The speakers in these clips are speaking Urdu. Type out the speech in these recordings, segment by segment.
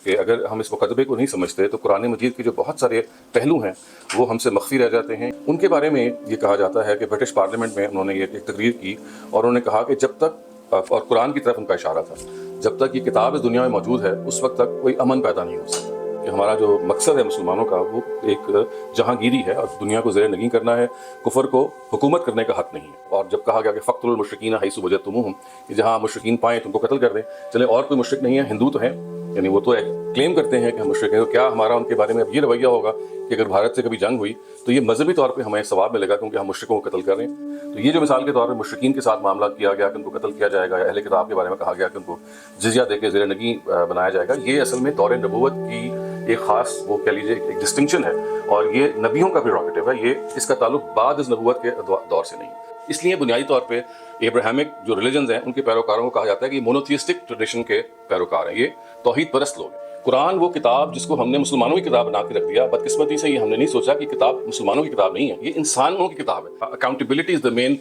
کہ اگر ہم اس مقدمے کو نہیں سمجھتے تو قرآن مجید کے جو بہت سارے پہلو ہیں وہ ہم سے مخفی رہ جاتے ہیں۔ ان کے بارے میں یہ کہا جاتا ہے کہ برٹش پارلیمنٹ میں انہوں نے یہ ایک تقریر کی اور انہوں نے کہا کہ جب تک، اور قرآن کی طرف ان کا اشارہ تھا، جب تک یہ کتاب اس دنیا میں موجود ہے اس وقت تک کوئی امن پیدا نہیں ہو سکتا۔ کہ ہمارا جو مقصد ہے مسلمانوں کا وہ ایک جہانگیری ہے اور دنیا کو زیر نگین کرنا ہے، کفر کو حکومت کرنے کا حق نہیں ہے۔ اور جب کہا گیا کہ فقتلوا المشرکین حیث وجدتموہم، کہ جہاں مشرکین پائیں تم کو قتل کر دیں، چلے اور کوئی مشرک نہیں ہے، ہندو تو ہیں، یعنی وہ تو ایک کلیم کرتے ہیں کہ ہم مشرک ہیں، تو کیا ہمارا ان کے بارے میں اب یہ رویہ ہوگا کہ اگر بھارت سے کبھی جنگ ہوئی تو یہ مذہبی طور پہ ہمیں ثواب ملے گا کیونکہ ہم مشرکوں کو قتل کر رہے ہیں؟ تو یہ جو مثال کے طور پہ مشرکین کے ساتھ معاملہ کیا گیا کہ ان کو قتل کیا جائے گا، یا اہل کتاب کے بارے میں کہا گیا کہ ان کو جزیہ دے کے زیر نگین بنایا جائے گا، یہ اصل میں دور نبوت کی ایک خاص، وہ کہہ لیجیے ایک ڈسٹنکشن ہے، اور یہ نبیوں کا پریروگیٹو ہے، یہ اس کا تعلق بعد از نبوت کے دور سے نہیں۔ اس لیے بنیادی طور پہ ابراہیمک جو ریلیجنز ہیں ان کے پیروکاروں کو کہا جاتا ہے کہ یہ مونوتھیسٹک ٹریڈیشن کے پیروکار ہیں، یہ توحید پرست لوگ ہیں۔ قرآن وہ کتاب جس کو ہم نے مسلمانوں کی کتاب بنا کے رکھ دیا، بدقسمتی سے یہ ہم نے نہیں سوچا کہ کتاب مسلمانوں کی کتاب نہیں ہے، یہ انسانوں کی کتاب ہے۔ Accountability is the main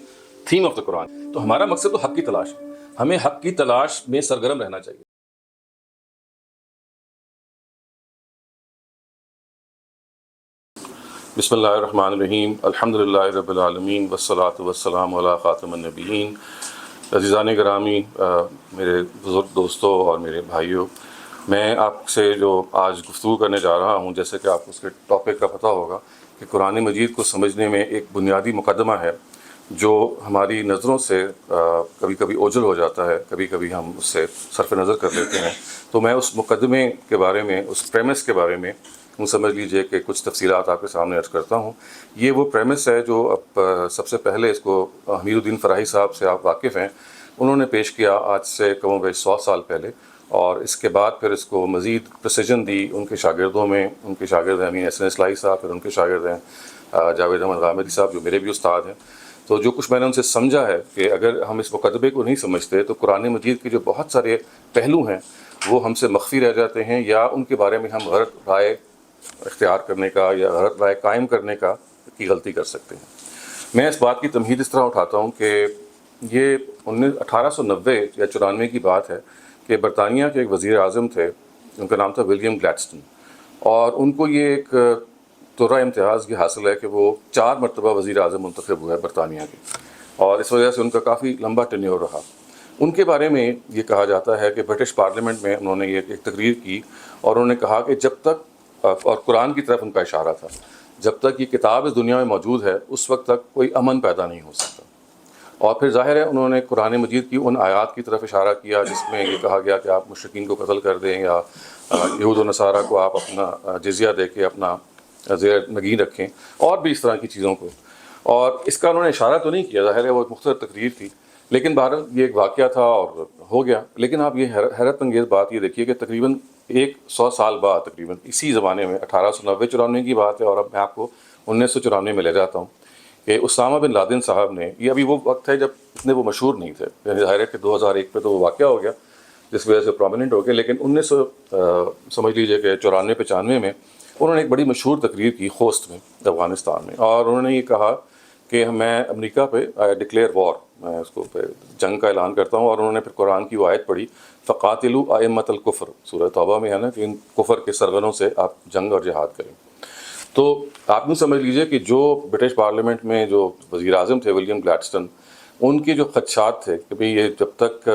theme of the Quran. تو ہمارا مقصد تو حق کی تلاش ہے، ہمیں حق کی تلاش میں سرگرم رہنا چاہیے۔ بسم اللہ الرحمن الرحیم، الحمدللہ رب العالمین، والصلاة والسلام علی خاتم النبیین۔ عزیزان گرامی، میرے بزرگ دوستوں اور میرے بھائیوں، میں آپ سے جو آج گفتگو کرنے جا رہا ہوں، جیسے کہ آپ کو اس کے ٹاپک کا پتہ ہوگا کہ قرآن مجید کو سمجھنے میں ایک بنیادی مقدمہ ہے جو ہماری نظروں سے کبھی کبھی اوجھل ہو جاتا ہے، کبھی کبھی ہم اس سے صرف نظر کر لیتے ہیں۔ تو میں اس مقدمے کے بارے میں، اس پریمس کے بارے میں سمجھ لیجئے کہ کچھ تفصیلات آپ کے سامنے عرض کرتا ہوں۔ یہ وہ پریمس ہے جو اب سب سے پہلے اس کو حمید الدین فراہی صاحب سے آپ واقف ہیں، انہوں نے پیش کیا آج سے کم و بیش 100 سال پہلے، اور اس کے بعد پھر اس کو مزید پریسیجن دی ان کے شاگردوں میں۔ ان کے شاگرد ہیں امین احسن اصلاحی صاحب، پھر ان کے شاگرد ہیں جاوید احمد غامدی صاحب جو میرے بھی استاد ہیں۔ تو جو کچھ میں نے ان سے سمجھا ہے کہ اگر ہم اس مقدمے کو نہیں سمجھتے تو قرآن مجید کے جو بہت سارے پہلو ہیں وہ ہم سے مخفی رہ جاتے ہیں، یا ان کے بارے میں ہم غلط رائے اختیار کرنے کا یا غلط رائے قائم کرنے کی غلطی کر سکتے ہیں۔ میں اس بات کی تمہید اس طرح اٹھاتا ہوں کہ یہ 1890 یا 94 کی بات ہے کہ برطانیہ کے ایک وزیر اعظم تھے، ان کا نام تھا ولیم گلیڈسٹون، اور ان کو یہ ایک ترہ امتیاز یہ حاصل ہے کہ وہ 4 مرتبہ وزیر اعظم منتخب ہوئے برطانیہ کے، اور اس وجہ سے ان کا کافی لمبا ٹینیور رہا۔ ان کے بارے میں یہ کہا جاتا ہے کہ برٹش پارلیمنٹ میں انہوں نے یہ ایک تقریر کی اور انہوں نے کہا کہ جب تک، اور قرآن کی طرف ان کا اشارہ تھا، جب تک یہ کتاب اس دنیا میں موجود ہے اس وقت تک کوئی امن پیدا نہیں ہو سکتا۔ اور پھر ظاہر ہے انہوں نے قرآن مجید کی ان آیات کی طرف اشارہ کیا جس میں یہ کہا گیا کہ آپ مشرکین کو قتل کر دیں، یا یہود و نصارہ کو آپ اپنا جزیہ دے کے اپنا زیر نگین رکھیں، اور بھی اس طرح کی چیزوں کو۔ اور اس کا انہوں نے اشارہ تو نہیں کیا، ظاہر ہے وہ ایک مختصر تقریر تھی، لیکن بہرحال یہ ایک واقعہ تھا اور ہو گیا۔ لیکن آپ یہ حیرت انگیز بات یہ دیکھیے کہ تقریباً 100 سال بعد، تقریباً اسی زمانے میں 1890-94 کی بات ہے، اور اب میں آپ کو 1994 میں لے جاتا ہوں کہ اسامہ بن لادن صاحب نے، یہ ابھی وہ وقت ہے جب اتنے وہ مشہور نہیں تھے، یعنی ظاہر ہے کہ 2001 پہ تو وہ واقعہ ہو گیا جس وجہ سے پرومیننٹ ہو گیا، لیکن سمجھ لیجئے کہ 94-95 میں انہوں نے ایک بڑی مشہور تقریر کی خوست میں، افغانستان میں، اور انہوں نے یہ کہا کہ میں امریکہ پہ ڈکلیئر وار، میں اس کو پہ جنگ کا اعلان کرتا ہوں، اور انہوں نے پھر قرآن کی وہ آیت پڑھی فقاتلوا ائمۃ الکفر، سورہ توبہ میں ہے نا کہ ان کفر کے سرغنوں سے آپ جنگ اور جہاد کریں۔ تو آپ بھی سمجھ لیجئے کہ جو برٹش پارلیمنٹ میں جو وزیر اعظم تھے ولیم گلیڈسٹون، ان کے جو خدشات تھے کہ بھئی یہ جب تک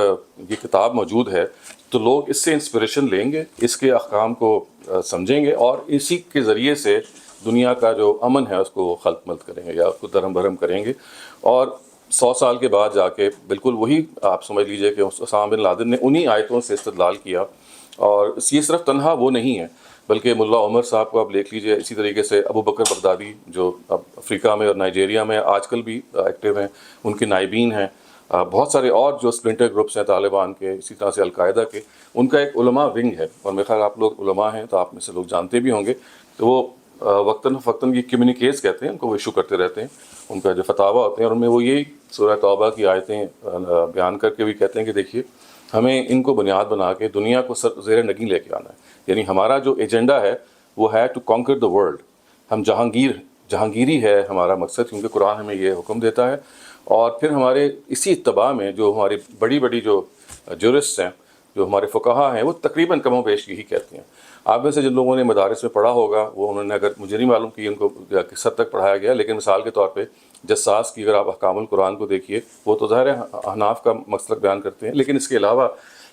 یہ کتاب موجود ہے تو لوگ اس سے انسپریشن لیں گے، اس کے احکام کو سمجھیں گے، اور اسی کے ذریعے سے دنیا کا جو امن ہے اس کو خلط ملط کریں گے یا اس کو درہم برہم کریں گے۔ اور 100 سال کے بعد جا کے بالکل وہی آپ سمجھ لیجئے کہ اسامہ بن لادن نے انہی آیتوں سے استدلال کیا، اور یہ صرف تنہا وہ نہیں ہے بلکہ ملا عمر صاحب کو آپ دیکھ لیجئے، اسی طریقے سے ابو بکر بغدادی جو اب افریقہ میں اور نائجیریا میں آج کل بھی ایکٹیو ہیں، ان کے نائبین ہیں، بہت سارے اور جو سپلنٹر گروپس ہیں طالبان کے، اسی طرح سے القاعدہ کے، ان کا ایک علماء ونگ ہے، اور میرے خیال آپ لوگ علماء ہیں تو آپ میں سے لوگ جانتے بھی ہوں گے، تو وہ وقتاً فوقتاً یہ کمیونیکیز کہتے ہیں ان کو، وہ ایشو کرتے رہتے ہیں، ان کا جو فتاویٰ ہوتے ہیں، اور ان میں وہ یہی سورہ توبہ کی آیتیں بیان کر کے بھی کہتے ہیں کہ دیکھیے ہمیں ان کو بنیاد بنا کے دنیا کو زیر نگین لے کے آنا ہے، یعنی ہمارا جو ایجنڈا ہے وہ ہے ٹو کانکر دا ورلڈ، ہم جہانگیری ہے ہمارا مقصد، کیونکہ قرآن ہمیں یہ حکم دیتا ہے۔ اور پھر ہمارے اسی اتباع میں جو ہماری بڑی بڑی جو جورسٹ ہیں، جو ہمارے فقہا ہیں وہ تقریباً کم و بیش یہی کہتے ہیں. آپ میں سے جن لوگوں نے مدارس میں پڑھا ہوگا وہ انہوں نے, اگر مجھے نہیں معلوم کہ ان کو کس حد تک پڑھایا گیا, لیکن مثال کے طور پہ جساس کی اگر آپ احکام القرآن کو دیکھیے, وہ تو ظاہر ہے احناف کا مسلک بیان کرتے ہیں, لیکن اس کے علاوہ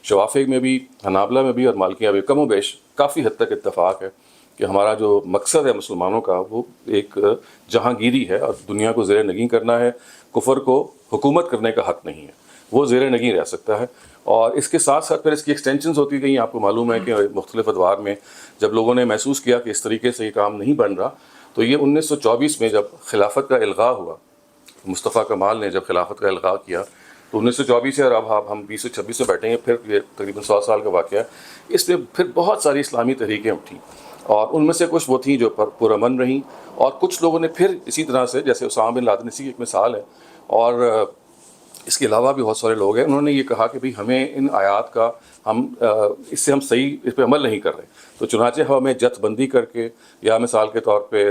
شوافی میں بھی, حنابلہ میں بھی اور مالکیہ میں بھی کم و بیش کافی حد تک اتفاق ہے کہ ہمارا جو مقصد ہے مسلمانوں کا وہ ایک جہانگیری ہے اور دنیا کو زیر نگین کرنا ہے. کفر کو حکومت کرنے کا حق نہیں ہے, وہ زیر نگین رہ سکتا ہے. اور اس کے ساتھ ساتھ پھر اس کی ایکسٹینشنز ہوتی گئیں. آپ کو معلوم ہے کہ مختلف ادوار میں جب لوگوں نے محسوس کیا کہ اس طریقے سے یہ کام نہیں بن رہا, تو یہ 1924 میں جب خلافت کا الغاء ہوا, مصطفیٰ کمال نے جب خلافت کا الغاء کیا, تو 1924 سے, اور اب ہم 2026 میں بیٹھیں گے, پھر یہ تقریباً 100 سال کا واقعہ ہے. اس میں پھر بہت ساری اسلامی تحریکیں اٹھیں, اور ان میں سے کچھ وہ تھیں جو پرامن رہیں, اور کچھ لوگوں نے پھر اسی طرح سے, جیسے اسامہ بن لادن اسی کی ایک مثال ہے, اور اس کے علاوہ بھی بہت سارے لوگ ہیں, انہوں نے یہ کہا کہ بھئی ہمیں ان آیات کا اس سے ہم صحیح اس پہ عمل نہیں کر رہے, تو چنانچہ ہمیں جتھ بندی کر کے یا مثال کے طور پہ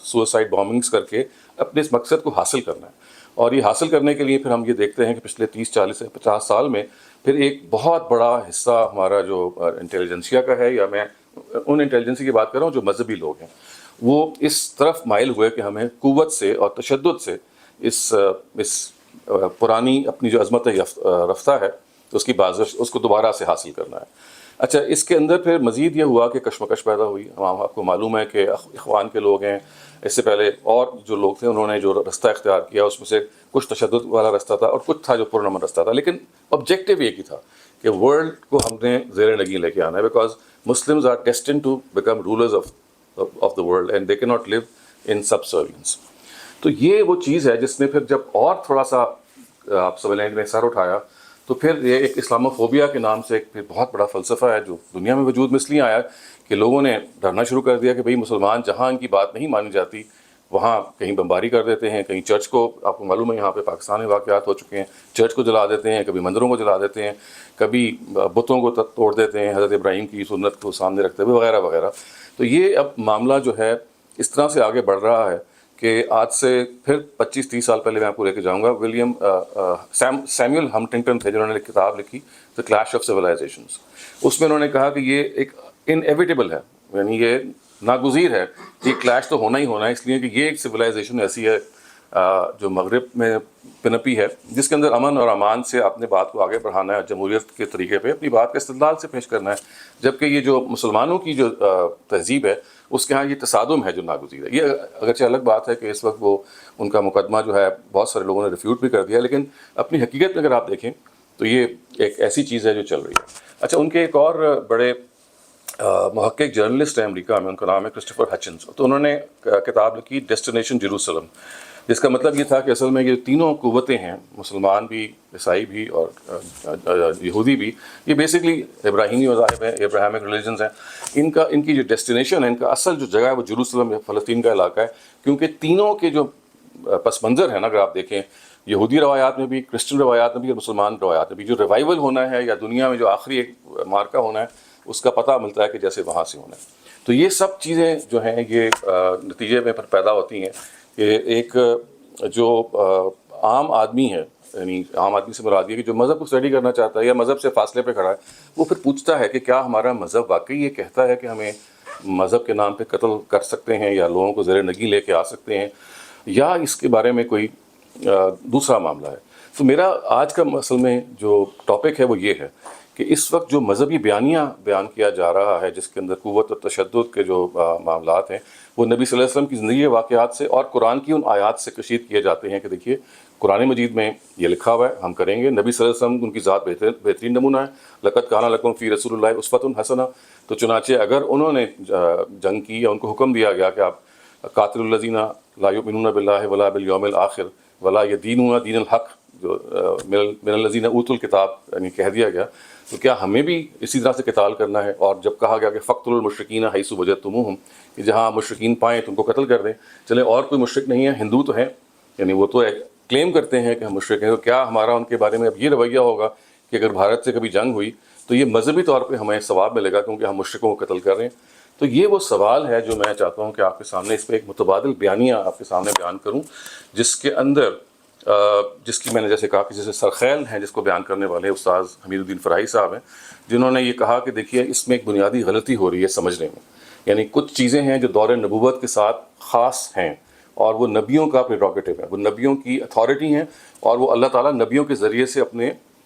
سوسائڈ بامبنگز کر کے اپنے اس مقصد کو حاصل کرنا ہے. اور یہ حاصل کرنے کے لیے پھر ہم یہ دیکھتے ہیں کہ پچھلے 30, 40 سے 50 سال میں پھر ایک بہت بڑا حصہ ہمارا جو انٹیلیجنسیا کا ہے, یا میں ان انٹیلیجنسی کی بات کر رہا ہوں جو مذہبی لوگ ہیں, وہ اس طرف مائل ہوئے کہ ہمیں قوت سے اور تشدد سے اس پرانی اپنی جو عظمت رفتہ ہے اس کی بازش, اس کو دوبارہ سے حاصل کرنا ہے. اچھا, اس کے اندر پھر مزید یہ ہوا کہ کشمکش پیدا ہوئی. آپ کو معلوم ہے کہ اخوان کے لوگ ہیں, اس سے پہلے اور جو لوگ تھے انہوں نے جو رستہ اختیار کیا اس میں سے کچھ تشدد والا رستہ تھا اور کچھ تھا جو پرامن رستہ تھا, لیکن آبجیکٹیو ایک ہی تھا کہ ورلڈ کو ہم نے زیر نگین لے کے آنا ہے, because Muslims are destined to become rulers of the world and they key not leave in subservience. تو یہ وہ چیز ہے جس نے پھر جب اور تھوڑا سا آپ سمجھ لیں نے سر اٹھایا, تو پھر یہ ایک اسلاموفوبیا کے نام سے ایک پھر بہت بڑا فلسفہ ہے جو دنیا میں وجود میں اس لیے آیا کہ لوگوں نے ڈرنا شروع کر دیا کہ بھئی مسلمان جہاں ان کی بات نہیں مانی جاتی وہاں کہیں بمباری کر دیتے ہیں, کہیں چرچ کو, آپ کو معلوم ہے یہاں پہ پاکستان میں واقعات ہو چکے ہیں, چرچ کو جلا دیتے ہیں, کبھی مندروں کو جلا دیتے ہیں, کبھی بتوں کو توڑ دیتے ہیں حضرت ابراہیم کی سنت کو سامنے رکھتے ہوئے, وغیرہ وغیرہ. تو یہ اب معاملہ جو ہے اس طرح سے آگے بڑھ رہا ہے کہ آج سے پھر 25-30 سال پہلے میں آپ کو لے کے جاؤں گا. سیموئل ہنٹنگٹن تھے جنہوں نے ایک کتاب لکھی دی کلیش آف سویلائزیشنز. اس میں انہوں نے کہا کہ یہ ایک انیویٹیبل ہے, یعنی یہ ناگزیر ہے کہ یہ کلیش تو ہونا ہی ہونا ہے, اس لیے کہ یہ ایک سویلائزیشن ایسی ہے جو مغرب میں پنپی ہے, جس کے اندر امن اور امان سے اپنے بات کو آگے بڑھانا ہے, جمہوریت کے طریقے پہ اپنی بات کا استدلال سے پیش کرنا ہے, جبکہ یہ جو مسلمانوں کی جو تہذیب ہے اس کے ہاں یہ تصادم ہے جو ناگزیر ہے. یہ اگرچہ الگ بات ہے کہ اس وقت وہ ان کا مقدمہ جو ہے بہت سارے لوگوں نے ریفیوٹ بھی کر دیا, لیکن اپنی حقیقت میں اگر آپ دیکھیں تو یہ ایک ایسی چیز ہے جو چل رہی ہے. اچھا, ان کے ایک اور بڑے محقق جرنلسٹ ہیں امریکہ میں, ان کا نام ہے کرسٹوفر ہچنز. تو انہوں نے کتاب لکھی ڈیسٹینیشن جیروسلم, جس کا مطلب یہ تھا کہ اصل میں یہ تینوں قوتیں ہیں, مسلمان بھی, عیسائی بھی اور یہودی بھی, یہ بیسکلی ابراہیمی مذاہب ہیں, ابراہیمک ریلیجنز ہیں. ان کی جو ڈیسٹینیشن ہے, ان کا اصل جو جگہ ہے وہ جیروسلم فلسطین کا علاقہ ہے, کیونکہ تینوں کے جو پس منظر ہیں نا, اگر آپ دیکھیں یہودی روایات میں بھی, کرسچن روایات میں بھی اور مسلمان روایات میں بھی, جو ریوائول ہونا ہے یا دنیا میں جو آخری ایک مارکہ ہونا ہے اس کا پتہ ملتا ہے کہ جیسے وہاں سے ہونا ہے. تو یہ سب چیزیں جو ہیں یہ نتیجے میں پھر پیدا ہوتی ہیں کہ ایک جو عام آدمی ہے, یعنی عام آدمی سے مراد یہ کہ جو مذہب کو اسٹڈی کرنا چاہتا ہے یا مذہب سے فاصلے پہ کھڑا ہے, وہ پھر پوچھتا ہے کہ کیا ہمارا مذہب واقعی یہ کہتا ہے کہ ہمیں مذہب کے نام پہ قتل کر سکتے ہیں یا لوگوں کو زیر نگین لے کے آ سکتے ہیں, یا اس کے بارے میں کوئی دوسرا معاملہ ہے. تو میرا آج کا اصل میں جو ٹاپک ہے وہ یہ ہے کہ اس وقت جو مذہبی بیانیہ بیان کیا جا رہا ہے, جس کے اندر قوت و تشدد کے جو معاملات ہیں, وہ نبی صلی اللہ علیہ وسلم کی زندگی واقعات سے اور قرآن کی ان آیات سے کشید کیے جاتے ہیں کہ دیکھیے قرآن مجید میں یہ لکھا ہوا ہے, ہم کریں گے. نبی صلی اللہ علیہ وسلم ان کی ذات بہترین نمونہ ہے, لقد کان لکم فی رسول اللہ اسوۃ حسنہ. تو چنانچہ اگر انہوں نے جنگ کی یا ان کو حکم دیا گیا کہ آپ قاتل الذین لا یؤمنون باللہ ولا بالیوم الآخر ولا یدینون دین الحق, جو من الذین اوتوا الکتاب یعنی کہہ دیا گیا, تو کیا ہمیں بھی اسی طرح سے قتال کرنا ہے؟ اور جب کہا گیا کہ فقتلوا المشرکین حیث وجدتموہم, کہ جہاں مشرکین پائیں تو ان کو قتل کر دیں. چلیں اور کوئی مشرک نہیں ہے, ہندو تو ہیں, یعنی وہ تو کلیم کرتے ہیں کہ ہم مشرک ہیں, تو کیا ہمارا ان کے بارے میں اب یہ رویہ ہوگا کہ اگر بھارت سے کبھی جنگ ہوئی تو یہ مذہبی طور پہ ہمیں ثواب ملے گا کیونکہ ہم مشرکوں کو قتل کر رہے ہیں؟ تو یہ وہ سوال ہے جو میں چاہتا ہوں کہ آپ کے سامنے اس پہ ایک متبادل بیانیہ آپ کے سامنے بیان کروں, جس کے اندر جس کی میں نے جیسے کہا کہ جیسے سرخیل ہیں جس کو بیان کرنے والے ہیں استاذ حمید الدین فراہی صاحب ہیں، جنہوں نے یہ کہا کہ دیکھیے اس میں ایک بنیادی غلطی ہو رہی ہے سمجھنے میں، یعنی کچھ چیزیں ہیں جو دور نبوت کے ساتھ خاص ہیں اور وہ نبیوں کا پریروگیٹو ہے، وہ نبیوں کی اتھارٹی ہیں اور وہ اللہ تعالیٰ نبیوں کے ذریعے سے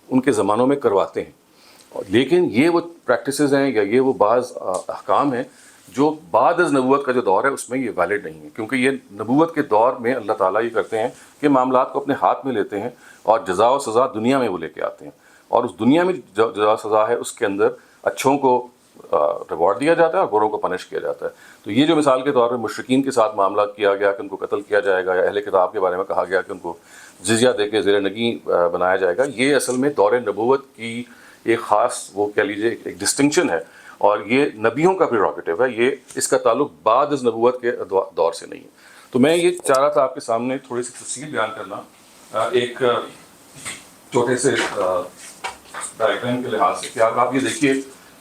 ان کے زمانوں میں کرواتے ہیں، لیکن یہ وہ پریکٹسز ہیں یا یہ وہ بعض احکام ہیں جو بعد از نبوت کا جو دور ہے اس میں یہ ویلڈ نہیں ہے، کیونکہ یہ نبوت کے دور میں اللہ تعالیٰ یہ کرتے ہیں کہ معاملات کو اپنے ہاتھ میں لیتے ہیں اور جزا و سزا دنیا میں وہ لے کے آتے ہیں، اور اس دنیا میں جو جزا و سزا ہے اس کے اندر اچھوں کو ریوارڈ دیا جاتا ہے اور بروں کو پنش کیا جاتا ہے۔ تو یہ جو مثال کے طور پہ مشرکین کے ساتھ معاملہ کیا گیا کہ ان کو قتل کیا جائے گا، یا اہل کتاب کے بارے میں کہا گیا کہ ان کو جزیہ دے کے زیر نگیں بنایا جائے گا، یہ اصل میں دور نبوت کی ایک خاص وہ کہہ لیجیے ایک ڈسٹنکشن ہے، اور یہ نبیوں کا پریروگیٹو ہے، یہ اس کا تعلق بعد از نبوت کے دور سے نہیں ہے۔ تو میں یہ چاہ رہا تھا آپ کے سامنے تھوڑی سی تفصیل بیان کرنا ایک چھوٹے سے ڈائیگرام کے لحاظ سے کہ آپ یہ دیکھیے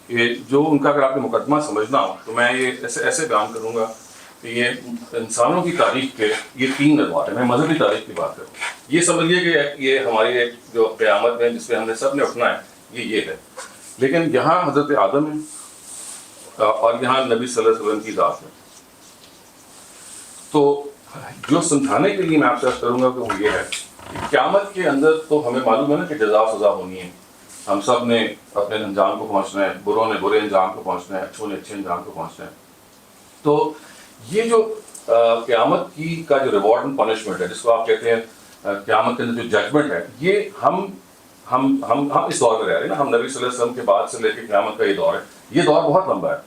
کہ جو ان کا اگر آپ نے مقدمہ سمجھنا ہو تو میں یہ ایسے بیان کروں گا کہ یہ انسانوں کی تاریخ کے یہ 3 ادوار ہیں۔ میں مذہبی تاریخ کی بات کروں، یہ سمجھیے کہ یہ ہماری ایک جو قیامت ہے جس پہ ہم نے سب نے اٹھنا ہے یہ ہے، لیکن یہاں حضرت آدم ہے اور یہاں نبی صلی اللہ علیہ وسلم کی ذات ہے۔ تو جو سمجھانے کے لیے میں آپ سے عرض کروں گا کہ وہ یہ ہے کہ قیامت کے اندر تو ہمیں معلوم ہے نا کہ جزا و سزا ہونی ہے، ہم سب نے اپنے انجام کو پہنچنا ہے، بروں نے برے انجام کو پہنچنا ہے، اچھوں نے اچھے انجام کو پہنچنا ہے۔ تو یہ جو قیامت کی کا جو ریوارڈ اینڈ پنشمنٹ ہے جس کو آپ کہتے ہیں قیامت کے اندر جو ججمنٹ ہے، یہ ہم اس دور میں رہ رہے ہیں نا، ہم نبی صلی اللہ علیہ وسلم کے بعد سے لے کے قیامت کا یہ دور ہے، یہ دور بہت لمبا ہے،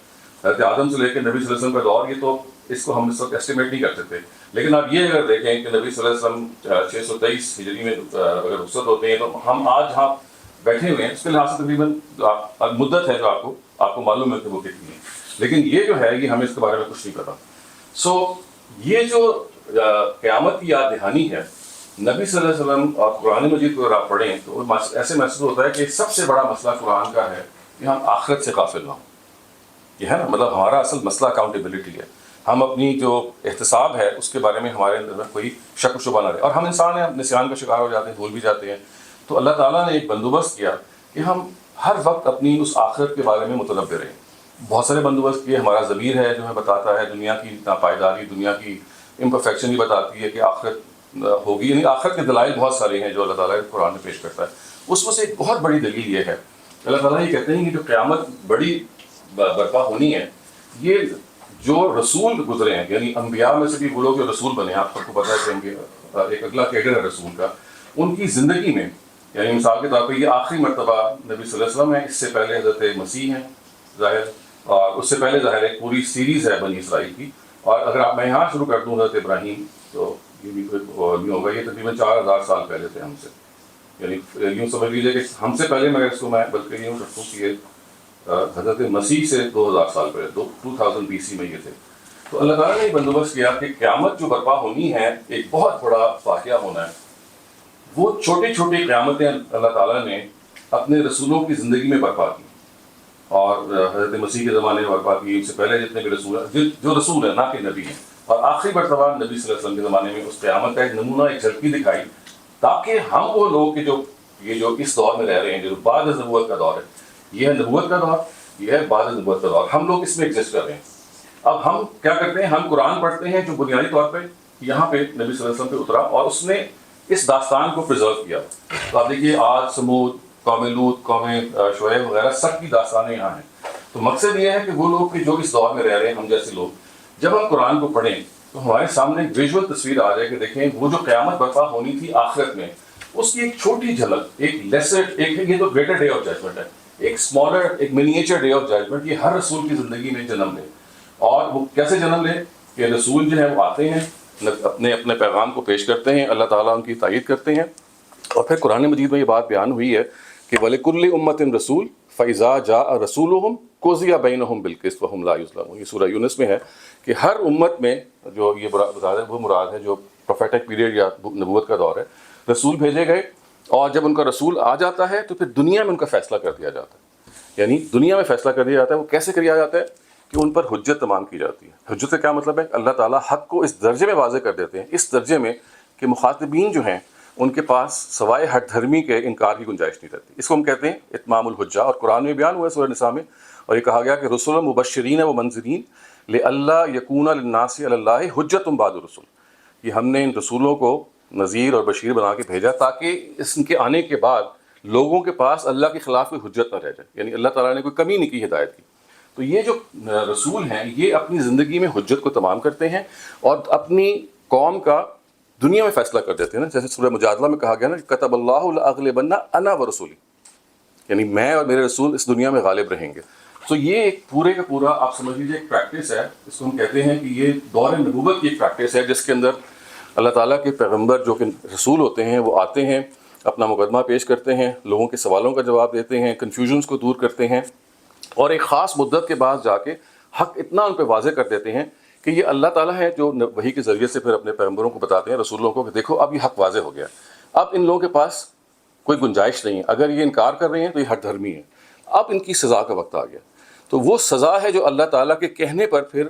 حضرت آدم سے لے کے نبی صلی اللہ علیہ وسلم کا دور، یہ تو اس کو ہم اس وقت ایسٹیمیٹ نہیں کر سکتے، لیکن آپ یہ اگر دیکھیں کہ نبی صلی اللہ علیہ وسلم 623 ہجری میں اگر رخصت ہوتے ہیں تو ہم آج جہاں بیٹھے ہوئے ہیں اس کے لحاظ سے تقریباً مدت ہے جو آپ کو معلوم ہے کہ وہ کتنی ہے، لیکن یہ جو ہے یہ ہمیں اس کے بارے میں کچھ نہیں پتا۔ سو یہ جو قیامت کی یاد دہانی ہے نبی صلی اللہ علیہ وسلم اور قرآن مجید کو اگر آپ پڑھیں تو ایسے محسوس ہوتا ہے کہ سب سے بڑا مسئلہ قرآن کا ہے کہ ہم آخرت سے غافل نہ ہوں، یہ ہے نا، مطلب ہمارا اصل مسئلہ اکاؤنٹیبلٹی ہے، ہم اپنی جو احتساب ہے اس کے بارے میں ہمارے اندر کوئی شک و شبہ نہ رہے، اور ہم انسان ہیں، نسیان کا شکار ہو جاتے ہیں، بھول بھی جاتے ہیں۔ تو اللہ تعالیٰ نے ایک بندوبست کیا کہ ہم ہر وقت اپنی اس آخرت کے بارے میں متنبع رہیں، بہت سارے بندوبست کیے، ہمارا ضمیر ہے جو ہمیں بتاتا ہے دنیا کی ناپائیداری، دنیا کی امپرفیکشن بھی بتاتی ہے کہ آخرت ہوگی، یعنی آخرت کے دلائل بہت سارے ہیں جو اللہ تعالیٰ قرآن میں پیش کرتا ہے۔ اس میں سے ایک بہت بڑی دلیل یہ ہے، اللہ تعالیٰ یہ کہتے ہیں کہ جو قیامت بڑی برپا ہونی ہے، یہ جو رسول گزرے ہیں، یعنی انبیاء میں سے بھی وہ لوگ جو رسول بنے ہیں، آپ سب کو پتہ ہے کہ ایک اگلا کیڈر ہے رسول کا، ان کی زندگی میں، یعنی مثال کے طور پہ یہ آخری مرتبہ نبی صلی اللہ علیہ وسلم ہے، اس سے پہلے حضرت مسیح ہیں ظاہر، اور اس سے پہلے ظاہر ایک پوری سیریز ہے بنی اسرائیل کی، اور اگر آپ میں یہاں شروع کر دوں حضرت ابراہیم تو یہ بھی نہیں ہوگا، یہ تقریباً 4000 سال پہلے تھے ہم سے، یعنی یوں سمجھ لیجیے کہ ہم سے پہلے، مگر اس کو میں بلکہ یوں رکھوں کہ یہ حضرت مسیح سے 2000 سال پہلے 2000 BC میں یہ تھے۔ تو اللہ تعالیٰ نے یہ بندوبست کیا کہ قیامت جو برپا ہونی ہے، ایک بہت بڑا واقعہ ہونا ہے، وہ چھوٹی چھوٹی قیامتیں اللہ تعالیٰ نے اپنے رسولوں کی زندگی میں برپا کی، اور حضرت مسیح کے زمانے میں برپا کی، اس سے پہلے جتنے بھی رسول ہیں، جو رسول ہیں نہ کہ نبی ہیں، اور آخری مرتبہ نبی صلی اللہ علیہ وسلم کے زمانے میں اس قیامت کا ایک نمونہ، ایک جھلکی دکھائی، تاکہ ہم وہ لوگ کہ جو اس دور میں رہ رہے ہیں، جو بعد از نبوت کا دور ہے، یہ ہے نبوت کا دور، یہ ہے بعد از نبوت کا دور، ہم لوگ اس میں ایگزسٹ کر رہے ہیں۔ اب ہم کیا کرتے ہیں، ہم قرآن پڑھتے ہیں جو بنیادی طور پہ یہاں پہ نبی صلی اللہ علیہ وسلم پہ اترا، اور اس نے اس داستان کو پرزرو کیا۔ تو آپ دیکھیے عاد، سمود، قوم لوط، قوم شعیب وغیرہ سب کی داستانیں یہاں ہیں۔ تو مقصد یہ ہے کہ وہ لوگ کہ جو اس دور میں رہ رہے ہیں، ہم جیسے لوگ، جب ہم قرآن کو پڑھیں تو ہمارے سامنے ایک ویژول تصویر آ جائے کہ دیکھیں وہ جو قیامت برپا ہونی تھی آخرت میں، اس کی ایک چھوٹی جھلک، ایک لیسر، یہ تو گریٹر ڈے آف ججمنٹ ہے، ایک اسمالر، ایک منیچر ڈے آف ججمنٹ، یہ ہر رسول کی زندگی میں جنم لے۔ اور وہ کیسے جنم لے کہ رسول جو ہے وہ آتے ہیں، اپنے پیغام کو پیش کرتے ہیں، اللہ تعالیٰ ان کی تائید کرتے ہیں، اور پھر قرآن مجید میں یہ بات بیان ہوئی ہے کہ وَلِكُلِّ أُمَّةٍ رَسُولٌ فَإِذَا جَاءَ رَسُولُهُمْ قُضِيَ بَيْنَهُمْ بِالْقِسْطِ وَهُمْ لَا يُظْلَمُونَ۔ یہ سورہ یونس میں ہے کہ ہر امت میں، جو یہ وہ مراد ہے جو پروفیٹک پیریڈ یا نبوت کا دور ہے، رسول بھیجے گئے، اور جب ان کا رسول آ جاتا ہے تو پھر دنیا میں ان کا فیصلہ کر دیا جاتا ہے، یعنی دنیا میں فیصلہ کر دیا جاتا ہے۔ وہ کیسے کیا جاتا ہے کہ ان پر حجت تمام کی جاتی ہے۔ حجت کا کیا مطلب ہے؟ اللہ تعالیٰ حق کو اس درجے میں واضح کر دیتے ہیں، اس درجے میں کہ مخاطبین جو ہیں ان کے پاس سوائے ہٹ دھرمی کے انکار کی گنجائش نہیں رہتی. اس کو ہم کہتے ہیں اتمام الحجہ، اور قرآن میں بیان ہوا ہے سورہ نساء میں، اور یہ کہا گیا کہ رسول مبشرین و منذرین لئلا یکون للناس علی اللہ حجۃ بعد الرسل. یہ ہم نے ان رسولوں کو نذیر اور بشیر بنا کے بھیجا تاکہ ان کے آنے کے بعد لوگوں کے پاس اللہ کے خلاف کوئی حجت نہ رہ جائے، یعنی اللہ تعالیٰ نے کوئی کمی نہیں کی ہدایت کی. تو یہ جو رسول ہیں یہ اپنی زندگی میں حجت کو تمام کرتے ہیں اور اپنی قوم کا دنیا میں فیصلہ کر دیتے ہیں نا. جیسے سورہ مجادلہ میں کہا گیا نا کہ کتب اللہ لأغلبن انا ورسولی، یعنی میں اور میرے رسول اس دنیا میں غالب رہیں گے. تو یہ ایک پورے کا پورا آپ سمجھ لیجیے ایک پریکٹس ہے. اس کو ہم کہتے ہیں کہ یہ دور نبوت کی ایک پریکٹس ہے جس کے اندر اللہ تعالیٰ کے پیغمبر جو کہ رسول ہوتے ہیں وہ آتے ہیں، اپنا مقدمہ پیش کرتے ہیں، لوگوں کے سوالوں کا جواب دیتے ہیں، کنفیوژنس کو دور کرتے ہیں، اور ایک خاص مدت کے بعد جا کے حق اتنا ان پہ واضح کر دیتے ہیں کہ یہ اللہ تعالیٰ ہے جو وحی کے ذریعے سے پھر اپنے پیغمبروں کو بتاتے ہیں، رسولوں کو، کہ دیکھو اب یہ حق واضح ہو گیا، اب ان لوگوں کے پاس کوئی گنجائش نہیں ہے، اگر یہ انکار کر رہے ہیں تو یہ ہٹ دھرمی ہے، اب ان کی سزا کا وقت آ گیا. تو وہ سزا ہے جو اللہ تعالیٰ کے کہنے پر پھر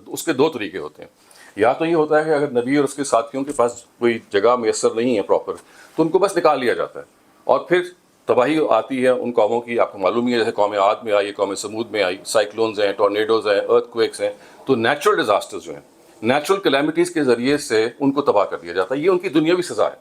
اس کے دو طریقے ہوتے ہیں. یا تو یہ ہوتا ہے کہ اگر نبی اور اس کے ساتھیوں کے پاس کوئی جگہ میسر نہیں ہے پراپر تو ان کو بس نکال لیا جاتا ہے، اور پھر تباہی آتی ہے ان قوموں کی. آپ کو معلوم ہی ہے جیسے قوم عاد میں آئی، قوم سمود میں آئی، سائیکلونز ہیں، ٹورنیڈوز ہیں، ارتھ کویکس ہیں. تو نیچرل ڈیزاسٹرز جو ہیں، نیچرل کلیمٹیز کے ذریعے سے ان کو تباہ کر دیا جاتا ہے. یہ ان کی دنیاوی سزا ہے.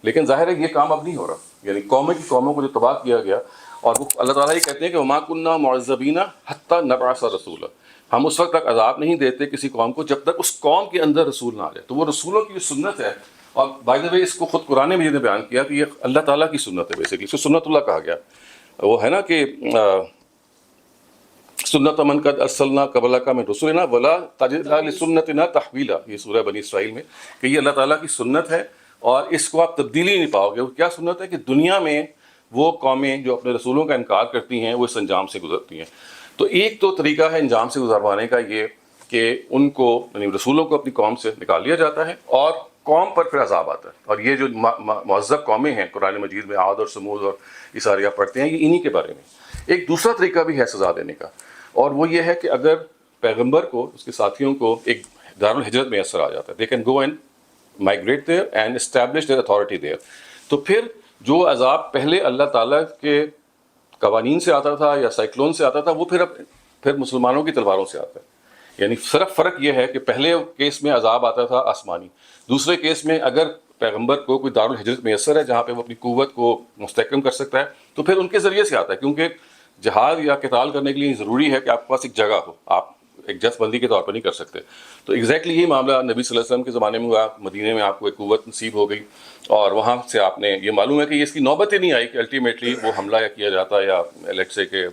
لیکن ظاہر ہے یہ کام اب نہیں ہو رہا، یعنی قوموں کو جو تباہ کیا گیا، اور وہ اللہ تعالیٰ یہ کہتے ہیں کہ وما کنا معذبین حتی نبعث رسولا، ہم اس وقت تک عذاب نہیں دیتے کسی قوم کو جب تک اس قوم کے اندر رسول نہ آ جائے. تو وہ رسولوں کی جو سنت ہے، اور بائی دا وے اس کو خود قرآن مجید نے بیان کیا کہ یہ اللہ تعالیٰ کی سنت ہے، بیسیکلی اس کو سنت اللہ کہا گیا. وہ ہے نا کہ سنت من قد ارسلنا قبلک من رسلنا ولا تجد لسنتنا تحویلا، یہ سورہ بنی اسرائیل میں، کہ یہ اللہ تعالیٰ کی سنت ہے اور اس کو آپ تبدیلی نہیں پاؤ گے. وہ کیا سنت ہے کہ دنیا میں وہ قومیں جو اپنے رسولوں کا انکار کرتی ہیں وہ اس انجام سے گزرتی ہیں. تو ایک تو طریقہ ہے انجام سے گزروانے کا یہ کہ ان کو یعنی رسولوں کو اپنی قوم سے نکال لیا جاتا ہے اور قوم پر پھر عذاب آتا ہے. اور یہ جو معذب قومیں ہیں قرآن مجید میں عاد اور سمود اور یہ سارے آپ پڑھتے ہیں، یہ انہی کے بارے میں. ایک دوسرا طریقہ بھی ہے سزا دینے کا، اور وہ یہ ہے کہ اگر پیغمبر کو، اس کے ساتھیوں کو ایک دارالحجرت میں اثر آ جاتا ہے، they can go and migrate there and establish their authority there. تو پھر جو عذاب پہلے اللہ تعالیٰ کے قوانین سے آتا تھا یا سائیکلون سے آتا تھا، وہ پھر مسلمانوں کی تلواروں سے آتا ہے. یعنی صرف فرق یہ ہے کہ پہلے کیس میں عذاب آتا تھا آسمانی، دوسرے کیس میں اگر پیغمبر کو کوئی دارالحجرت میسر ہے جہاں پہ وہ اپنی قوت کو مستحکم کر سکتا ہے تو پھر ان کے ذریعے سے آتا ہے. کیونکہ جہاد یا قتال کرنے کے لیے ضروری ہے کہ آپ کے پاس ایک جگہ ہو، آپ ایک جس بندی کے طور پر نہیں کر سکتے. تو ایگزیکٹلی یہی معاملہ نبی صلی اللہ علیہ وسلم کے زمانے میں ہوا. مدینے میں آپ کو ایک قوت نصیب ہو گئی اور وہاں سے آپ نے، یہ معلوم ہے کہ یہ اس کی نوبت ہی نہیں آئی کہ الٹیمیٹلی وہ حملہ یا کیا جاتا یا لیٹ سے کہ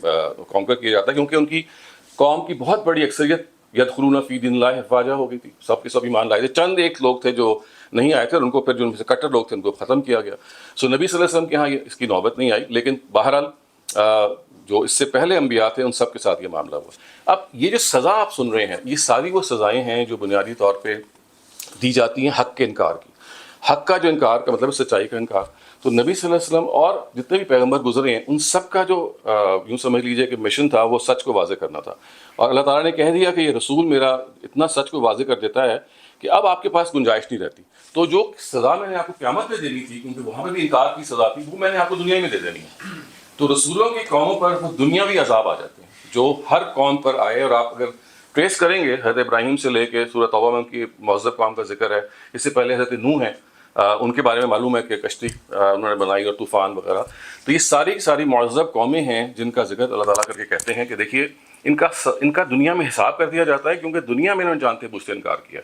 کانکر کیا جاتا، کیونکہ ان کی قوم کی بہت بڑی اکثریت یدخلون فی دین اللہ افواجا ہو گئی تھی. سب کے سب ایمان لائے تھے. چند ایک لوگ تھے جو نہیں آئے تھے اور ان کو پھر جو ان میں سے کٹر لوگ تھے ان کو ختم کیا گیا. سو نبی صلی اللہ علیہ وسلم کے ہاں اس کی نوبت نہیں آئی. لیکن بہرحال جو اس سے پہلے انبیاء تھے ان سب کے ساتھ یہ معاملہ ہوا. اب یہ جو سزا آپ سن رہے ہیں یہ ساری وہ سزائیں ہیں جو بنیادی طور پہ دی جاتی ہیں حق کے انکار کی. حق کا جو انکار کا مطلب سچائی کا انکار. تو نبی صلی اللہ علیہ وسلم اور جتنے بھی پیغمبر گزرے ہیں ان سب کا جو یوں سمجھ لیجئے کہ مشن تھا وہ سچ کو واضح کرنا تھا. اور اللہ تعالیٰ نے کہہ دیا کہ یہ رسول میرا اتنا سچ کو واضح کر دیتا ہے کہ اب آپ کے پاس گنجائش نہیں رہتی. تو جو سزا میں نے آپ کو قیامت میں دینی تھی، کیونکہ وہاں پہ بھی انکار کی سزا تھی، وہ میں نے آپ کو دنیا میں دے دینی ہے. تو رسولوں کی قوموں پر وہ دنیاوی عذاب آ جاتے ہیں جو ہر قوم پر آئے. اور آپ اگر ٹریس کریں گے حضرت ابراہیم سے لے کے سورہ توبہ میں ان کی معذب قوم کا ذکر ہے. اس سے پہلے حضرت نوح ہیں، ان کے بارے میں معلوم ہے کہ کشتی انہوں نے بنائی اور طوفان وغیرہ. تو یہ ساری کی ساری معذب قومیں ہیں جن کا ذکر اللہ تعالیٰ کر کے کہتے ہیں کہ دیکھیے ان کا دنیا میں حساب کر دیا جاتا ہے، کیونکہ دنیا میں انہوں نے جانتے بوجھتے انکار کیا.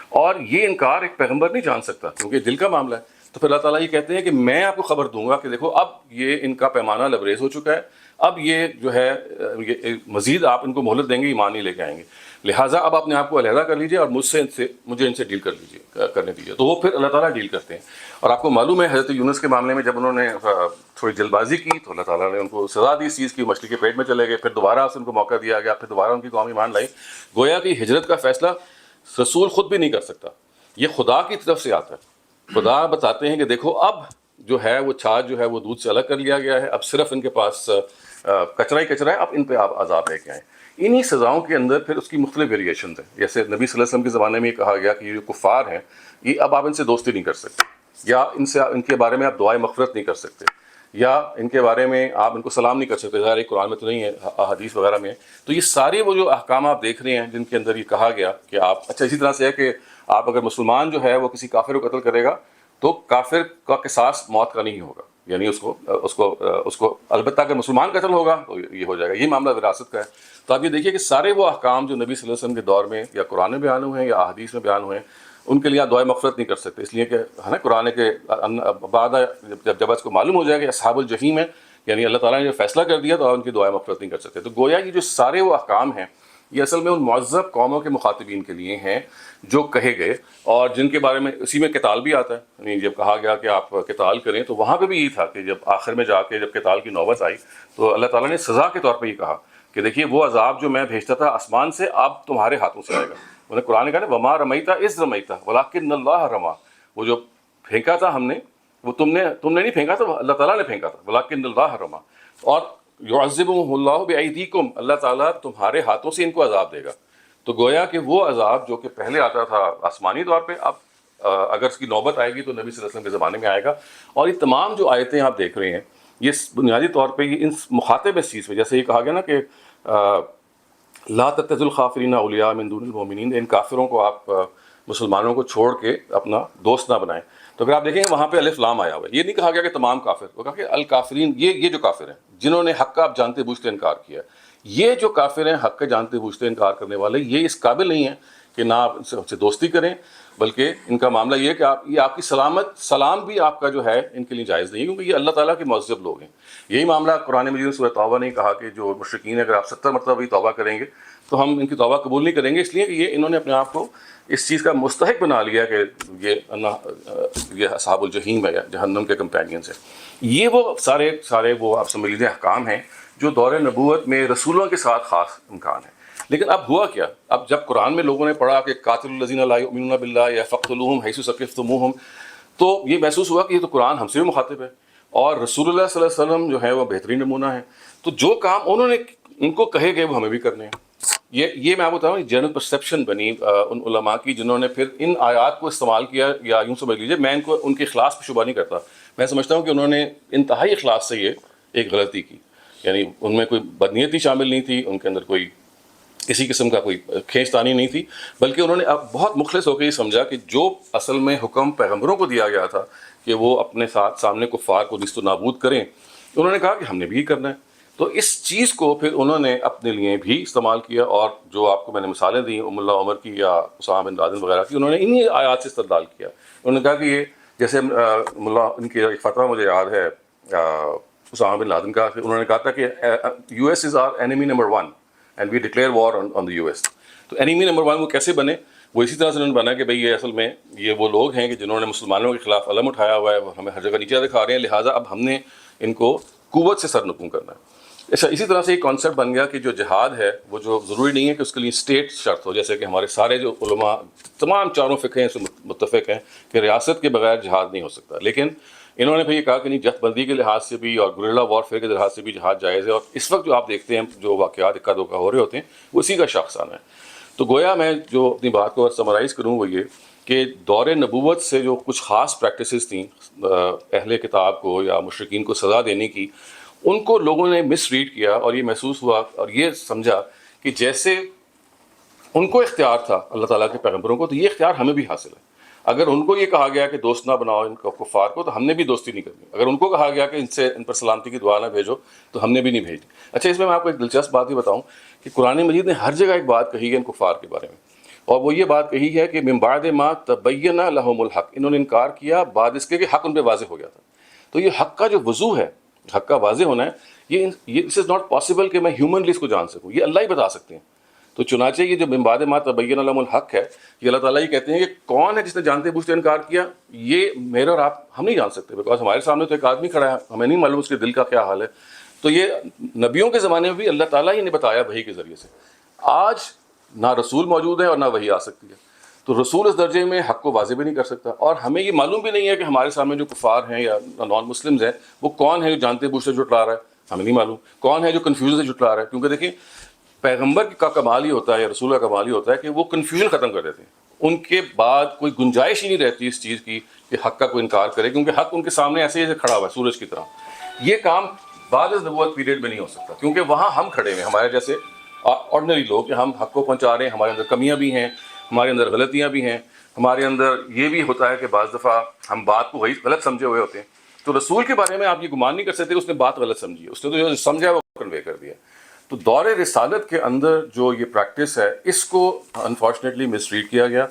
اور یہ انکار ایک پیغمبر نہیں جان سکتا کیونکہ دل کا معاملہ ہے. تو پھر اللہ تعالیٰ یہ کہتے ہیں کہ میں آپ کو خبر دوں گا کہ دیکھو اب یہ ان کا پیمانہ لبریز ہو چکا ہے، اب یہ جو ہے مزید آپ ان کو مہلت دیں گے، ایمان نہیں لے کے آئیں گے. لہٰذا اب اپنے آپ کو علیحدہ کر لیجیے اور مجھے ان سے ڈیل کرنے دیجیے. تو وہ پھر اللہ تعالیٰ ڈیل کرتے ہیں. اور آپ کو معلوم ہے حضرت یونس کے معاملے میں جب انہوں نے تھوڑی جلد بازی کی تو اللہ تعالیٰ نے ان کو سزا دی اس چیز کی، مچھلی کے پیٹ میں چلے گئے. پھر دوبارہ سے ان کو موقع دیا گیا، پھر دوبارہ ان کی قوم ایمان لائی. گویا کہ ہجرت کا فیصلہ رسول خود بھی نہیں کر سکتا، یہ خدا کی طرف سے آتا ہے. خدا بتاتے ہیں کہ دیکھو اب جو ہے وہ چھاچ جو ہے وہ دودھ سے الگ کر لیا گیا ہے، اب صرف ان کے پاس کچرا ہی کچرا ہے، اب ان پہ آپ عذاب لے کے آئیں. انہی سزاؤں کے اندر پھر اس کی مختلف ویریشنز ہیں. جیسے نبی صلی اللہ علیہ وسلم کے زمانے میں یہ کہا گیا کہ یہ جو کفار ہیں یہ اب آپ ان سے دوستی نہیں کر سکتے. یا ان کے بارے میں آپ دعائے مغفرت نہیں کر سکتے، یا ان کے بارے میں آپ ان کو سلام نہیں کر سکتے، ظاہر قرآن میں تو نہیں ہے، حدیث وغیرہ میں ہے۔ تو یہ سارے وہ جو احکام آپ دیکھ رہے ہیں جن کے اندر یہ کہا گیا کہ آپ، اچھا اسی طرح سے ہے کہ آپ اگر مسلمان جو ہے وہ کسی کافر کو قتل کرے گا تو کافر کا قصاص موت کا نہیں ہوگا، یعنی اس کو البتہ اگر مسلمان قتل ہوگا تو یہ ہو جائے گا۔ یہ معاملہ وراثت کا ہے۔ تو آپ یہ دیکھیے کہ سارے وہ احکام جو نبی صلی اللہ علیہ وسلم کے دور میں یا قرآن میں بیان ہوئے ہیں یا احادیث میں بیان ہوئے ہیں، ان کے لیے آپ دعائے مغفرت نہیں کر سکتے، اس لیے کہ ہے نا قرآن کے بعد جب اس کو معلوم ہو جائے کہ اصحاب الجحیم ہے، یعنی اللہ تعالیٰ نے جو فیصلہ کر دیا تو آپ ان کی دعائے مغفرت نہیں کر سکتے۔ تو گویا یہ جو سارے وہ احکام ہیں یہ اصل میں ان معذب قوموں کے مخاطبین کے لیے ہیں جو کہے گئے، اور جن کے بارے میں اسی میں قتال بھی آتا ہے، یعنی جب کہا گیا کہ آپ قتال کریں تو وہاں پہ بھی یہی تھا کہ جب آخر میں جا کے جب قتال کی نوبت آئی تو اللہ تعالیٰ نے سزا کے طور پہ یہ کہا کہ دیکھیے وہ عذاب جو میں بھیجتا تھا آسمان سے اب تمہارے ہاتھوں سے آئے گا۔ مطلب قرآن نے کہا نا وما رمیتا اذ رمیتا ولکن اللہ رما، وہ جو پھینکا تھا ہم نے وہ تم نے نہیں پھینکا تھا، اللہ تعالیٰ نے پھینکا تھا، ولکن اللہ رما۔ اور یعذبہم اللہ بایدیکم، اللہ تعالیٰ تمہارے ہاتھوں سے ان کو عذاب دے گا۔ تو گویا کہ وہ عذاب جو کہ پہلے آتا تھا آسمانی طور پہ، اب اگر اس کی نوبت آئے گی تو نبی صلی اللہ علیہ وسلم کے زمانے میں آئے گا۔ اور یہ تمام جو آیتیں آپ دیکھ رہے ہیں یہ بنیادی طور پہ یہ ان مخاطب اس چیز پہ، جیسے یہ کہا گیا نا کہ لا تتخذوا الکافرین اولیاء من دون المؤمنین، ان کافروں کو آپ مسلمانوں کو چھوڑ کے اپنا دوست نہ بنائیں۔ تو اگر آپ دیکھیں وہاں پہ الف لام آیا ہوا ہے، یہ نہیں کہا گیا کہ تمام کافر، وہ کہا کہ الکافرین، یہ جو کافر ہیں جنہوں نے حق کا آپ جانتے بوجھتے انکار کیا، یہ جو کافر ہیں حق کے جانتے بوجھتے انکار کرنے والے، یہ اس قابل نہیں ہیں کہ نہ آپ ان سے دوستی کریں، بلکہ ان کا معاملہ یہ ہے کہ یہ آپ کی سلام بھی آپ کا جو ہے ان کے لیے جائز نہیں ہے، کیونکہ یہ اللہ تعالیٰ کے معذب لوگ ہیں۔ یہی معاملہ قرآن مجید میں سورہ توبہ نے کہا کہ جو مشرکین ہیں اگر آپ 70 مرتبہ بھی توبہ کریں گے تو ہم ان کی توبہ قبول نہیں کریں گے، اس لیے کہ انہوں نے اپنے آپ کو اس چیز کا مستحق بنا لیا کہ یہ اصحاب الجحیم ہے یا جہنم کے کمپینینز ہیں۔ یہ وہ سارے وہ آپ سمجھ لیجیے احکام ہیں جو دور نبوت میں رسولوں کے ساتھ خاص امکان ہے۔ لیکن اب ہوا کیا؟ اب جب قرآن میں لوگوں نے پڑھا کہ قاتلوا الذین لا یؤمنون باللہ یا فاقتلوہم حیث ثقفتموہم، تو یہ محسوس ہوا کہ یہ تو قرآن ہم سے بھی مخاطب ہے، اور رسول اللہ صلی اللہ علیہ وسلم جو ہے وہ بہترین نمونہ ہیں، تو جو کام انہوں نے ان کو کہے گئے وہ ہمیں بھی کرنے ہیں۔ یہ میں آپ بتا رہا ہوں جنرل پرسیپشن بنی ان علماء کی جنہوں نے پھر ان آیات کو استعمال کیا، یا یوں سمجھ لیجیے میں ان کے اخلاص پہ شبہ نہیں کرتا، میں سمجھتا ہوں کہ انہوں نے انتہائی اخلاص سے یہ ایک غلطی کی، یعنی ان میں کوئی بدنیتی شامل نہیں تھی، ان کے اندر کوئی کسی قسم کا کوئی کھینچتانی نہیں تھی، بلکہ انہوں نے اب بہت مخلص ہو کے یہ سمجھا کہ جو اصل میں حکم پیغمبروں کو دیا گیا تھا کہ وہ اپنے سامنے کفار کو نیست و نابود کریں، انہوں نے کہا کہ ہم نے بھی یہ کرنا ہے۔ تو اس چیز کو پھر انہوں نے اپنے لیے بھی استعمال کیا، اور جو آپ کو میں نے مثالیں دی ام اللہ عمر کی یا اسامہ بن لادن وغیرہ کی، انہوں نے انہی آیات سے استدلال کیا۔ انہوں نے کہا کہ یہ جیسے ملا ان کی ایک فتویٰ مجھے یاد ہے اسامہ بن لادن کا، انہوں نے کہا تھا کہ U S is our enemy number 1 and we declare war on the U S. تو اینیمی نمبر 1 وہ کیسے بنے؟ وہ اسی طرح سے انہوں نے بنا کہ بھئی یہ اصل میں یہ وہ لوگ ہیں کہ جنہوں نے مسلمانوں کے خلاف علم اٹھایا ہوا ہے، وہ ہمیں ہر جگہ نیچے دکھا رہے ہیں، لہٰذا اب ہم نے ان کو قوت سے سر نگوں کرنا ہے۔ اچھا، اسی طرح سے ایک کانسیپٹ بن گیا کہ جو جہاد ہے وہ جو ضروری نہیں ہے کہ اس کے لیے اسٹیٹ شرط ہو، جیسے کہ ہمارے سارے جو علماء تمام چاروں فقہ سے متفق ہیں کہ ریاست کے بغیر جہاد نہیں ہو سکتا، لیکن انہوں نے پھر یہ کہا کہ نہیں، جتھ بندی کے لحاظ سے بھی اور گریلا وارفیئر کے لحاظ سے بھی جہاد جائز ہے، اور اس وقت جو آپ دیکھتے ہیں جو واقعات اکا دکا ہو رہے ہوتے ہیں وہ اسی کا شاخسانہ ہے۔ تو گویا میں جو اپنی بات کو سمرائز کروں وہ یہ کہ دور نبوت سے جو کچھ خاص پریکٹسز تھیں اہل کتاب کو یا مشرکین کو سزا دینے کی، ان کو لوگوں نے مس ریڈ کیا، اور یہ محسوس ہوا اور یہ سمجھا کہ جیسے ان کو اختیار تھا اللہ تعالیٰ کے پیغمبروں کو، تو یہ اختیار ہمیں بھی حاصل ہے۔ اگر ان کو یہ کہا گیا کہ دوست نہ بناؤ ان کفار کو، تو ہم نے بھی دوستی نہیں کرنی۔ اگر ان کو کہا گیا کہ ان پر سلامتی کی دعا نہ بھیجو، تو ہم نے بھی نہیں بھیجی۔ اچھا، اس میں آپ کو ایک دلچسپ بات یہ بتاؤں کہ قرآن مجید نے ہر جگہ ایک بات کہی ہے ان کفار کے بارے میں، اور وہ یہ بات کہی ہے کہ من بعد ما تبین لہم الحق، انہوں نے انکار کیا بعد اس کے کہ حق ان پہ واضح ہو گیا تھا۔ تو یہ حق کا جو وضوح ہے، حق کا واضح ہونا ہے، یہ دس از ناٹ پاسبل کہ میں ہیومنلی اس کو جان سکوں، یہ اللہ ہی بتا سکتے ہیں۔ تو چنانچہ یہ جو من بعد ما تبین لہم الحق ہے، یہ اللہ تعالیٰ یہ کہتے ہیں کہ کون ہے جس نے جانتے بوجھتے انکار کیا؟ یہ میرے اور آپ ہم نہیں جان سکتے، بیکاز ہمارے سامنے تو ایک آدمی کھڑا ہے، ہمیں نہیں معلوم اس کے دل کا کیا حال ہے۔ تو یہ نبیوں کے زمانے میں بھی اللہ تعالیٰ ہی نے بتایا وحی کے ذریعے سے۔ آج نہ رسول موجود ہے اور نہ وحی آ سکتی ہے، تو رسول اس درجے میں حق کو واضح بھی نہیں کر سکتا، اور ہمیں یہ معلوم بھی نہیں ہے کہ ہمارے سامنے جو کفار ہیں یا نان مسلمز ہیں وہ کون ہے جو جانتے بوجھتے جھٹلا رہا ہے، ہمیں نہیں معلوم کون ہے جو کنفیوژن سے جھٹلا رہا ہے۔ کیونکہ دیکھیں پیغمبر کا کمال ہی ہوتا ہے یا رسول کا کمال ہی ہوتا ہے کہ وہ کنفیوژن ختم کر دیتے ہیں، ان کے بعد کوئی گنجائش ہی نہیں رہتی اس چیز کی کہ حق کا کوئی انکار کرے، کیونکہ حق ان کے سامنے ایسے ہی کھڑا ہوا ہے سورج کی طرح۔ یہ کام بعد از نبوت پیریڈ میں نہیں ہو سکتا، کیونکہ وہاں ہم کھڑے ہوئے ہمارے جیسے آرڈنری لوگ کہ ہم حق کو پہنچا رہے ہیں، ہمارے اندر کمیاں بھی ہیں، ہمارے اندر غلطیاں بھی ہیں، ہمارے اندر یہ بھی ہوتا ہے کہ بعض دفعہ ہم بات کو غلط سمجھے ہوئے ہوتے ہیں۔ تو رسول کے بارے میں آپ یہ گمان نہیں کر سکتے کہ اس نے بات غلط سمجھی ہے، اس نے تو جو سمجھا وہ کنوے کر دیا۔ تو دور رسالت کے اندر جو یہ پریکٹس ہے اس کو انفارچونیٹلی مس ٹریٹ کیا گیا،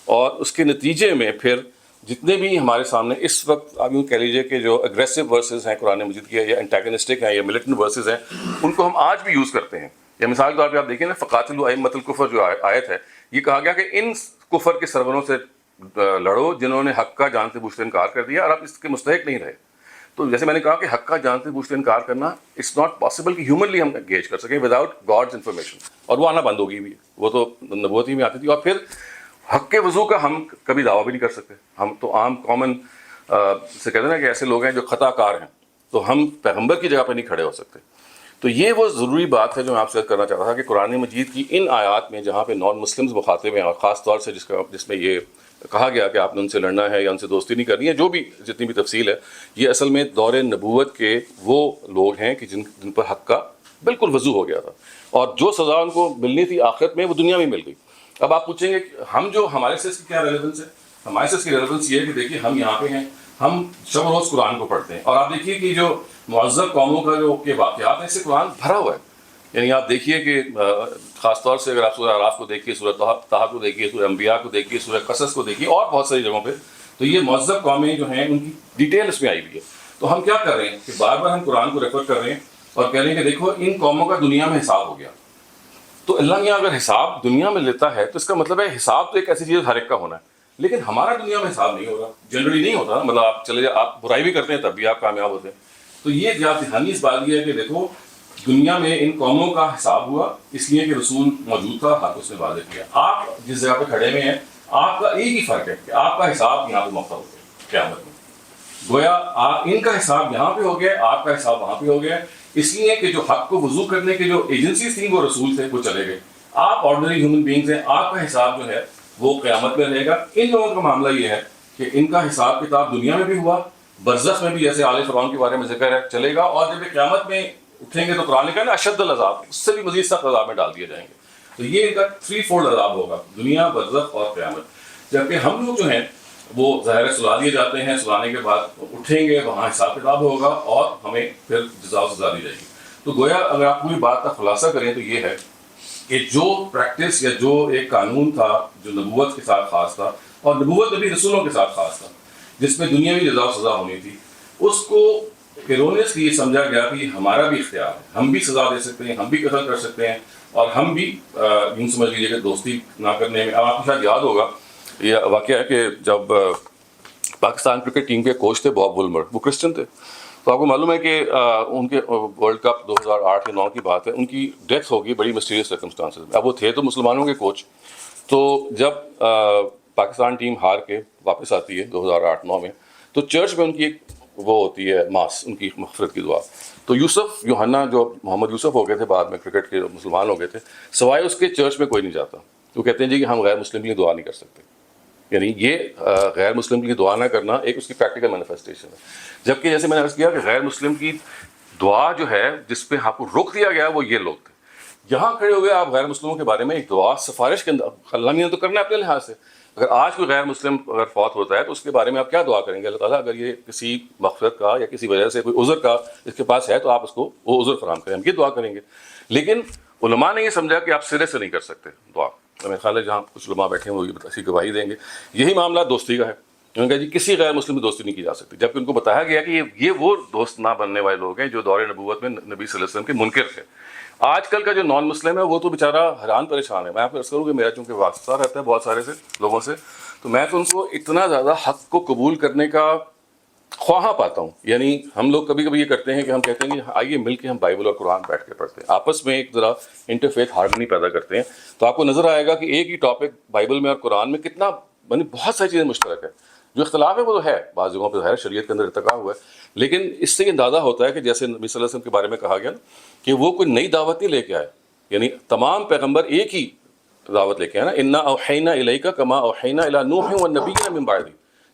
اور اس کے نتیجے میں پھر جتنے بھی ہمارے سامنے اس وقت آپ یوں کہہ لیجیے کہ جو اگریسو ورسز ہیں قرآن مجید کے، یا انٹیگنسٹک ہیں یا ملیٹنٹ ورسز ہیں، ان کو ہم آج بھی یوز کرتے ہیں۔ یا مثال کے طور پہ آپ دیکھیں نا، فقاتلوا ائمۃ الکفر جو آیت ہے، یہ کہا گیا کہ ان کفر کے سروروں سے لڑو جنہوں نے حق کا جانتے بوجھتے انکار کر دیا اور آپ اس کے مستحق نہیں رہے۔ تو جیسے میں نے کہا کہ حق کا جانتے بوجھتے انکار کرنا اٹس ناٹ پاسبل کہ ہیومنلی ہم انگیج کر سکیں وداؤٹ گاڈز انفارمیشن، اور وہ آنا بند ہوگی بھی، وہ تو نبوت ہی میں آتی تھی۔ اور پھر حق کے وضو کا ہم کبھی دعویٰ بھی نہیں کر سکتے، ہم تو عام کامن سے کہتے ہیں نا کہ ایسے لوگ ہیں جو خطا کار ہیں، تو ہم پیغمبر کی جگہ پہ نہیں کھڑے ہو سکتے۔ تو یہ وہ ضروری بات ہے جو میں آپ سے کرنا چاہتا تھا کہ قرآن مجید کی ان آیات میں جہاں پہ نان مسلمز مخاطب ہیں، اور خاص طور سے جس میں یہ کہا گیا کہ آپ نے ان سے لڑنا ہے یا ان سے دوستی نہیں کرنی ہے، جو بھی جتنی بھی تفصیل ہے، یہ اصل میں دور نبوت کے وہ لوگ ہیں کہ جن پر حق کا بالکل وضو ہو گیا تھا، اور جو سزا ان کو ملنی تھی آخرت میں وہ دنیا میں مل گئی۔ اب آپ پوچھیں گے کہ ہمارے سے اس کی کیا ریلیونس ہے؟ ہمارے سے اس کی ریلیونس یہ ہے کہ دیکھیے ہم یہاں پہ ہیں، ہم شب روز قرآن کو پڑھتے ہیں، اور آپ دیکھیے کہ جو معذب قوموں کا جو کے واقعات ہیں اس سے قرآن بھرا ہوا ہے۔ یعنی آپ دیکھیے کہ خاص طور سے اگر آپ سورہ اعراف کو دیکھیے، سورہ طٰہٰ کو دیکھیے، سورہ انبیاء کو دیکھیے، سورہ قصص کو دیکھیے، اور بہت ساری جگہوں پہ، تو یہ معذب قومیں جو ہیں ان کی ڈیٹیل اس میں آئی ہوئی ہے۔ تو ہم کیا کر رہے ہیں کہ بار بار ہم قرآن کو ریفر کر رہے ہیں اور کہہ رہے ہیں کہ دیکھو ان قوموں کا دنیا میں حساب ہو گیا۔ تو اللہ میاں اگر حساب دنیا میں لیتا ہے تو اس کا مطلب ہے حساب تو ایک ایسی چیز ہر ایک کا ہونا ہے، لیکن ہمارا دنیا میں حساب نہیں ہوگا، جنرلی نہیں ہوتا، مطلب آپ چلے جائیں، آپ برائی بھی کرتے ہیں تب بھی آپ کامیاب ہوتے ہیں۔ تو یہ دہانی اس بات یہ ہے کہ دیکھو دنیا میں ان قوموں کا حساب ہوا اس لیے کہ رسول موجود تھا، حق اس نے واضح کیا۔ آپ جس جگہ پہ کھڑے ہوئے ہیں آپ کا ایک ہی فرق ہے کہ آپ کا حساب یہاں پہ موقع ہو گیا قیامت میں، گویا آپ ان کا حساب یہاں پہ ہو گیا، آپ کا حساب وہاں پہ ہو گیا، اس لیے کہ جو حق کو وضو کرنے کے جو ایجنسیز تھیں وہ رسول تھے، وہ چلے گئے۔ آپ آرڈنری ہیومن بینگز ہیں، آپ کا حساب جو ہے وہ قیامت میں رہے گا۔ ان لوگوں کا معاملہ یہ ہے کہ ان کا حساب کتاب دنیا میں بھی ہوا، برزخ میں بھی، جیسے آل فرعون کے بارے میں ذکر ہے، چلے گا، اور جب قیامت میں اٹھیں گے تو قرآن کا نا اشد العذاب، اس سے بھی مزید سخت عذاب میں ڈال دیے جائیں گے۔ تو یہ ان کا 3 فولڈ عذاب ہوگا، دنیا، برزخ اور قیامت۔ جبکہ ہم لوگ جو ہیں وہ ظاہر سلا دیے جاتے ہیں، سلانے کے بعد اٹھیں گے، وہاں حساب کتاب ہوگا اور ہمیں پھر جزا و سزا دی جائے گی۔ تو گویا اگر آپ پوری بات کا خلاصہ کریں تو یہ ہے کہ جو پریکٹس یا جو ایک قانون تھا جو نبوت کے ساتھ خاص تھا، اور نبوت نبی رسولوں کے ساتھ خاص تھا، جس میں دنیاوی جزا و سزا ہونی تھی، اس کو ایرونیسلی یہ سمجھا گیا کہ ہمارا بھی اختیار ہے، ہم بھی سزا دے سکتے ہیں، ہم بھی قتل کر سکتے ہیں، اور ہم بھی یوں سمجھ لیجیے کہ دوستی نہ کرنے میں۔ اب آپ کو شاید یاد ہوگا یہ واقعہ ہے کہ جب پاکستان کرکٹ ٹیم کے کوچ تھے باب وولمر، وہ کرسچن تھے، تو آپ کو معلوم ہے کہ ان کے ورلڈ کپ 2008 یا 9 کی بات ہے، ان کی ڈیتھ ہوگی بڑی مسٹیریس سرکمسٹانسز میں۔ اب وہ تھے تو مسلمانوں کے کوچ، تو جب پاکستان ٹیم ہار کے واپس آتی ہے 2008-9 میں، تو چرچ میں ان کی ایک وہ ہوتی ہے ماس، ان کی مغفرت کی دعا۔ تو یوسف یوحنا جو محمد یوسف ہو گئے تھے بعد میں کرکٹ کے مسلمان ہو گئے تھے، سوائے اس کے چرچ میں کوئی نہیں جاتا۔ وہ کہتے ہیں جی کہ ہم غیر مسلم کے لیے دعا نہیں کر سکتے، یعنی یہ غیر مسلم کے لیے دعا نہ کرنا ایک اس کی پریکٹیکل مینیفیسٹیشن ہے۔ جبکہ جیسے میں نے عرض کیا کہ غیر مسلم کی دعا جو ہے جس پہ آپ کو روک دیا گیا وہ یہ لوگ تھے۔ یہاں کھڑے ہوئے آپ غیر مسلموں کے بارے میں ایک دعا سفارش کے اندر، اللہ نے تو کرنا ہے اپنے لحاظ سے، اگر آج کوئی غیر مسلم اگر فوت ہوتا ہے تو اس کے بارے میں آپ کیا دعا کریں گے؟ اللہ تعالیٰ اگر یہ کسی مغفرت کا یا کسی وجہ سے کوئی عذر کا اس کے پاس ہے تو آپ اس کو وہ عذر فراہم کریں، ہم یہ دعا کریں گے۔ لیکن علماء نے یہ سمجھا کہ آپ سرے سے نہیں کر سکتے دعا۔ میرے خیال ہے جہاں کچھ علماء بیٹھے ہیں وہ اسی گواہی دیں گے۔ یہی معاملہ دوستی کا ہے، انہوں نے کہا جی کسی غیر مسلم کی دوستی نہیں کی جا سکتی، جبکہ ان کو بتایا گیا کہ یہ وہ دوست نہ بننے والے لوگ ہیں جو دور نبوت میں نبی صلی اللہ علیہ وسلم کے منکر تھے۔ آج کل کا جو نان مسلم ہے وہ تو بیچارہ حیران پریشان ہے۔ میں آپ کو عرض کروں کہ میرا چونکہ واسطہ رہتا ہے بہت سارے سے لوگوں سے، تو میں تو ان کو اتنا زیادہ حق کو قبول کرنے کا خواہاں پاتا ہوں۔ یعنی ہم لوگ کبھی کبھی یہ کرتے ہیں کہ ہم کہتے ہیں کہ آئیے مل کے ہم بائبل اور قرآن بیٹھ کے پڑھتے ہیں، آپس میں ایک ذرا انٹرفیتھ ہارمنی پیدا کرتے ہیں، تو آپ کو نظر آئے گا کہ ایک ہی ٹاپک بائبل میں اور قرآن میں کتنا بہت ساری چیزیں مشترک ہے۔ جو اختلاف ہے وہ تو ہے، بعض جگہوں پہ ظاہر شریعت کے اندر ارتقا ہوا ہے، لیکن اس سے یہ اندازہ ہوتا ہے کہ جیسے نبی صلی اللہ علیہ وسلم کے بارے میں کہا گیا نا کہ وہ کوئی نئی دعوت نہیں لے کے آئے، یعنی تمام پیغمبر ایک ہی دعوت لے کے آنا، انا اوحینا الیک کما اوحینا الی نوح والنبیین من بعدہ،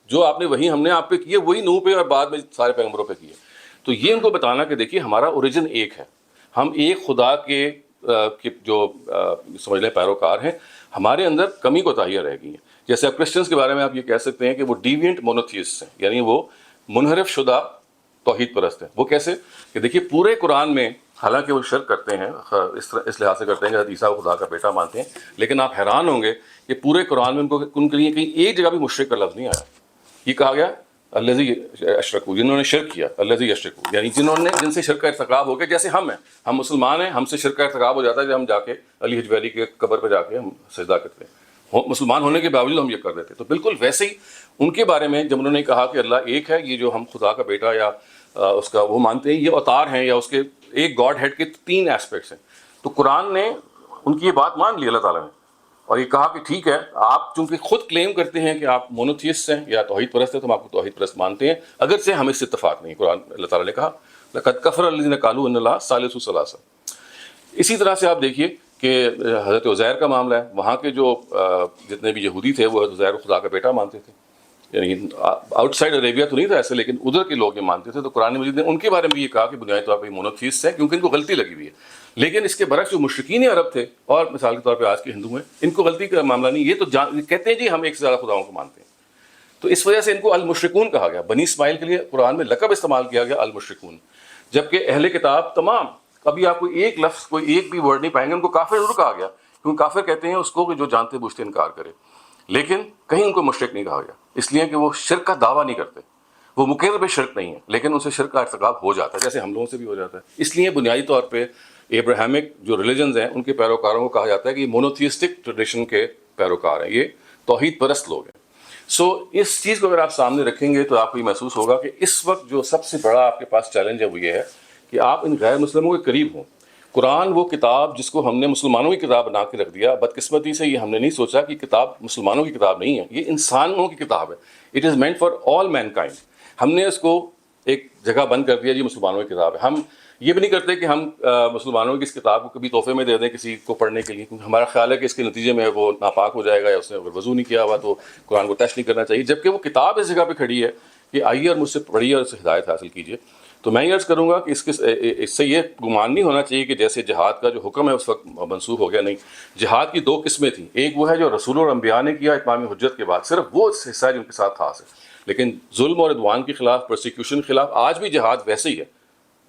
جو آپ نے وہی ہم نے آپ پہ کیے وہی نوح پہ اور بعد میں سارے پیغمبروں پہ کیے. تو یہ ان کو بتانا کہ دیکھیے ہمارا اوریجن ایک ہے، ہم ایک خدا کے جو سمجھ لیں پیروکار ہیں، ہمارے اندر کمی کوتاہیاں رہ گئی ہیں. جیسے اب کرسچنس کے بارے میں آپ یہ کہہ سکتے ہیں کہ وہ ڈیوینٹ مونوتھیسٹ ہیں، یعنی وہ منحرف شدہ توحید پرست ہیں. وہ کیسے کہ دیکھیے پورے قرآن میں حالانکہ وہ شرک کرتے ہیں، اس لحاظ سے کرتے ہیں کہ حضرت عیسیٰ کو خدا کا بیٹا مانتے ہیں، لیکن آپ حیران ہوں گے کہ پورے قرآن میں ان کے لیے کہیں ایک جگہ بھی مشرک کا لفظ نہیں آیا. یہ کہا گیا الذی اشرکوا، جنہوں نے شرک کیا، الذی اشرکوا یعنی جن سے شرک کا ارتکاب ہو گیا. جیسے ہم ہیں، ہم مسلمان ہیں، ہم سے شرک کا ارتکاب ہو جاتا ہے جب ہم جا کے علی حجویری کے قبر پہ جا کے ہم سجدہ کرتے ہیں، مسلمان ہونے کے باوجود ہم یہ کر دیتے. تو بالکل ویسے ہی ان کے بارے میں جب انہوں نے کہا کہ اللہ ایک ہے، یہ جو ہم خدا کا بیٹا یا اس کا وہ مانتے ہیں، یہ اوتار ہیں یا اس کے ایک گاڈ ہیڈ کے 3 ایسپیکٹس ہیں. تو قرآن نے ان کی یہ بات مان لی اللہ تعالیٰ نے، اور یہ کہا کہ ٹھیک ہے، آپ چونکہ خود کلیم کرتے ہیں کہ آپ مونوتھیسٹ ہیں یا توحید پرست ہیں، تو ہم آپ کو توحید پرست مانتے ہیں، اگرچہ ہم اس سے اتفاق نہیں. قرآن اللہ تعالیٰ نے کہا لقد کفر الذین قالوا ان اللہ ثالث ثلاثہ. اسی طرح سے آپ دیکھیے کہ حضرت عزیر کا معاملہ ہے، وہاں کے جو جتنے بھی یہودی تھے وہ حضرت عزیر کو خدا کا بیٹا مانتے تھے، یعنی آؤٹ سائڈ عربیہ تو نہیں تھا ایسے، لیکن ادھر کے لوگ یہ مانتے تھے. تو قرآن مجید نے ان کے بارے میں یہ کہا کہ بنیادی طور پہ مونوتھیسٹ ہیں کیونکہ ان کو غلطی لگی ہوئی ہے. لیکن اس کے برعکس جو مشرکین عرب تھے اور مثال کے طور پہ آج کے ہندو ہیں، ان کو غلطی کا معاملہ نہیں، یہ تو کہتے ہیں جی ہم ایک سے زیادہ خداؤں کو مانتے ہیں. تو اس وجہ سے ان کو المشرکون کہا گیا. بنی اسماعیل کے لیے قرآن میں لقب استعمال کیا گیا المشرکون، جبکہ اہل کتاب تمام کبھی آپ کو ایک لفظ کوئی ایک بھی ورڈ نہیں پائیں گے ان کو کافر ضرور کہا گیا، کیونکہ کافر کہتے ہیں اس کو کہ جو جانتے بوجھتے انکار کرے، لیکن کہیں ان کو مشرک نہیں کہا گیا، اس لیے کہ وہ شرک کا دعویٰ نہیں کرتے، وہ مقر بے شرک نہیں ہے، لیکن ان سے شرک کا ارتکاب ہو جاتا ہے جیسے ہم لوگوں سے بھی ہو جاتا ہے. اس لیے بنیادی طور پہ ابراہیمک جو ریلیجنز ہیں ان کے پیروکاروں کو کہا جاتا ہے کہ یہ مونوتھیسٹک ٹریڈیشن کے پیروکار ہیں، یہ توحید پرست لوگ ہیں. سو اس چیز کو اگر آپ سامنے رکھیں گے تو آپ کو یہ محسوس ہوگا کہ اس وقت جو سب سے بڑا آپ کے پاس چیلنج ہے وہ یہ ہے کہ آپ ان غیر مسلموں کے قریب ہوں. قرآن وہ کتاب جس کو ہم نے مسلمانوں کی کتاب بنا کے رکھ دیا، بدقسمتی سے یہ ہم نے نہیں سوچا کہ کتاب مسلمانوں کی کتاب نہیں ہے، یہ انسانوں کی کتاب ہے. It is meant for all mankind. ہم نے اس کو ایک جگہ بند کر دیا، یہ مسلمانوں کی کتاب ہے. ہم یہ بھی نہیں کرتے کہ ہم مسلمانوں کی اس کتاب کو کبھی تحفے میں دے دیں کسی کو پڑھنے کے لیے، کیونکہ ہمارا خیال ہے کہ اس کے نتیجے میں وہ ناپاک ہو جائے گا، یا اس نے اگر وضو نہیں کیا ہوا تو قرآن کو ٹچ نہیں کرنا چاہیے، جبکہ وہ کتاب اس جگہ پہ کھڑی ہے کہ آئیے اور مجھ سے پڑھیے اور اس سے ہدایت حاصل کیجیے. تو میں یہ عرض کروں گا کہ اس سے یہ گمان نہیں ہونا چاہیے کہ جیسے جہاد کا جو حکم ہے اس وقت منسوخ ہو گیا. نہیں، جہاد کی 2 قسمیں تھیں، ایک وہ ہے جو رسول اور انبیاء نے کیا اتمام حجت کے بعد، صرف وہ حصہ ہے جو ان کے ساتھ خاص ہے. لیکن ظلم اور عدوان کے خلاف، پرسیکیوشن کے خلاف آج بھی جہاد ویسے ہی ہے،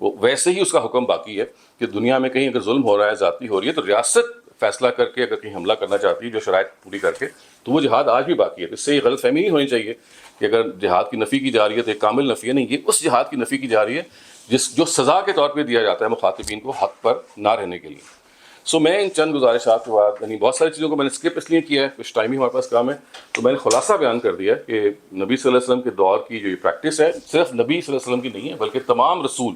وہ ویسے ہی اس کا حکم باقی ہے کہ دنیا میں کہیں اگر ظلم ہو رہا ہے، زیادتی ہو رہی ہے، تو ریاست فیصلہ کر کے اگر کہیں حملہ کرنا چاہتی ہے جو شرائط پوری کر کے، تو وہ جہاد آج بھی باقی ہے. اس سے یہ غلط فہمی نہیں ہونی چاہیے کہ اگر جہاد کی نفی کی جا رہی ہے تو ایک کامل نفی ہے، نہیں، یہ اس جہاد کی نفی کی جا رہی ہے جو سزا کے طور پہ دیا جاتا ہے مخاطبین کو حق پر نہ رہنے کے لیے. سو میں ان چند گزارشات کے بعد، یعنی بہت ساری چیزوں کو میں نے اسکپ اس لیے کیا ہے، کچھ ٹائم ہی ہمارے پاس کام ہے، تو میں نے خلاصہ بیان کر دیا کہ نبی صلی اللہ علیہ وسلم کے دور کی جو یہ پریکٹس ہے، صرف نبی صلی اللہ علیہ وسلم کی نہیں ہے بلکہ تمام رسول،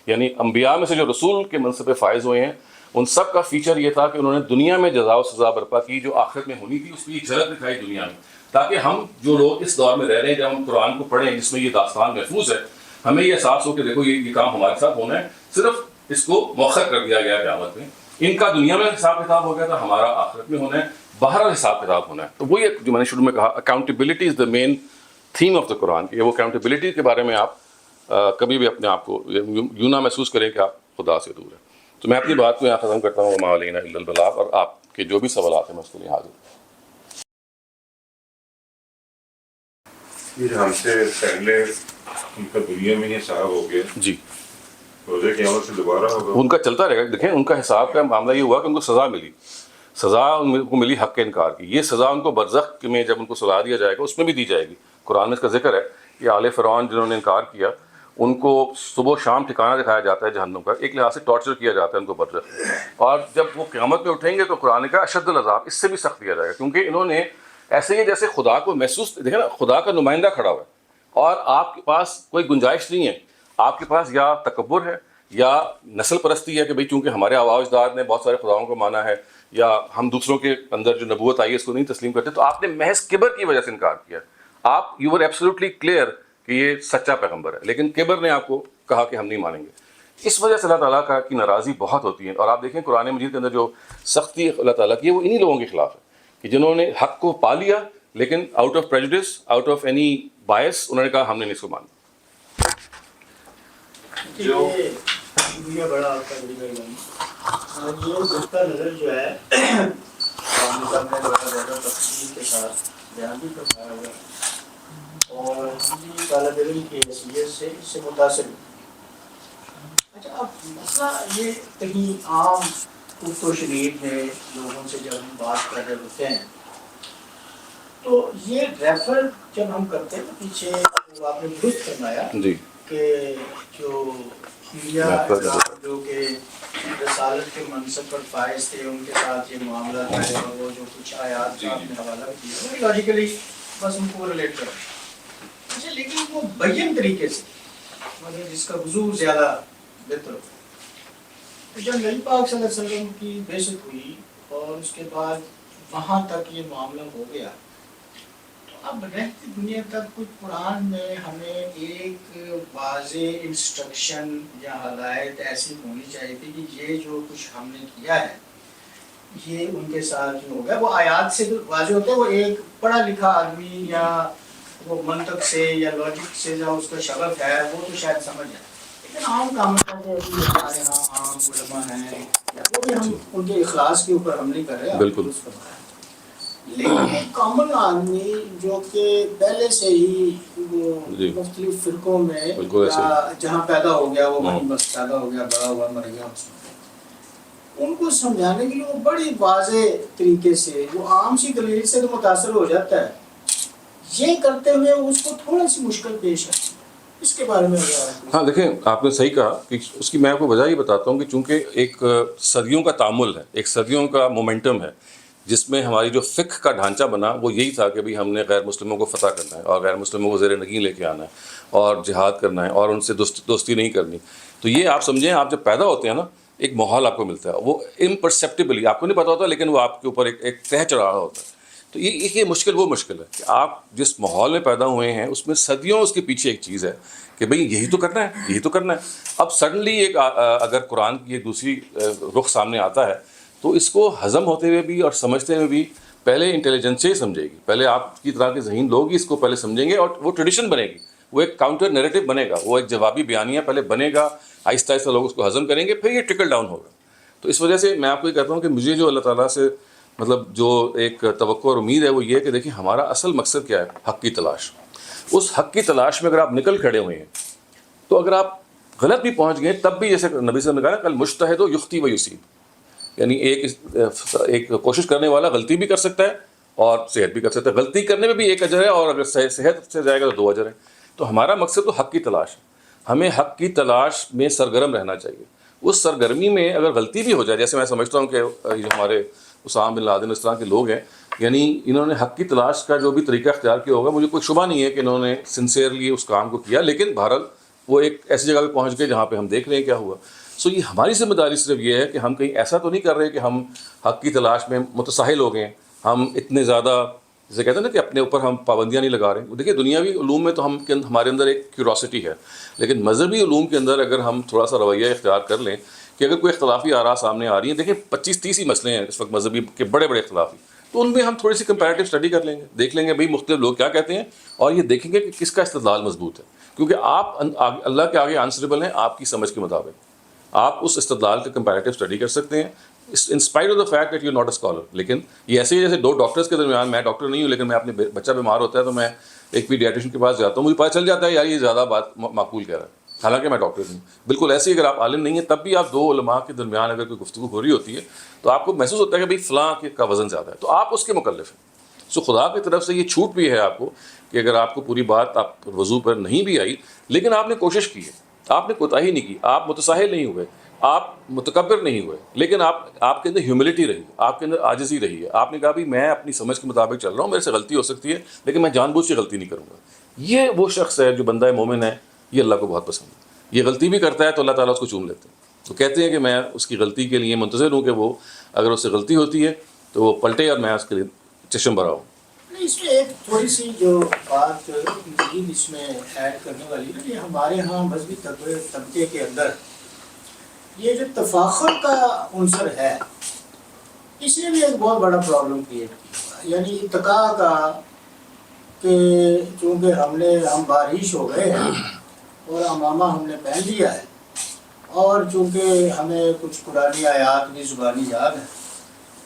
یعنی انبیاء میں سے جو رسول کے منصب پہ فائز ہوئے ہیں، ان سب کا فیچر یہ تھا کہ انہوں نے دنیا میں جزا و سزا برپا کی جو آخرت میں ہونی تھی، اس کی ایک جھلک دکھائی دنیا میں، تاکہ ہم جو لوگ اس دور میں رہ رہے ہیں، جب ہم قرآن کو پڑھیں جس میں یہ داستان محفوظ ہے، ہمیں یہ احساس ہو کہ دیکھو یہ کام ہمارے ساتھ ہونا ہے، صرف اس کو مؤخر کر دیا گیا قیامت میں. ان کا دنیا میں حساب کتاب ہو گیا تھا، ہمارا آخرت میں ہونا ہے، باہر حساب کتاب ہونا ہے. تو وہی جو میں نے شروع میں کہا، accountability is the main theme of the Quran. کہ وہ اکاؤنٹیبلٹی کے بارے میں آپ کبھی بھی اپنے آپ کو یوں نہ محسوس کریں کہ آپ خدا سے دور ہیں. تو میں اپنی بات کو یہاں ختم کرتا ہوں. وما علینا الا البلاغ. اور آپ کے جو بھی سوالات ہیں میں اس کے لیے حاضر ہوں. یہ ہم سے پہلے ان کا دنیا میں یہ صاحب ہو گیا جی، روزے قیامت سے دوبارہ ہوگا، ان کا چلتا رہے گا. دیکھیں ان کا حساب کا معاملہ یہ ہوا کہ ان کو سزا ملی، سزا ان کو ملی حق کے انکار کی. یہ سزا ان کو برزخ میں جب ان کو سزا دیا جائے گا اس میں بھی دی جائے گی. قرآن میں اس کا ذکر ہے کہ آل فرعون جنہوں نے انکار کیا ان کو صبح و شام ٹھکانہ دکھایا جاتا ہے جہنم کا، ایک لحاظ سے ٹارچر کیا جاتا ہے ان کو برزخ. اور جب وہ قیامت میں اٹھیں گے تو قرآن کا اشد العذاب، اس سے بھی سخت دیا جائے گا، کیونکہ انہوں نے ایسے ہی جیسے خدا کو محسوس، دیکھیں نا خدا کا نمائندہ کھڑا ہوا ہے اور آپ کے پاس کوئی گنجائش نہیں ہے. آپ کے پاس یا تکبر ہے یا نسل پرستی ہے کہ بھئی چونکہ ہمارے آباء و اجداد نے بہت سارے خداؤں کو مانا ہے، یا ہم دوسروں کے اندر جو نبوت آئی ہے اس کو نہیں تسلیم کرتے. تو آپ نے محض کبر کی وجہ سے انکار کیا. آپ یو آر ایبسلیوٹلی کلیئر کہ یہ سچا پیغمبر ہے، لیکن کبر نے آپ کو کہا کہ ہم نہیں مانیں گے. اس وجہ سے اللہ تعالیٰ کی ناراضی بہت ہوتی ہے. اور آپ دیکھیں قرآن مجید کے اندر جو سختی اللہ تعالیٰ کی ہے وہ انہی لوگوں کے خلاف ہے کہ جنہوں نے حق کو پا لیا لیکن out of prejudice, out of any bias, انہوں نے کہا ہم نے نہیں اس کو مانا. یہ بڑا آپ کا بڑی مہربانی. یہ نقطہ نظر جو ہے صاحب نے بڑا زیادہ تفصیل کے ساتھ بیان بھی کروایا ہوا اور ہم بھی طالب علم کی حیثیت سے اس سے متاثر ہوئے. اچھا اب مسئلہ یہ کہیں عام اردو و شنید میں لوگوں سے جب ہم بات کر رہے ہوتے ہیں تو یہ ریفر جب ہم کرتے ہیں تو پیچھے آپ نے درست فرمایا جی کہ جو میڈیا جو کہ رسالت کے منصب پر فائز تھے ان کے ساتھ یہ معاملہ ہے اور وہ جو کچھ آیات کا آپ نے حوالہ کیا لاجیکلی بس ان کو ریلیٹ کریں. اچھا لیکن وہ بین طریقے سے مطلب جس کا حضور زیادہ بہتر ہو. جب نبی پاک صلی اللہ علیہ وسلم کی بعثت ہوئی اور اس کے بعد وہاں تک یہ معاملہ ہو گیا تو اب رہتی دنیا تک کچھ قرآن میں ہمیں ایک واضح انسٹرکشن یا ہدایت ایسی ہونی چاہیے تھی کہ یہ جو کچھ ہم نے کیا ہے یہ ان کے ساتھ جو ہو گیا. وہ آیات سے واضح ہوتا ہے, وہ ایک پڑھا لکھا آدمی یا وہ منطق سے یا لاجک سے جو اس کا شغف ہے وہ تو شاید سمجھ جائے. لیکن عام کام ہمارے یہاں عام علماء ہیں وہ بھی ہم ان کے اخلاص کے اوپر ہم نہیں کر رہے بالکل. لیکن ایک کامن آدمی جو کہ پہلے سے ہی وہ مختلف فرقوں میں جہاں پیدا ہو گیا وہ وہیں بس پیدا ہو گیا, بڑا ہوا, مر گیا, ان کو سمجھانے کے لیے وہ بڑی واضح طریقے سے وہ عام سی دلیل سے تو متاثر ہو جاتا ہے. یہ کرتے ہوئے اس کو تھوڑا سی مشکل پیش ہے. اس کے بارے میں ہاں دیکھیں آپ نے صحیح کہا کہ اس کی میں آپ کو وجہ یہ بتاتا ہوں کہ چونکہ ایک صدیوں کا تعامل ہے, ایک صدیوں کا مومنٹم ہے جس میں ہماری جو فقہ کا ڈھانچہ بنا وہ یہی تھا کہ بھئی ہم نے غیر مسلموں کو فتح کرنا ہے اور غیر مسلموں کو زیر نگین لے کے آنا ہے اور جہاد کرنا ہے اور ان سے دوستی نہیں کرنی. تو یہ آپ سمجھیں آپ جب پیدا ہوتے ہیں نا ایک ماحول آپ کو ملتا ہے, وہ امپرسیپٹیبلی آپ کو نہیں پتا ہوتا لیکن وہ آپ کے اوپر ایک تہ چڑھا رہا ہوتا ہے. تو یہ مشکل وہ مشکل ہے کہ آپ جس ماحول میں پیدا ہوئے ہیں اس میں صدیوں اس کے پیچھے ایک چیز ہے کہ بھئی یہی تو کرنا ہے, یہی تو کرنا ہے. اب سڈنلی ایک اگر قرآن کی ایک دوسری رخ سامنے آتا ہے تو اس کو ہضم ہوتے ہوئے بھی اور سمجھتے ہوئے بھی پہلے انٹیلیجنس سے ہی سمجھے گی, پہلے آپ کی طرح کے ذہین لوگ ہی اس کو پہلے سمجھیں گے اور وہ ٹریڈیشن بنے گی, وہ ایک کاؤنٹر نیریٹو بنے گا, وہ ایک جوابی بیانیہ پہلے بنے گا, آہستہ آہستہ لوگ اس کو ہضم کریں گے, پھر یہ ٹرکل ڈاؤن ہوگا. تو اس وجہ سے میں آپ کو یہ کہتا ہوں کہ مجھے جو اللہ تعالیٰ سے مطلب جو ایک توقع اور امید ہے وہ یہ ہے کہ دیکھیں ہمارا اصل مقصد کیا ہے, حق کی تلاش. اس حق کی تلاش میں اگر آپ نکل کھڑے ہوئے ہیں تو اگر آپ غلط بھی پہنچ گئے تب بھی جیسے نبی صلی اللہ علیہ وسلم نے کہا نا کل مجتہد و یخطی و یصیب, یعنی ایک کوشش کرنے والا غلطی بھی کر سکتا ہے اور صحت بھی کر سکتا ہے. غلطی کرنے میں بھی ایک اجر ہے اور اگر صحت سے جائے گا تو 2 اجر ہے. تو ہمارا مقصد تو حق کی تلاش ہے, ہمیں حق کی تلاش میں سرگرم رہنا چاہیے. اس سرگرمی میں اگر غلطی بھی ہو جائے, جیسے میں سمجھتا ہوں کہ جو ہمارے اسامہ بن لادن اس طرح کے لوگ ہیں, یعنی انہوں نے حق کی تلاش کا جو بھی طریقہ اختیار کیا ہوگا, مجھے کوئی شبہ نہیں ہے کہ انہوں نے سنسیئرلی اس کام کو کیا, لیکن بہرحال وہ ایک ایسی جگہ پہ پہنچ گئے جہاں پہ ہم دیکھ رہے ہیں کیا ہوا. سو یہ ہماری ذمہ داری صرف یہ ہے کہ ہم کہیں ایسا تو نہیں کر رہے کہ ہم حق کی تلاش میں متساہل ہو گئے ہیں, ہم اتنے زیادہ جیسے کہتے ہیں نا کہ اپنے اوپر ہم پابندیاں نہیں لگا رہے. دیکھیے دنیاوی علوم میں تو ہمارے اندر ایک کیوروسٹی ہے, لیکن مذہبی علوم کے اندر اگر ہم تھوڑا سا رویہ اختیار کر لیں کہ اگر کوئی اختلافی آراء سامنے آ رہی ہیں, دیکھیں 25-30 ہی مسئلے ہیں اس وقت مذہبی کے بڑے بڑے اختلافی, تو ان میں ہم تھوڑی سی کمپیریٹیو اسٹڈی کر لیں گے, دیکھ لیں گے بھئی مختلف لوگ کیا کہتے ہیں اور یہ دیکھیں گے کہ کس کا استدلال مضبوط ہے. کیونکہ آپ اللہ کے آگے آنسریبل ہیں آپ کی سمجھ کے مطابق, آپ اس استدلال کا کمپیریٹیو اسٹڈی کر سکتے ہیں in spite of the fact that you not a scholar. لیکن یہ ایسے ہی جیسے 2 ڈاکٹرس کے درمیان, میں ڈاکٹر نہیں ہوں لیکن میں اپنے بچہ بیمار ہوتا ہے تو میں ایک پیڈیاٹریشن کے پاس جاتا ہوں, مجھے پتہ چل جاتا ہے یار یہ زیادہ بات معقول کہہ رہا ہے, حالانکہ میں ڈاکٹر نہیں. بالکل ایسے ہی اگر آپ عالم نہیں ہیں تب بھی آپ 2 علماء کے درمیان اگر کوئی گفتگو ہو رہی ہوتی ہے تو آپ کو محسوس ہوتا ہے کہ بھئی فلاں کا وزن زیادہ ہے, تو آپ اس کے مکلف ہیں. سو خدا کی طرف سے یہ چھوٹ بھی ہے آپ کو کہ اگر آپ کو پوری بات آپ وضو پر نہیں بھی آئی لیکن آپ نے کوشش کی ہے, آپ نے کوتاہی نہیں کی, آپ متساہل نہیں ہوئے, آپ متکبر نہیں ہوئے, لیکن آپ کے اندر ہیوملٹی رہی, آپ کے اندر عاجزی رہی ہے. آپ نے کہا بھی میں اپنی سمجھ کے مطابق چل رہا ہوں, میرے سے غلطی ہو سکتی ہے لیکن میں جان بوجھ کے غلطی نہیں کروں گا. یہ وہ شخص ہے جو بندہ مومن ہے, یہ اللہ کو بہت پسند ہے. یہ غلطی بھی کرتا ہے تو اللہ تعالیٰ اس کو چوم لیتے ہیں. تو کہتے ہیں کہ میں اس کی غلطی کے لیے منتظر ہوں کہ وہ اگر اس سے غلطی ہوتی ہے تو وہ پلٹے اور میں اس کے لیے چشم بھرا ہوں. اس میں ایک تھوڑی سی جو بات مزید اس میں ایڈ کرنے والی ہے کہ ہمارے ہاں مذہبی طبقے کے اندر یہ جو تفاخر کا عنصر ہے اس نے بھی ایک بہت بڑا پرابلم کریٹ کیا، یعنی اتقاء کا کہ چونکہ ہم بارش ہو گئے ہیں اور امامہ ہم نے پہن لیا ہے، اور چونکہ ہمیں کچھ قرآنی آیات بھی زبانی یاد ہے،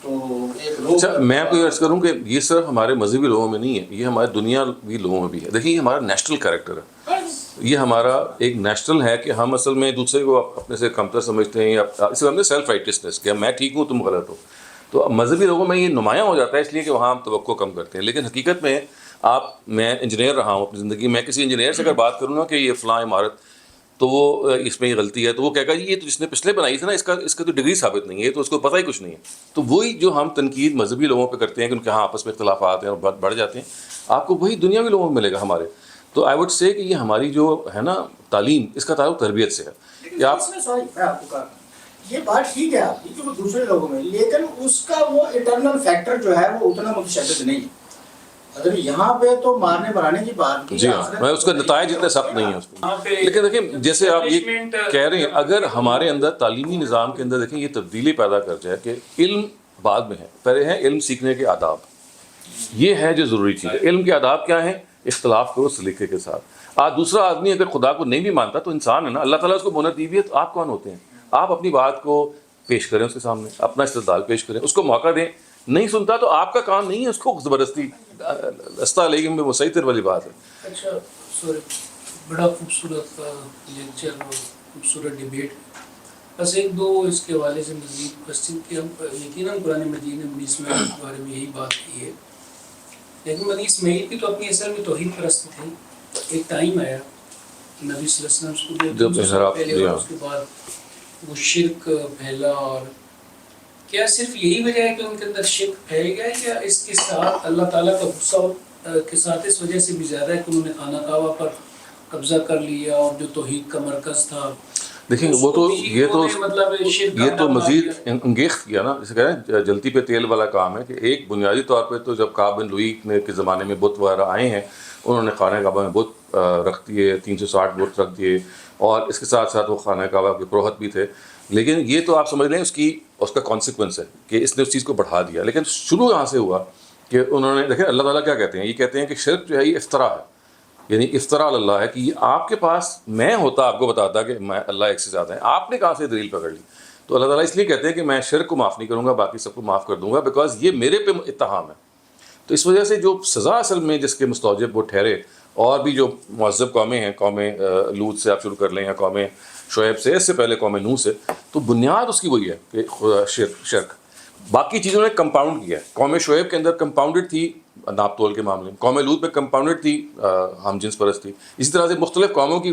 تو ایک لوگ اچھا میں آپ کو یہ عرض کروں کہ یہ صرف ہمارے مذہبی لوگوں میں نہیں ہے، یہ ہمارے دنیاوی لوگوں میں بھی ہے. دیکھیے یہ ہمارا نیشنل کریکٹر ہے، یہ ہمارا ایک نیشنل ہے کہ ہم اصل میں دوسرے کو اپنے سے کمتر سمجھتے ہیں، یا اس سے ہم نے سیلف رائٹسنس کہ میں ٹھیک ہوں تم غلط ہو. تو مذہبی لوگوں میں یہ نمایاں ہو جاتا ہے اس لیے کہ وہاں ہم توقع کم کرتے ہیں. لیکن حقیقت میں میں انجینئر رہا ہوں اپنی زندگی میں، کسی انجینئر سے اگر بات کروں نا کہ یہ فلاں عمارت تو وہ اس میں یہ غلطی ہے، تو وہ کہے گا جی یہ تو جس نے پچھلے بنائی تھی نا اس کا تو ڈگری ثابت نہیں ہے، تو اس کو پتہ ہی کچھ نہیں ہے. تو وہی جو ہم تنقید مذہبی لوگوں پہ کرتے ہیں کہ ان کے ہاں آپس میں اختلافات ہیں اور بڑھ جاتے ہیں، آپ کو وہی دنیاوی لوگوں میں ملے گا ہمارے. تو آئی وڈ سے کہ یہ ہماری جو ہے نا تعلیم، اس کا تعلق تربیت سے ہے کہ آپ یہ بات ٹھیک ہے آپ کی کہ وہ دوسرے لوگوں میں، لیکن اس کا وہ انٹرنل فیکٹر جو ہے وہ اتنا متشدد نہیں ہے. اگر یہاں پہ تو مارنے مرانے کی بات کی، جی ہاں، میں اس کا نتائج اتنے سخت نہیں ہیں اس پہ. لیکن دیکھیں جیسے آپ یہ کہہ رہے ہیں، اگر ہمارے اندر تعلیمی نظام کے اندر دیکھیں یہ تبدیلی پیدا کر جائے کہ علم بعد میں ہے، پہلے ہیں علم سیکھنے کے آداب، یہ ہے جو ضروری چیز ہے. علم کے آداب کیا ہیں؟ اختلاف کرو سلیقے کے ساتھ. دوسرا آدمی اگر خدا کو نہیں بھی مانتا تو انسان ہے نا، اللہ تعالیٰ اس کو مہلت دی ہوئی ہے، تو آپ کون ہوتے ہیں؟ آپ اپنی بات کو پیش کریں اس کے سامنے، اپنا استدلال پیش کریں، اس کو موقع دیں. نہیں سنتا تو آپ کا کام نہیں ہے اس کو زبردستی رستہ لے میں مسیطر والی بات ہے. اچھا سوری، بڑا خوبصورت لیکچر اور خوبصورت ڈیبیٹ. بس ایک دو اس کے حوالے سے مزید کوشچن کہ ہم یقیناً قرآن مجید نے بنی اسماعیل کے بارے میں یہی بات کی ہے، لیکن بنی اسماعیل بھی تو اپنی اصل میں توحید پرست تھے. ایک ٹائم آیا نبی صلی اللہ علیہ وسلم اس کو پہلے اور اس کے بعد وہ شرک پھیلا. اور کیا صرف یہی وجہ ہے کہ ان کے اندر شرک پھیل گیا ہے، یا اس کے ساتھ اللہ تعالیٰ کا غصہ کے ساتھ اس وجہ سے بھی زیادہ ہے کہ انہوں نے خانہ کعبہ پر قبضہ کر لیا اور جو توحید کا مرکز تھا؟ دیکھیں وہ تو یہ تو مزید انگیخت کیا نا، جسے کہتے ہیں جلتی پہ تیل والا کام ہے. کہ ایک بنیادی طور پہ تو جب کعب بن لوئی کے زمانے میں بت وغیرہ آئے ہیں، انہوں نے خانہ کعبہ میں بت رکھ دیے، 360 بت رکھ دیے، اور اس کے ساتھ ساتھ وہ خانہ کعبہ کے پروہت بھی تھے. لیکن یہ تو آپ سمجھ لیں اس کا کانسیکوینس ہے کہ اس نے اس چیز کو بڑھا دیا. لیکن شروع یہاں سے ہوا کہ انہوں نے دیکھیں اللہ تعالیٰ کیا کہتے ہیں، یہ کہتے ہیں کہ شرک جو ہے یہ افتراء ہے، یعنی افتراء اللہ ہے. کہ یہ آپ کے پاس میں ہوتا آپ کو بتاتا کہ میں اللہ ایک سے زیادہ ہے، آپ نے کہاں سے دلیل پکڑ لی؟ تو اللہ تعالیٰ اس لیے کہتے ہیں کہ میں شرک کو معاف نہیں کروں گا، باقی سب کو معاف کر دوں گا، بیکاز یہ میرے پہ اتہام ہے. تو اس وجہ سے جو سزا اصل میں جس کے مستوجب وہ ٹھہرے، اور بھی جو مہذب قومیں ہیں، قوم لوط سے آپ شروع کر لیں یا قوم شعیب سے، اس سے پہلے قوم نوح سے، تو بنیاد اس کی وہی ہے کہ شرک. باقی چیزوں نے کمپاؤنڈ کیا ہے. قوم شعیب کے اندر کمپاؤنڈڈ تھی ناپ تول کے معاملے میں، قوم لوط میں کمپاؤنڈڈ تھی ہم جنس پرست تھی. اسی طرح سے مختلف قوموں کی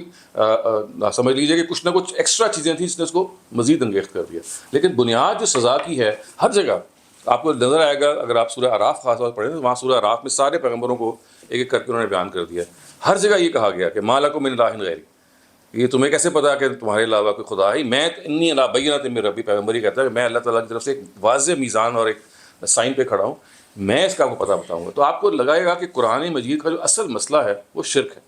سمجھ لیجیے کہ کچھ نہ کچھ ایکسٹرا چیزیں تھیں جس نے اس کو مزید انگیخت کر دیا. لیکن بنیاد جو سزا کی ہے ہر جگہ آپ کو نظر آئے گا. اگر آپ سورہ اعراف خاص طور پر پڑھیں تو وہاں سورہ اعراف میں سارے پیغمبروں کو ایک ایک کر کے انہوں نے بیان کر دیا. ہر جگہ یہ کہا گیا کہ ما لکم من الہ غیری، یہ تمہیں کیسے پتا کہ تمہارے علاوہ کوئی خدا ہے؟ میں انی علی بینۃ من ربی، پیغمبر یہ کہتا ہے کہ میں اللہ تعالیٰ کی طرف سے ایک واضح میزان اور ایک سائن پہ کھڑا ہوں، میں اس کا آپ کو پتہ بتاؤں گا. تو آپ کو لگائے گا کہ قرآن مجید کا جو اصل مسئلہ ہے وہ شرک ہے،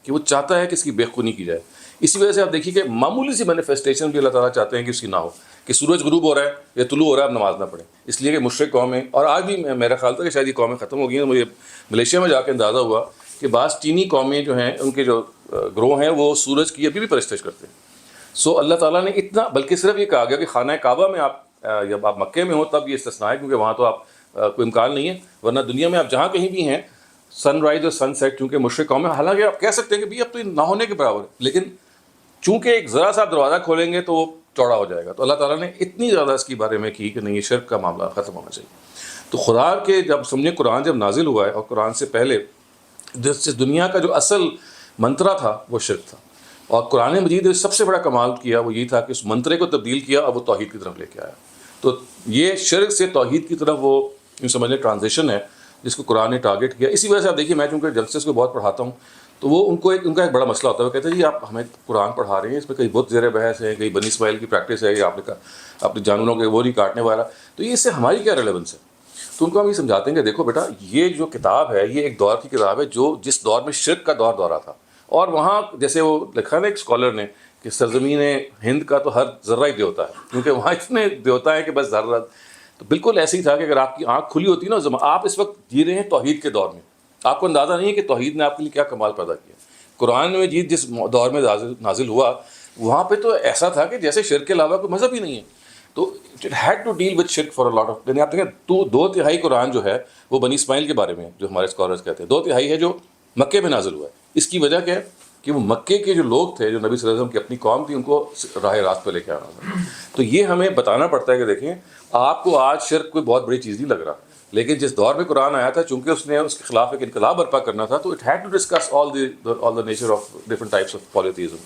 کہ وہ چاہتا ہے کہ اس کی بے خونی کی جائے. اسی وجہ سے آپ دیکھیے کہ معمولی سی مینیفیسٹیشن بھی اللہ تعالیٰ چاہتے ہیں کہ اس کی نہ ہو، کہ سورج غروب ہو رہا ہے یا طلوع ہو رہا ہے اب نماز نہ پڑھیں. اس لیے کہ مشرک قومیں، اور آج بھی میرا خیال تھا کہ شاید یہ قومیں ختم ہو گئی ہیں. مجھے ملیشیا میں جا کے اندازہ ہوا کہ بعض چینی قومیں جو ہیں ان کے جو گروہ ہیں وہ سورج کی ابھی بھی پرستش کرتے ہیں. سو اللہ تعالیٰ نے اتنا، بلکہ صرف یہ کہا گیا کہ خانہ کعبہ میں آپ جب آپ مکے میں ہوں تب یہ استثناء ہے، کیونکہ وہاں تو آپ کوئی امکان نہیں ہے، ورنہ دنیا میں آپ جہاں کہیں بھی ہیں سن رائز اور سن سیٹ چونکہ مشرق قوم ہے، حالانکہ آپ کہہ سکتے ہیں کہ اب تو نہ ہونے کے برابر ہے، لیکن چونکہ ایک ذرا سا دروازہ کھولیں گے تو وہ چوڑا ہو جائے گا. تو اللہ تعالیٰ نے اتنی زیادہ اس کے بارے میں کی کہ نہیں، یہ شرک کا معاملہ ختم ہونا چاہیے. تو خدا کے جب سمجھیں قرآن جب نازل ہوا ہے، اور قرآن سے پہلے جس دنیا کا جو اصل منترا تھا وہ شرک تھا، اور قرآن مجید نے سب سے بڑا کمال کیا وہ یہی تھا کہ اس منترے کو تبدیل کیا اور وہ توحید کی طرف لے کے آیا. تو یہ شرک سے توحید کی طرف وہ یوں سمجھ لیں ٹرانزیشن ہے جس کو قرآن نے ٹارگیٹ کیا. اسی وجہ سے آپ دیکھیے میں چونکہ جلسے کو بہت پڑھاتا ہوں تو وہ ان کا ایک بڑا مسئلہ ہوتا ہے. وہ کہتے ہیں جی آپ ہمیں قرآن پڑھا رہے ہیں، اس میں کئی بہت زیر بحث ہیں، کئی بنی اسماعیل کی پریکٹس ہے، یا آپ نے کہا اپنے جانوروں کے وہ نہیں کاٹنے والا، تو یہ اس سے ہماری کیا ریلیونس ہے؟ تو ان کو ہم یہ سمجھاتے ہیں کہ دیکھو بیٹا، یہ جو کتاب ہے یہ ایک دور کی کتاب ہے جو جس دور میں شرک کا دور تھا، اور وہاں جیسے وہ لکھا نا ایک اسکالر نے کہ سرزمین ہند کا تو ہر ذرہ ہی دیوتا ہے، کیونکہ وہاں اتنے دیوتا ہیں کہ بس ذرہ. تو بالکل ایسے ہی تھا کہ اگر آپ کی آنکھ کھلی ہوتی نا، آپ اس وقت جی رہے ہیں توحید کے دور میں، آپ کو اندازہ نہیں ہے کہ توحید نے آپ کے لیے کیا کمال پیدا کیا. قرآن میں جس دور میں نازل ہوا وہاں پہ تو ایسا تھا کہ جیسے شرک کے علاوہ کوئی مذہب ہی نہیں ہے. تو it had to deal with شرک فار اے لاٹ آف. یعنی آپ دیکھیں 2/3 قرآن جو ہے وہ بنی اسماعیل کے بارے میں ہے، جو ہمارے اسکالرز کہتے ہیں. 2/3 ہے جو مکے میں نازل ہوا ہے. اس کی وجہ کیا ہے کہ وہ مکے کے جو لوگ تھے، جو نبی صلی اللہ علیہ وسلم کی اپنی قوم تھی، ان کو راہ راست پہ لے کے آنا تھا. تو یہ ہمیں بتانا پڑتا ہے کہ دیکھیں آپ کو آج شرک کوئی بہت بڑی چیز نہیں لگ رہا، لیکن جس دور میں قرآن آیا تھا چونکہ اس نے اس کے خلاف ایک انقلاب برپا کرنا تھا، تو it had to discuss all the nature of different types of polytheism.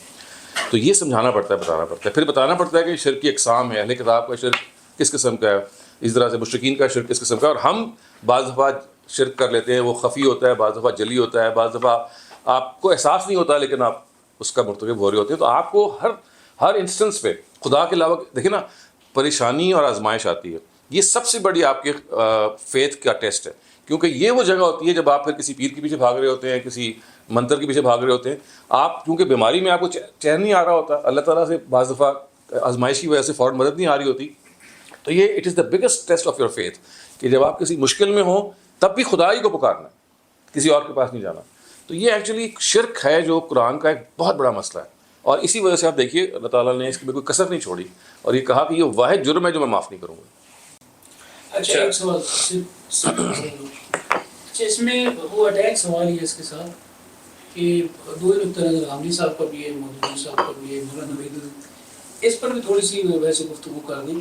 تو یہ سمجھانا پڑتا ہے، بتانا پڑتا ہے. پھر بتانا پڑتا ہے کہ شرک کی اقسام ہے، اہل کتاب کا شرک کس قسم کا ہے، اس طرح سے مشرکین کا شرک کس قسم کا ہے. اور ہم بعض دفعہ شرک کر لیتے ہیں، وہ خفی ہوتا ہے، بعض دفعہ جلی ہوتا ہے، بعض دفعہ آپ کو احساس نہیں ہوتا لیکن آپ اس کا مرتکب ہو رہے ہوتے ہیں. تو آپ کو ہر انسٹنس پہ خدا کے علاوہ دیکھیں نا پریشانی اور آزمائش آتی ہے. یہ سب سے بڑی آپ کے فیتھ کا ٹیسٹ ہے، کیونکہ یہ وہ جگہ ہوتی ہے جب آپ پھر کسی پیر کے پیچھے بھاگ رہے ہوتے ہیں، کسی منتر کے پیچھے بھاگ رہے ہوتے ہیں. آپ کیونکہ بیماری میں آپ کو چین نہیں آ رہا ہوتا، اللہ تعالیٰ سے بعض دفعہ آزمائش کی وجہ سے فوراً مدد نہیں آ رہی ہوتی. تو یہ it is the biggest test of your faith کہ جب آپ کسی مشکل میں ہوں تب بھی خدا ہی کو پکارنا ہے، کسی اور کے پاس نہیں جانا. تو یہ ایکچولی شرک ہے جو قرآن کا ایک بہت بڑا مسئلہ ہے. اور اسی وجہ سے آپ دیکھیے اللہ تعالیٰ نے اس کی کوئی کسر نہیں چھوڑی اور یہ کہا کہ یہ واحد جرم ہے جو میں معاف نہیں کروں گا. اچھا ایک سوال اچھا اس میں وہ اٹیک سوال یہ اس کے ساتھ کہ دو نقطہ نظر عاملی صاحب کا بھی ہے، مودودی صاحب کا بھی ہے، مولانا وحید، اس پر بھی تھوڑی سی ویسے گفتگو کر دیں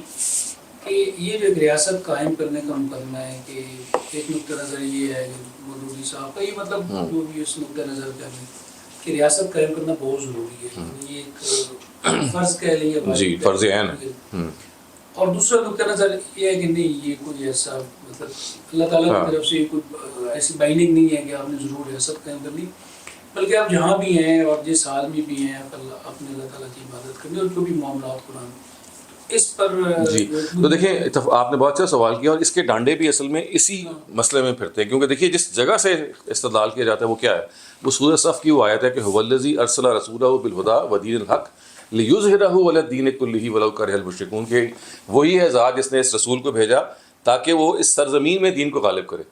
کہ یہ جو ایک ریاست قائم کرنے کا مقدمہ ہے کہ ایک نقطہ نظر یہ ہے مودودی صاحب کا، یہ مطلب جو بھی اس نقطہ نظر کا ہے کہ ریاست قائم کرنا بہت ضروری ہے، یہ ایک فرض کہہ لیں یا جی فرض عین ہے. اور دوسرا نقطہ نظر یہ ہے کہ نہیں یہ کوئی ایسا مطلب اللہ تعالیٰ کی طرف سے کوئی ایسی بائنڈنگ نہیں ہے کہ آپ نے ضرور ریاست قائم کرنی، بلکہ آپ جہاں بھی ہیں اور جس حال میں بھی ہیں اپنے اللہ تعالیٰ کی عبادت کرنی اور جو بھی معاملات قرآن اس پر. جی تو دیکھیں آپ نے بہت اچھا سوال کیا، اور اس کے ڈانڈے بھی اصل میں اسی مسئلے میں پھرتے ہیں. کیونکہ دیکھیے جس جگہ سے استدلال کیا جاتا ہے وہ کیا ہے، وہ سورہ صف کی وہ آیت ہے کہ هو الذی ارسل رسولہ بالہدی ودین الحق لیظہرہ علی الدین کلہ ولو کرہ المشرکون، کہ وہی ہے ذات جس نے اس رسول کو بھیجا تاکہ وہ اس سرزمین میں دین کو غالب کرے.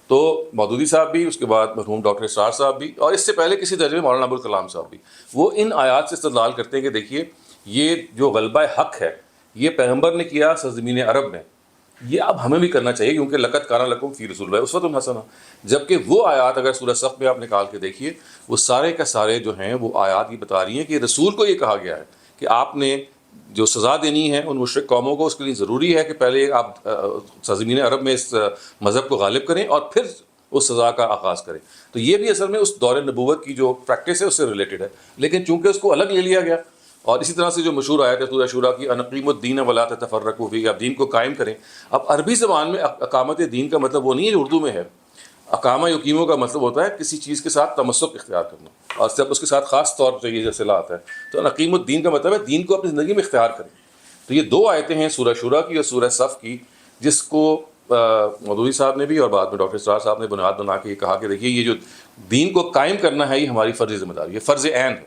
تو مودودی صاحب بھی، اس کے بعد مرحوم ڈاکٹر اسرار صاحب بھی، اور اس سے پہلے کسی درجے میں مولانا ابوالکلام صاحب بھی، وہ ان آیات سے استدلال کرتے ہیں کہ دیکھیے یہ جو غلبہ حق ہے یہ پیغمبر نے کیا سرزمین عرب میں، یہ اب ہمیں بھی کرنا چاہیے کیونکہ لقد کان لکم فی رسول اللہ اسوۃ حسنہ. جبکہ وہ آیات اگر سورہ صف میں آپ نکال کے دیکھیے وہ سارے کا سارے جو ہیں وہ آیات یہ بتا رہی ہیں کہ رسول کو یہ کہا گیا ہے کہ آپ نے جو سزا دینی ہے ان مشرک قوموں کو، اس کے لیے ضروری ہے کہ پہلے آپ سرزمین عرب میں اس مذہب کو غالب کریں اور پھر اس سزا کا آغاز کریں. تو یہ بھی اصل میں اس دور نبوت کی جو پریکٹس ہے اس سے ریلیٹڈ ہے، لیکن چونکہ اس کو الگ لے لیا گیا. اور اسی طرح سے جو مشہور آیت ہے سورہ شورا کی ان اقیموا الدین ولا تتفرقوا فیہ، آپ دین کو قائم کریں. اب عربی زبان میں اقامت دین کا مطلب وہ نہیں ہے جو اردو میں ہے. اقامہ یقیموں کا مطلب ہوتا ہے کسی چیز کے ساتھ تمسک اختیار کرنا، اور جب اس کے ساتھ خاص طور پر یہ صلہ آتا ہے تو اقیم الدین کا مطلب ہے دین کو اپنی زندگی میں اختیار کریں. تو یہ دو آیتیں ہیں سورہ شورا کی اور سورہ صف کی، جس کو مودودی صاحب نے بھی اور بعد میں ڈاکٹر اسرار صاحب نے بنیاد بنا کے یہ کہا کہ دیکھیے یہ جو دین کو قائم کرنا ہے یہ ہماری فرض ذمہ داری ہے، فرض عین ہے.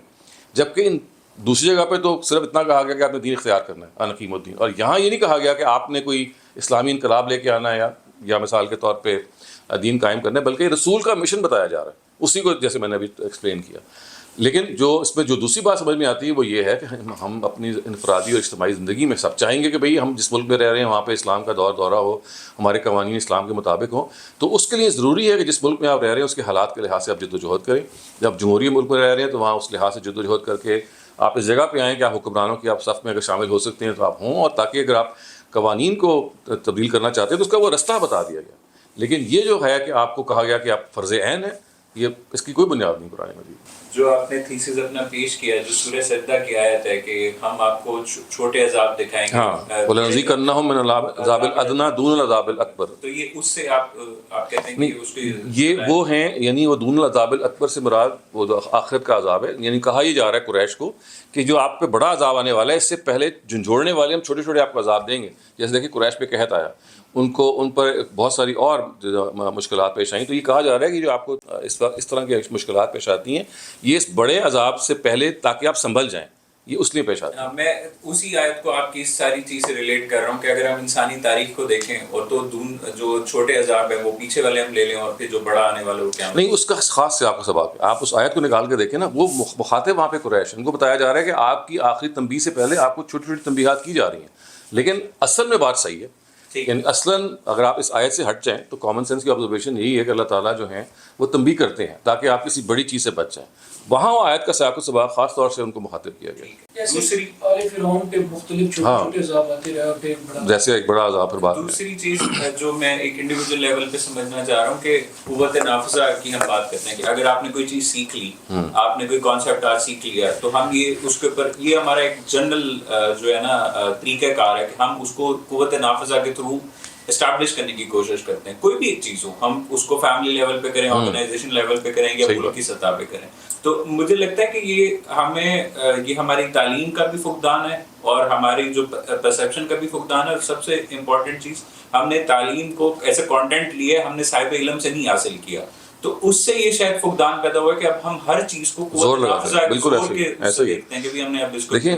جبکہ ان دوسری جگہ پہ تو صرف اتنا کہا گیا کہ آپ نے دین اختیار کرنا ہے، ان اقیموا الدین، اور یہاں یہ نہیں کہا گیا کہ آپ نے کوئی اسلامی انقلاب لے کے آنا ہے یا مثال کے طور پہ دین قائم کرنا ہے، بلکہ رسول کا مشن بتایا جا رہا ہے اسی کو، جیسے میں نے ابھی ایکسپلین کیا. لیکن جو اس میں جو دوسری بات سمجھ میں آتی ہے وہ یہ ہے کہ ہم اپنی انفرادی اور اجتماعی زندگی میں سب چاہیں گے کہ بھئی ہم جس ملک میں رہ رہے ہیں وہاں پہ اسلام کا دورہ ہو، ہمارے قوانین اسلام کے مطابق ہوں. تو اس کے لیے ضروری ہے کہ جس ملک میں آپ رہ رہے ہیں اس کے حالات کے لحاظ سے آپ جد و جہد کریں. جب جمہوری ملک میں رہ رہے ہیں تو وہاں اس لحاظ سے جد و جہد کر کے آپ اس جگہ پہ آئیں کہ آپ حکمرانوں کی آپ صف میں اگر شامل ہو سکتے ہیں تو آپ ہوں، اور تاکہ اگر آپ قوانین کو تبدیل کرنا چاہتے ہیں تو اس کا وہ رستہ بتا دیا گیا. لیکن یہ جو ہے کہ آپ کو کہا گیا کہ آپ فرض عین ہے، یہ اس کی کوئی بنیاد نہیں قرآن مجید. جو آپ نے تھیسس اپنا پیش کیا جو سورہ سجدہ کی آیت ہے کہ ہم آپ کو چھوٹے عذاب دکھائیں گے، ہاں وَلَنُذِيقَنَّهُم مِّنَ الْعَذَابِ الْأَدْنَىٰ دُونَ الْعَذَابِ الْأَكْبَرِ، تو یہ اس سے آپ کہتے ہیں کہ اس کی یہ وہ ہیں، یعنی وہ دون العذاب الاکبر سے مراد وہ آخرت کا عذاب ہے. یعنی کہا یہ جا رہا ہے قریش کو کہ جو آپ پہ بڑا عذاب آنے والا ہے اس سے پہلے جھنجھوڑنے والے ہم چھوٹے چھوٹے آپ کو عذاب دیں گے. جیسے دیکھیں قریش پہ قحط آیا، ان پر بہت ساری اور مشکلات پیش آئیں. تو یہ کہا جا رہا ہے کہ جو آپ کو اس وقت اس طرح کی مشکلات پیش آتی ہیں یہ اس بڑے عذاب سے پہلے تاکہ آپ سنبھل جائیں. یہ اس لیے پیش آتا ہے. میں اسی آیت کو آپ کی اس ساری چیز سے ریلیٹ کر رہا ہوں کہ اگر ہم انسانی تاریخ کو دیکھیں اور تو جو چھوٹے عذاب ہیں وہ پیچھے والے ہم لے لیں اور پھر جو بڑا آنے والا وہ کیا نہیں، اس کا خاص سے آپ کو سبق ہے. آپ اس آیت کو نکال کے دیکھیں نا، وہ مخاطب وہاں پہ قریش، ان کو بتایا جا رہا ہے کہ آپ کی آخری تنبیہ سے پہلے آپ کو چھوٹی چھوٹی تنبیہات کی جا رہی ہیں، لیکن اصل میں بات صحیح ہے. یعنی اصلاً اگر آپ اس آیت سے ہٹ جائیں تو کامن سینس کی آبزرویشن یہی ہے کہ اللہ تعالیٰ جو ہیں وہ تنبیہ کرتے ہیں تاکہ آپ کسی بڑی چیز سے بچ جائیں. وہاں وہ آیت کا سیاق و سباق خاص طور سے ان کو مخاطب کیا گیا. دوسری آل فرعون پہ مختلف چھوٹے چھوٹے عذاب آتے رہے اور پھر بڑا، جیسے ایک بڑا عذاب پھر بعد میں. دوسری چیز جو میں ایک انڈیویجول لیول پہ سمجھنا چاہ رہا ہوں کہ قوت نافذہ کی ہم بات کرتے ہیں کہ اگر آپ نے کوئی چیز سیکھ لی، آپ نے کوئی کانسیپٹ آج سیکھ لیا، تو ہم یہ اس کے اوپر، یہ ہمارا ایک جنرل جو ہے نا طریقہ کار ہے کہ ہم اس کو قوت نافذہ کے تھرو اسٹیبلش کرنے کی کوشش کرتے ہیں. کوئی بھی ایک چیز ہو، ہم اس کو فیملی لیول پہ کریں، آرگنائزیشن لیول پہ کریں یا ملک کی سطح پہ کریں. تو مجھے لگتا ہے کہ یہ ہماری تعلیم کا بھی فقدان ہے اور ہماری جو پرسیپشن کا بھی فقدان ہے. اور سب سے امپورٹنٹ چیز، ہم نے تعلیم کو ایسے کانٹینٹ لیا، ہم نے صاحب علم سے نہیں حاصل کیا، تو اس سے یہ شاید فقدان پیدا ہوا کہ اب ہم ہر چیز کو زور لگاتے ہیں. بالکل ایسے ہی دیکھتے ہیں کہ بھی ہم نے اب اس کو دیکھیں،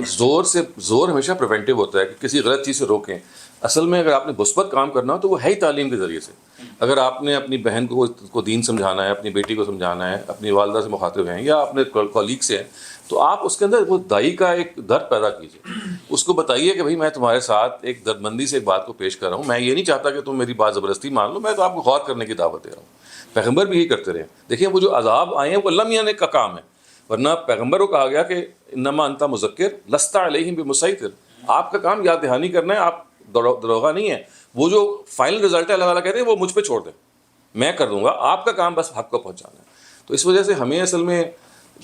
زور ہمیشہ پریونٹیو ہوتا ہے کہ کسی غلط چیز سے روکیں. اصل میں اگر آپ نے مثبت کام کرنا ہو تو وہ ہے ہی تعلیم کے ذریعے سے. اگر آپ نے اپنی بہن کو دین سمجھانا ہے، اپنی بیٹی کو سمجھانا ہے، اپنی والدہ سے مخاطب ہیں یا اپنے کولیگ سے ہیں، تو آپ اس کے اندر وہ دائی کا ایک درد پیدا کیجیے. اس کو بتائیے کہ بھائی میں تمہارے ساتھ ایک دردمندی سے ایک بات کو پیش کر رہا ہوں، میں یہ نہیں چاہتا کہ تم میری بات زبردستی مان لو، میں تو آپ کو غور کرنے کی دعوت دے رہا ہوں. پیغمبر بھی یہی کرتے رہے. دیکھیں وہ جو عذاب آئے ہیں وہ اللہ میاں نے کا کام ہے، ورنہ پیغمبر کو کہا گیا کہ انما انت مذکر لست علیہم بمسیطر، آپ کا کام یاد دہانی کرنا ہے، آپ دروغہ نہیں ہے. وہ جو فائنل رزلٹ ہے اللہ تعالیٰ کہتے ہیں وہ مجھ پہ چھوڑ دیں، میں کر دوں گا، آپ کا کام بس حق کو پہنچانا ہے. تو اس وجہ سے ہمیں اصل میں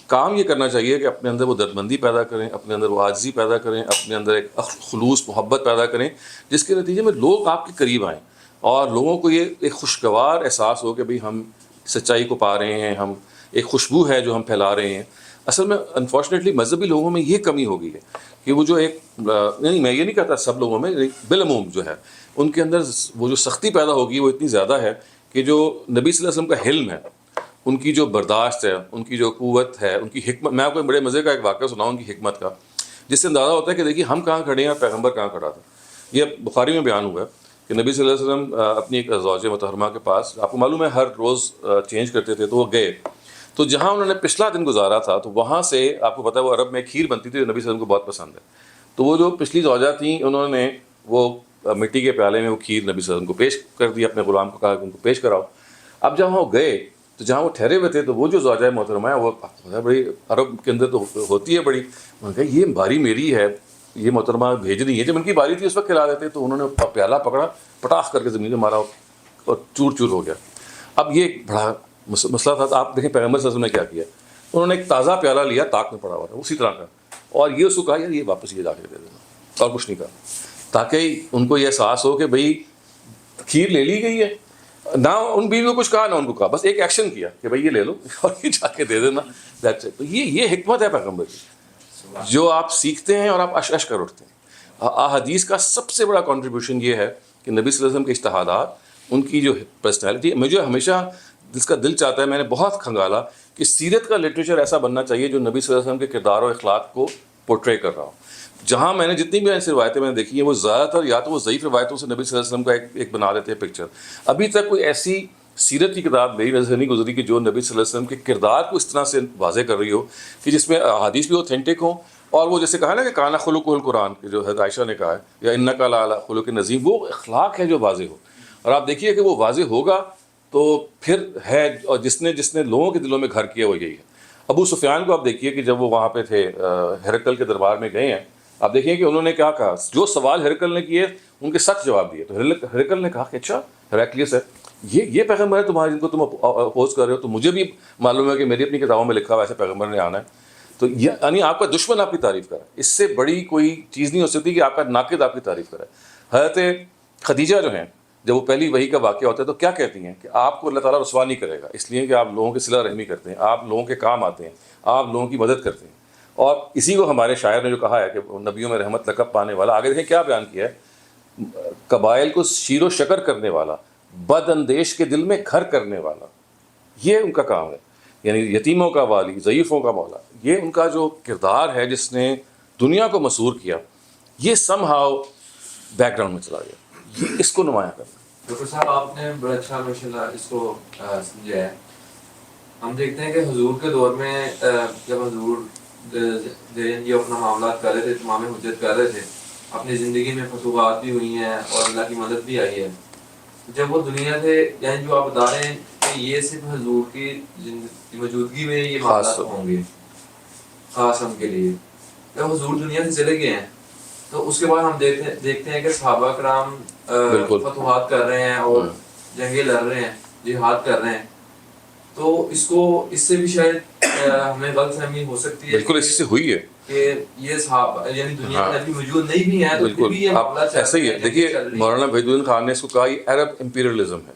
کام یہ کرنا چاہیے کہ اپنے اندر وہ دردمندی پیدا کریں، اپنے اندر وہ عاجزی پیدا کریں، اپنے اندر ایک خلوص محبت پیدا کریں، جس کے نتیجے میں لوگ آپ کے قریب آئیں اور لوگوں کو یہ ایک خوشگوار احساس ہو کہ بھئی ہم سچائی کو پا رہے ہیں، ہم ایک خوشبو ہے جو ہم پھیلا رہے ہیں. اصل میں انفارچونیٹلی مذہبی لوگوں میں یہ کمی ہو گئی ہے کہ وہ جو ایک، نہیں میں یہ نہیں کہتا سب لوگوں میں، بالعموم جو ہے ان کے اندر وہ جو سختی پیدا ہوگی وہ اتنی زیادہ ہے کہ جو نبی صلی اللہ علیہ وسلم کا حلم ہے، ان کی جو برداشت ہے، ان کی جو قوت ہے، ان کی حکمت. میں آپ کو بڑے مزے کا ایک واقعہ سناؤں ان کی حکمت کا، جس سے اندازہ ہوتا ہے کہ دیکھیے ہم کہاں کھڑے ہیں اور پیغمبر کہاں کھڑا تھا. یہ بخاری میں بیان ہوا ہے کہ نبی صلی اللہ علیہ وسلم اپنی ایک زوجہ محترمہ کے پاس، آپ کو معلوم ہے ہر روز چینج کرتے تھے، تو وہ گئے تو جہاں انہوں نے پچھلا دن گزارا تھا تو وہاں سے آپ کو پتہ ہے وہ عرب میں کھیر بنتی تھی جو نبی صلی اللہ علیہ وسلم کو بہت پسند ہے. تو وہ جو پچھلی زوجہ تھیں انہوں نے وہ مٹی کے پیالے میں وہ کھیر نبی صلی اللہ علیہ وسلم کو پیش کر دی، اپنے غلام کو کہا کہ ان کو پیش کراؤ. اب جب وہ گئے تو جہاں وہ ٹھہرے ہوئے تھے تو وہ جو زوجہ محترمہ ہے وہ بڑی عرب کے اندر تو ہوتی ہے بڑی، انہوں نے کہا یہ باری میری ہے، یہ محترمہ بھیج رہی ہے. جب ان کی باری تھی اس وقت کھلا دیتے تو انہوں نے پیالہ پکڑا، پٹاخ کر کے زمین میں مارا اور چور چور ہو گیا. اب یہ ایک بڑا مسئلہ تھا. تو آپ دیکھیں پیغمبر صلی اللہ علیہ وسلم نے کیا کیا، انہوں نے ایک تازہ پیالہ لیا، طاق میں پڑا ہوا تھا اسی طرح کا، اور یہ اس کو کہا یار یہ واپس یہ جا کے دے دینا، اور کچھ نہیں کہا، تاکہ ان کو یہ احساس ہو کہ بھئی کھیر لے لی گئی ہے. نہ ان بیوی کو کچھ کہا نہ ان کو کہا، بس ایک ایکشن کیا کہ بھئی یہ لے لو اور یہ جا کے دے دینا. تو یہ حکمت ہے پیغمبر کی جو آپ سیکھتے ہیں اور آپ اش کر اٹھتے ہیں. احادیث کا سب سے بڑا کنٹریبیوشن یہ ہے کہ نبی صلی اللہ علیہ وسلم کے اجتہادات، ان کی جو پرسنالٹی. مجھے ہمیشہ جس کا دل چاہتا ہے، میں نے بہت کھنگالا کہ سیرت کا لٹریچر ایسا بننا چاہیے جو نبی صلی اللہ علیہ وسلم کے کردار و اخلاق کو پورٹرے کر رہا ہو. جہاں میں نے جتنی بھی ایسی روایتیں میں نے دیکھی ہیں وہ زیادہ تر یا تو وہ ضعیف روایتوں سے نبی صلی اللہ علیہ وسلم کا ایک بنا دیتے ہیں پکچر. ابھی تک کوئی ایسی سیرت کی کتاب میری نظر نہیں گزری کہ جو نبی صلی اللہ علیہ وسلم کے کردار کو اس طرح سے واضح کر رہی ہو کہ جس میں احادیث بھی اوتھینٹک ہوں، اور وہ جیسے کہا نا کہ کانا خلق القرآن، جو حضرت عائشہ نے کہا ہے، یا انک لعلی خلق عظیم، وہ اخلاق ہے جو واضح ہو. اور آپ دیکھیے کہ وہ واضح ہوگا تو پھر ہے، اور جس نے لوگوں کے دلوں میں گھر کیا وہ یہی ہے. ابو سفیان کو آپ دیکھیے کہ جب وہ وہاں پہ تھے ہرقل کے دربار میں گئے ہیں، آپ دیکھیے کہ انہوں نے کیا کہا، جو سوال ہرقل نے کیے ان کے سچ جواب دیے. تو ہرقل نے کہا کہ اچھا ہیراکلیس ہے، یہ پیغمبر ہے تمہارے جن کو تم اپوز کر رہے ہو، تو مجھے بھی معلوم ہے کہ میری اپنی کتابوں میں لکھا ہوا ایسے پیغمبر نے آنا ہے. تو یعنی آپ کا دشمن آپ کی تعریف کرے، اس سے بڑی کوئی چیز نہیں ہو سکتی کہ آپ کا ناقد آپ کی تعریف کرے. حضرت خدیجہ جو ہیں، جب وہ پہلی وحی کا واقعہ ہوتا ہے تو کیا کہتی ہیں کہ آپ کو اللہ تعالیٰ رسوا نہیں کرے گا، اس لیے کہ آپ لوگوں کی صلہ رحمی کرتے ہیں، آپ لوگوں کے کام آتے ہیں، آپ لوگوں کی مدد کرتے ہیں. اور اسی کو ہمارے شاعر نے جو کہا ہے کہ نبیوں میں رحمت لقب پانے والا، آگے دیکھیں کیا بیان کیا ہے، قبائل کو شیر و شکر کرنے والا، بد اندیش کے دل میں گھر کرنے والا، یہ ان کا کام ہے. یعنی یتیموں کا والی، ضعیفوں کا مولا، یہ ان کا جو کردار ہے جس نے دنیا کو مسحور کیا، یہ سم ہاؤ بیک گراؤنڈ میں چلا گیا، یہ اس کو نمایاں کرنا۔ ڈاکٹر صاحب آپ نے بڑا اچھا ماشاء اللہ اس کو سمجھا ہے۔ ہم دیکھتے ہیں کہ حضور کے دور میں جب حضور یہ اپنا معاملات کر رہے تھے، تمام حجت کر رہے تھے، اپنی زندگی میں فتوحات بھی ہوئی ہیں اور اللہ کی مدد بھی آئی ہے، جب وہ دنیا تھے، یعنی جو آپ بتا رہے ہیں کہ یہ صرف حضور کی موجودگی میں یہ معاملات ہوں گے خاص ہم کے لیے، جب حضور دنیا سے چلے گئے ہیں تو اس کے بعد ہم دیکھتے ہیں کہ صحابہ کرام فتوحات کر رہے ہیں اور جنگیں لڑ رہے ہیں، جہاد کر رہے ہیں، تو اس سے بھی شاید ہمیں غلط فہمی ہو سکتی ہے۔ بالکل اسی سے ہوئی ہے کہ یہ صحابہ یعنی دنیا میں ابھی موجود نہیں بھی ہیں، تو پھر بھی یہ معاملہ ایسا ہی ہے۔ دیکھیے مولانا وحید الدین خان نے اس کو کہا یہ عرب امپیریلزم ہے،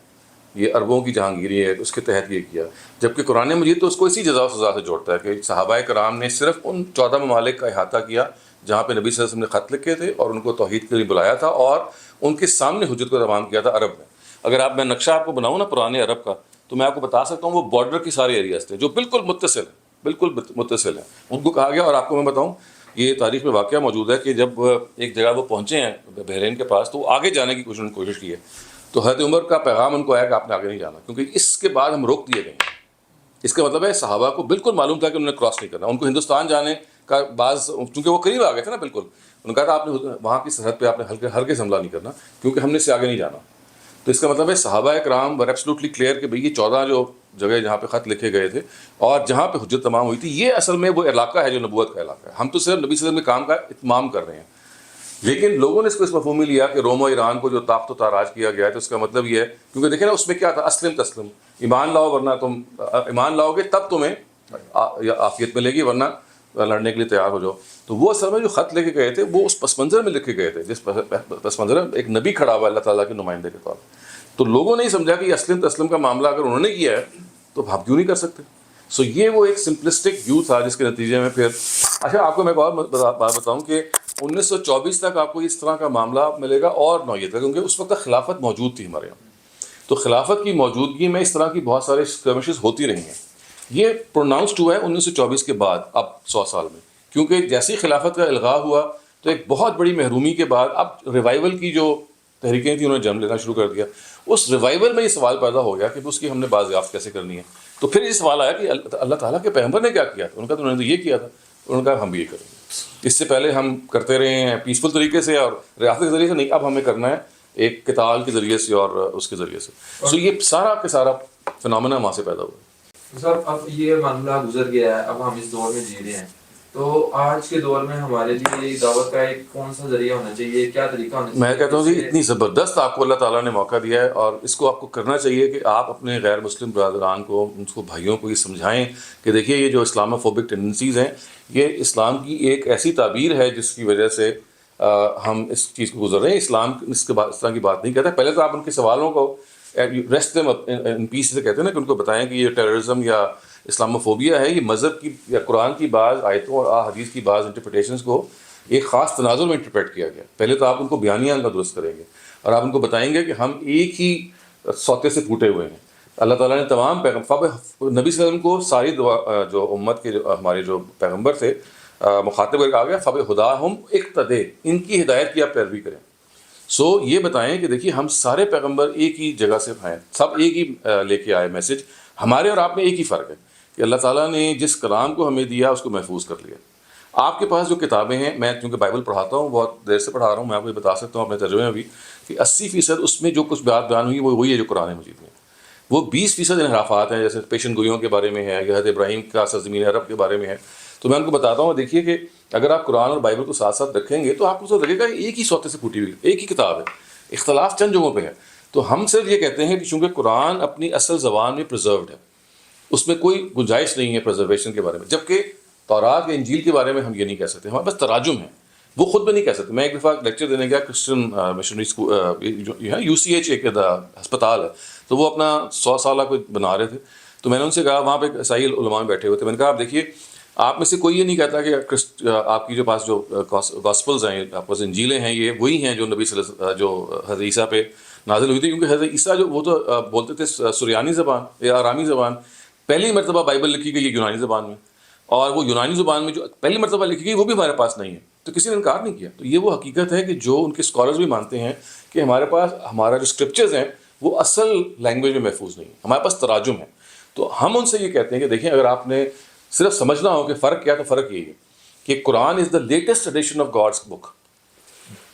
یہ عربوں کی جہانگیری ہے، اس کے تحت یہ کیا، جبکہ قرآن مجید تو اس کو اسی جزا و سزا سے جوڑتا ہے کہ صحابہ کرام نے صرف ان 14 ممالک کا احاطہ کیا جہاں پہ نبی صلی اللہ علیہ وسلم نے خط لکھے تھے اور ان کو توحید کے لیے بلایا تھا اور ان کے سامنے حجت کو تمام کیا تھا عرب میں۔ اگر میں نقشہ آپ کو بناؤں نا پرانے عرب کا، تو میں آپ کو بتا سکتا ہوں وہ بارڈر کی سارے ایریاز تھے جو بالکل متصل ہیں، بالکل متصل ہیں، ان کو کہا گیا۔ اور آپ کو میں بتاؤں یہ تاریخ میں واقعہ موجود ہے کہ جب ایک جگہ وہ پہنچے ہیں بحرین کے پاس، تو وہ آگے جانے کی کوشش کی ہے، تو حضرت عمر کا پیغام ان کو آیا کہ آپ نے آگے نہیں جانا، کیونکہ اس کے بعد ہم روک دیے گئے ہیں۔ اس کا مطلب ہے صحابہ کو بالکل معلوم تھا کہ انہوں نے کراس نہیں کرنا، ان کو ہندوستان جانے کا بعض، چونکہ وہ قریب آ گئے تھے نا، بالکل انہوں نے کہا تھا آپ نے وہاں کی سرحد پہ آپ نے ہرگز حملہ نہیں کرنا، کیونکہ ہم نے اس سے آگے نہیں جانا۔ تو اس کا مطلب ہے صحابہ کرام ور ایبسلیوٹلی کلیئر کہ بھئی یہ 14 جو جگہ جہاں پہ خط لکھے گئے تھے اور جہاں پہ حجت تمام ہوئی تھی، یہ اصل میں وہ علاقہ ہے جو نبوت کا علاقہ ہے، ہم تو صرف نبی صلی اللہ علیہ وسلم کے کام کا اتمام کر رہے ہیں۔ لیکن لوگوں نے اس کو اس مفہوم میں لیا کہ روم و ایران کو جو طاقت و تاراج کیا گیا ہے، تو اس کا مطلب یہ ہے، کیونکہ دیکھیں نا اس میں کیا تھا، اسلم تسلم، ایمان لاؤ ورنہ تم ایمان لاؤ گے تب تمہیں عافیت ملے گی، ورنہ لڑنے کے لیے تیار ہو جاؤ۔ تو وہ اصل میں جو خط لے کے گئے تھے وہ اس پس منظر میں لکھے گئے تھے، جس پس منظر میں ایک نبی کھڑا ہوا اللہ تعالیٰ کے نمائندے کے طور پر۔ تو لوگوں نے سمجھا کہ یہ اسلم تسلم کا معاملہ اگر انہوں نے کیا ہے تو ہم کیوں نہیں کر سکتے۔ سو یہ وہ ایک سمپلسٹک ویو تھا جس کے نتیجے میں پھر اچھا آپ کو میں ایک اور بات بتاؤں کہ 1924 تک آپ کو اس طرح کا معاملہ ملے گا اور نوعیت کا، کیونکہ اس وقت خلافت موجود تھی ہمارے یہاں، تو خلافت کی موجودگی میں اس طرح کی بہت سارے اسکرمشز ہوتی رہی ہیں۔ یہ پروناؤنسڈ ہوا ہے 1924 کے بعد، اب 100 سال میں، کیونکہ جیسی خلافت کا الغاء ہوا تو ایک بہت بڑی محرومی کے بعد اب ریوائول کی جو تحریکیں تھیں انہوں نے جنم لینا شروع کر دیا۔ اس ریوائول میں یہ سوال پیدا ہو گیا کہ اس کی ہم نے بازیافت کیسے کرنی ہے۔ تو پھر یہ سوال آیا کہ اللہ تعالیٰ کے پیغمبر نے کیا کیا تھا، ان کا تو انہوں نے یہ کیا تھا، انہوں نے کہا ہم بھی یہ کریں گے۔ اس سے پہلے ہم کرتے رہے ہیں پیسفل طریقے سے اور ریاست کے ذریعے سے، نہیں، اب ہمیں کرنا ہے ایک قتال کے ذریعے سے اور اس کے ذریعے سے۔ سو یہ سارا کا سارا فنامنا وہاں سے پیدا ہوا۔ سر اب یہ معاملہ گزر گیا ہے، اب ہم اس دور میں جی رہے ہیں، تو آج کے دور میں ہمارے لیے دعوت کا ایک کون سا ذریعہ ہونا چاہیے، کیا طریقہ ہونا چاہیے؟ میں کہتا ہوں کہ اتنی زبردست آپ کو اللہ تعالیٰ نے موقع دیا ہے، اور اس کو آپ کو کرنا چاہیے کہ آپ اپنے غیر مسلم برادران کو، ان کو بھائیوں کو یہ سمجھائیں کہ دیکھیے یہ جو اسلامو فوبک ٹینڈنسیز ہیں، یہ اسلام کی ایک ایسی تعبیر ہے جس کی وجہ سے ہم اس چیز کو گزر رہے ہیں۔ اسلام اس طرح کی بات نہیں کہتا۔ پہلے تو آپ ان کے سوالوں کو ریسٹ دیم ان پیس سے کہتے ہیں نا، کہ ان کو بتائیں کہ یہ ٹیررزم یا اسلاموفوبیا ہے، یہ مذہب کی یا قرآن کی بعض آیتوں اور حدیث کی بعض انٹرپریٹیشنز کو ایک خاص تناظر میں انٹرپریٹ کیا گیا۔ پہلے تو آپ ان کو بیانیہ کا درست کریں گے اور آپ ان کو بتائیں گے کہ ہم ایک ہی سوتے سے پھوٹے ہوئے ہیں۔ اللہ تعالیٰ نے تمام نبی صلی اللہ علیہ وسلم کو ساری جو امت کے ہمارے جو پیغمبر تھے مخاطب کر کے آ گیا، فب ہداہم اقتدے، ان کی ہدایت کی آپ پیروی کریں۔ سو یہ بتائیں کہ دیکھیے ہم سارے پیغمبر ایک ہی جگہ سے ہیں، سب ایک ہی لے کے آئے میسج، ہمارے اور آپ میں ایک ہی فرق ہے کہ اللہ تعالیٰ نے جس کلام کو ہمیں دیا اس کو محفوظ کر لیا۔ آپ کے پاس جو کتابیں ہیں، میں چونکہ بائبل پڑھاتا ہوں، بہت دیر سے پڑھا رہا ہوں، میں آپ کو یہ بتا سکتا ہوں اپنے ترجمے میں بھی کہ 80% اس میں جو کچھ بات بیان ہوئی وہ وہی ہے جو قرآن مجید میں۔ وہ 20% انحرافات ہیں، جیسے پیشن گوئیوں کے بارے میں ہے، یا حضرت ابراہیم کا سرزمین عرب کے بارے میں ہے۔ تو میں ان کو بتاتا ہوں، دیکھیے کہ اگر آپ قرآن اور بائبل کو ساتھ ساتھ رکھیں گے تو آپ کو تو لگے گا ایک ہی سوتے سے پھوٹی ہوئی ایک ہی کتاب ہے، اختلاف چند جگہوں پہ ہے۔ تو ہم صرف یہ کہتے ہیں کہ چونکہ قرآن اپنی اصل زبان میں پرزروڈ ہے، اس میں کوئی گنجائش نہیں ہے پرزرویشن کے بارے میں، جبکہ تورات یا انجیل کے بارے میں ہم یہ نہیں کہہ سکتے، ہمارے پاس تراجم ہیں، وہ خود بھی نہیں کہہ سکتے۔ میں ایک دفعہ لیکچر دینے گیا کرسچن مشنری اسکول، UCH ایک ہسپتال ہے، تو وہ اپنا 100 سالہ کوئی بنا رہے تھے، تو میں نے ان سے کہا، وہاں پہ عیسائی علماء بیٹھے ہوئے تھے، میں نے کہا آپ دیکھیے آپ میں سے کوئی یہ نہیں کہتا کہ آپ کی جو پاس جو گاسپلز ہیں، آپ پاس انجیلیں ہیں، یہ وہی ہیں جو نبی صلی اللہ علیہ وسلم جو حضرت عیسیٰ پہ نازل ہوئی تھی، کیونکہ حضرت عیسیٰ جو وہ تو بولتے تھے سریانی زبان یا آرامی زبان، پہلی مرتبہ بائبل لکھی گئی ہے یونانی زبان میں، اور وہ یونانی زبان میں جو پہلی مرتبہ لکھی گئی وہ بھی ہمارے پاس نہیں ہے۔ تو کسی نے انکار نہیں کیا. تو یہ وہ حقیقت ہے کہ جو ان کے اسکالرز بھی مانتے ہیں کہ ہمارے پاس ہمارا جو اسکرپچرز ہیں وہ اصل لینگویج میں محفوظ نہیں ہے, ہمارے پاس تراجم ہے. تو ہم ان سے یہ کہتے ہیں کہ دیکھیں اگر آپ نے صرف سمجھنا ہو کہ فرق کیا, تو فرق یہی ہے کہ Quran is the latest edition of God's book.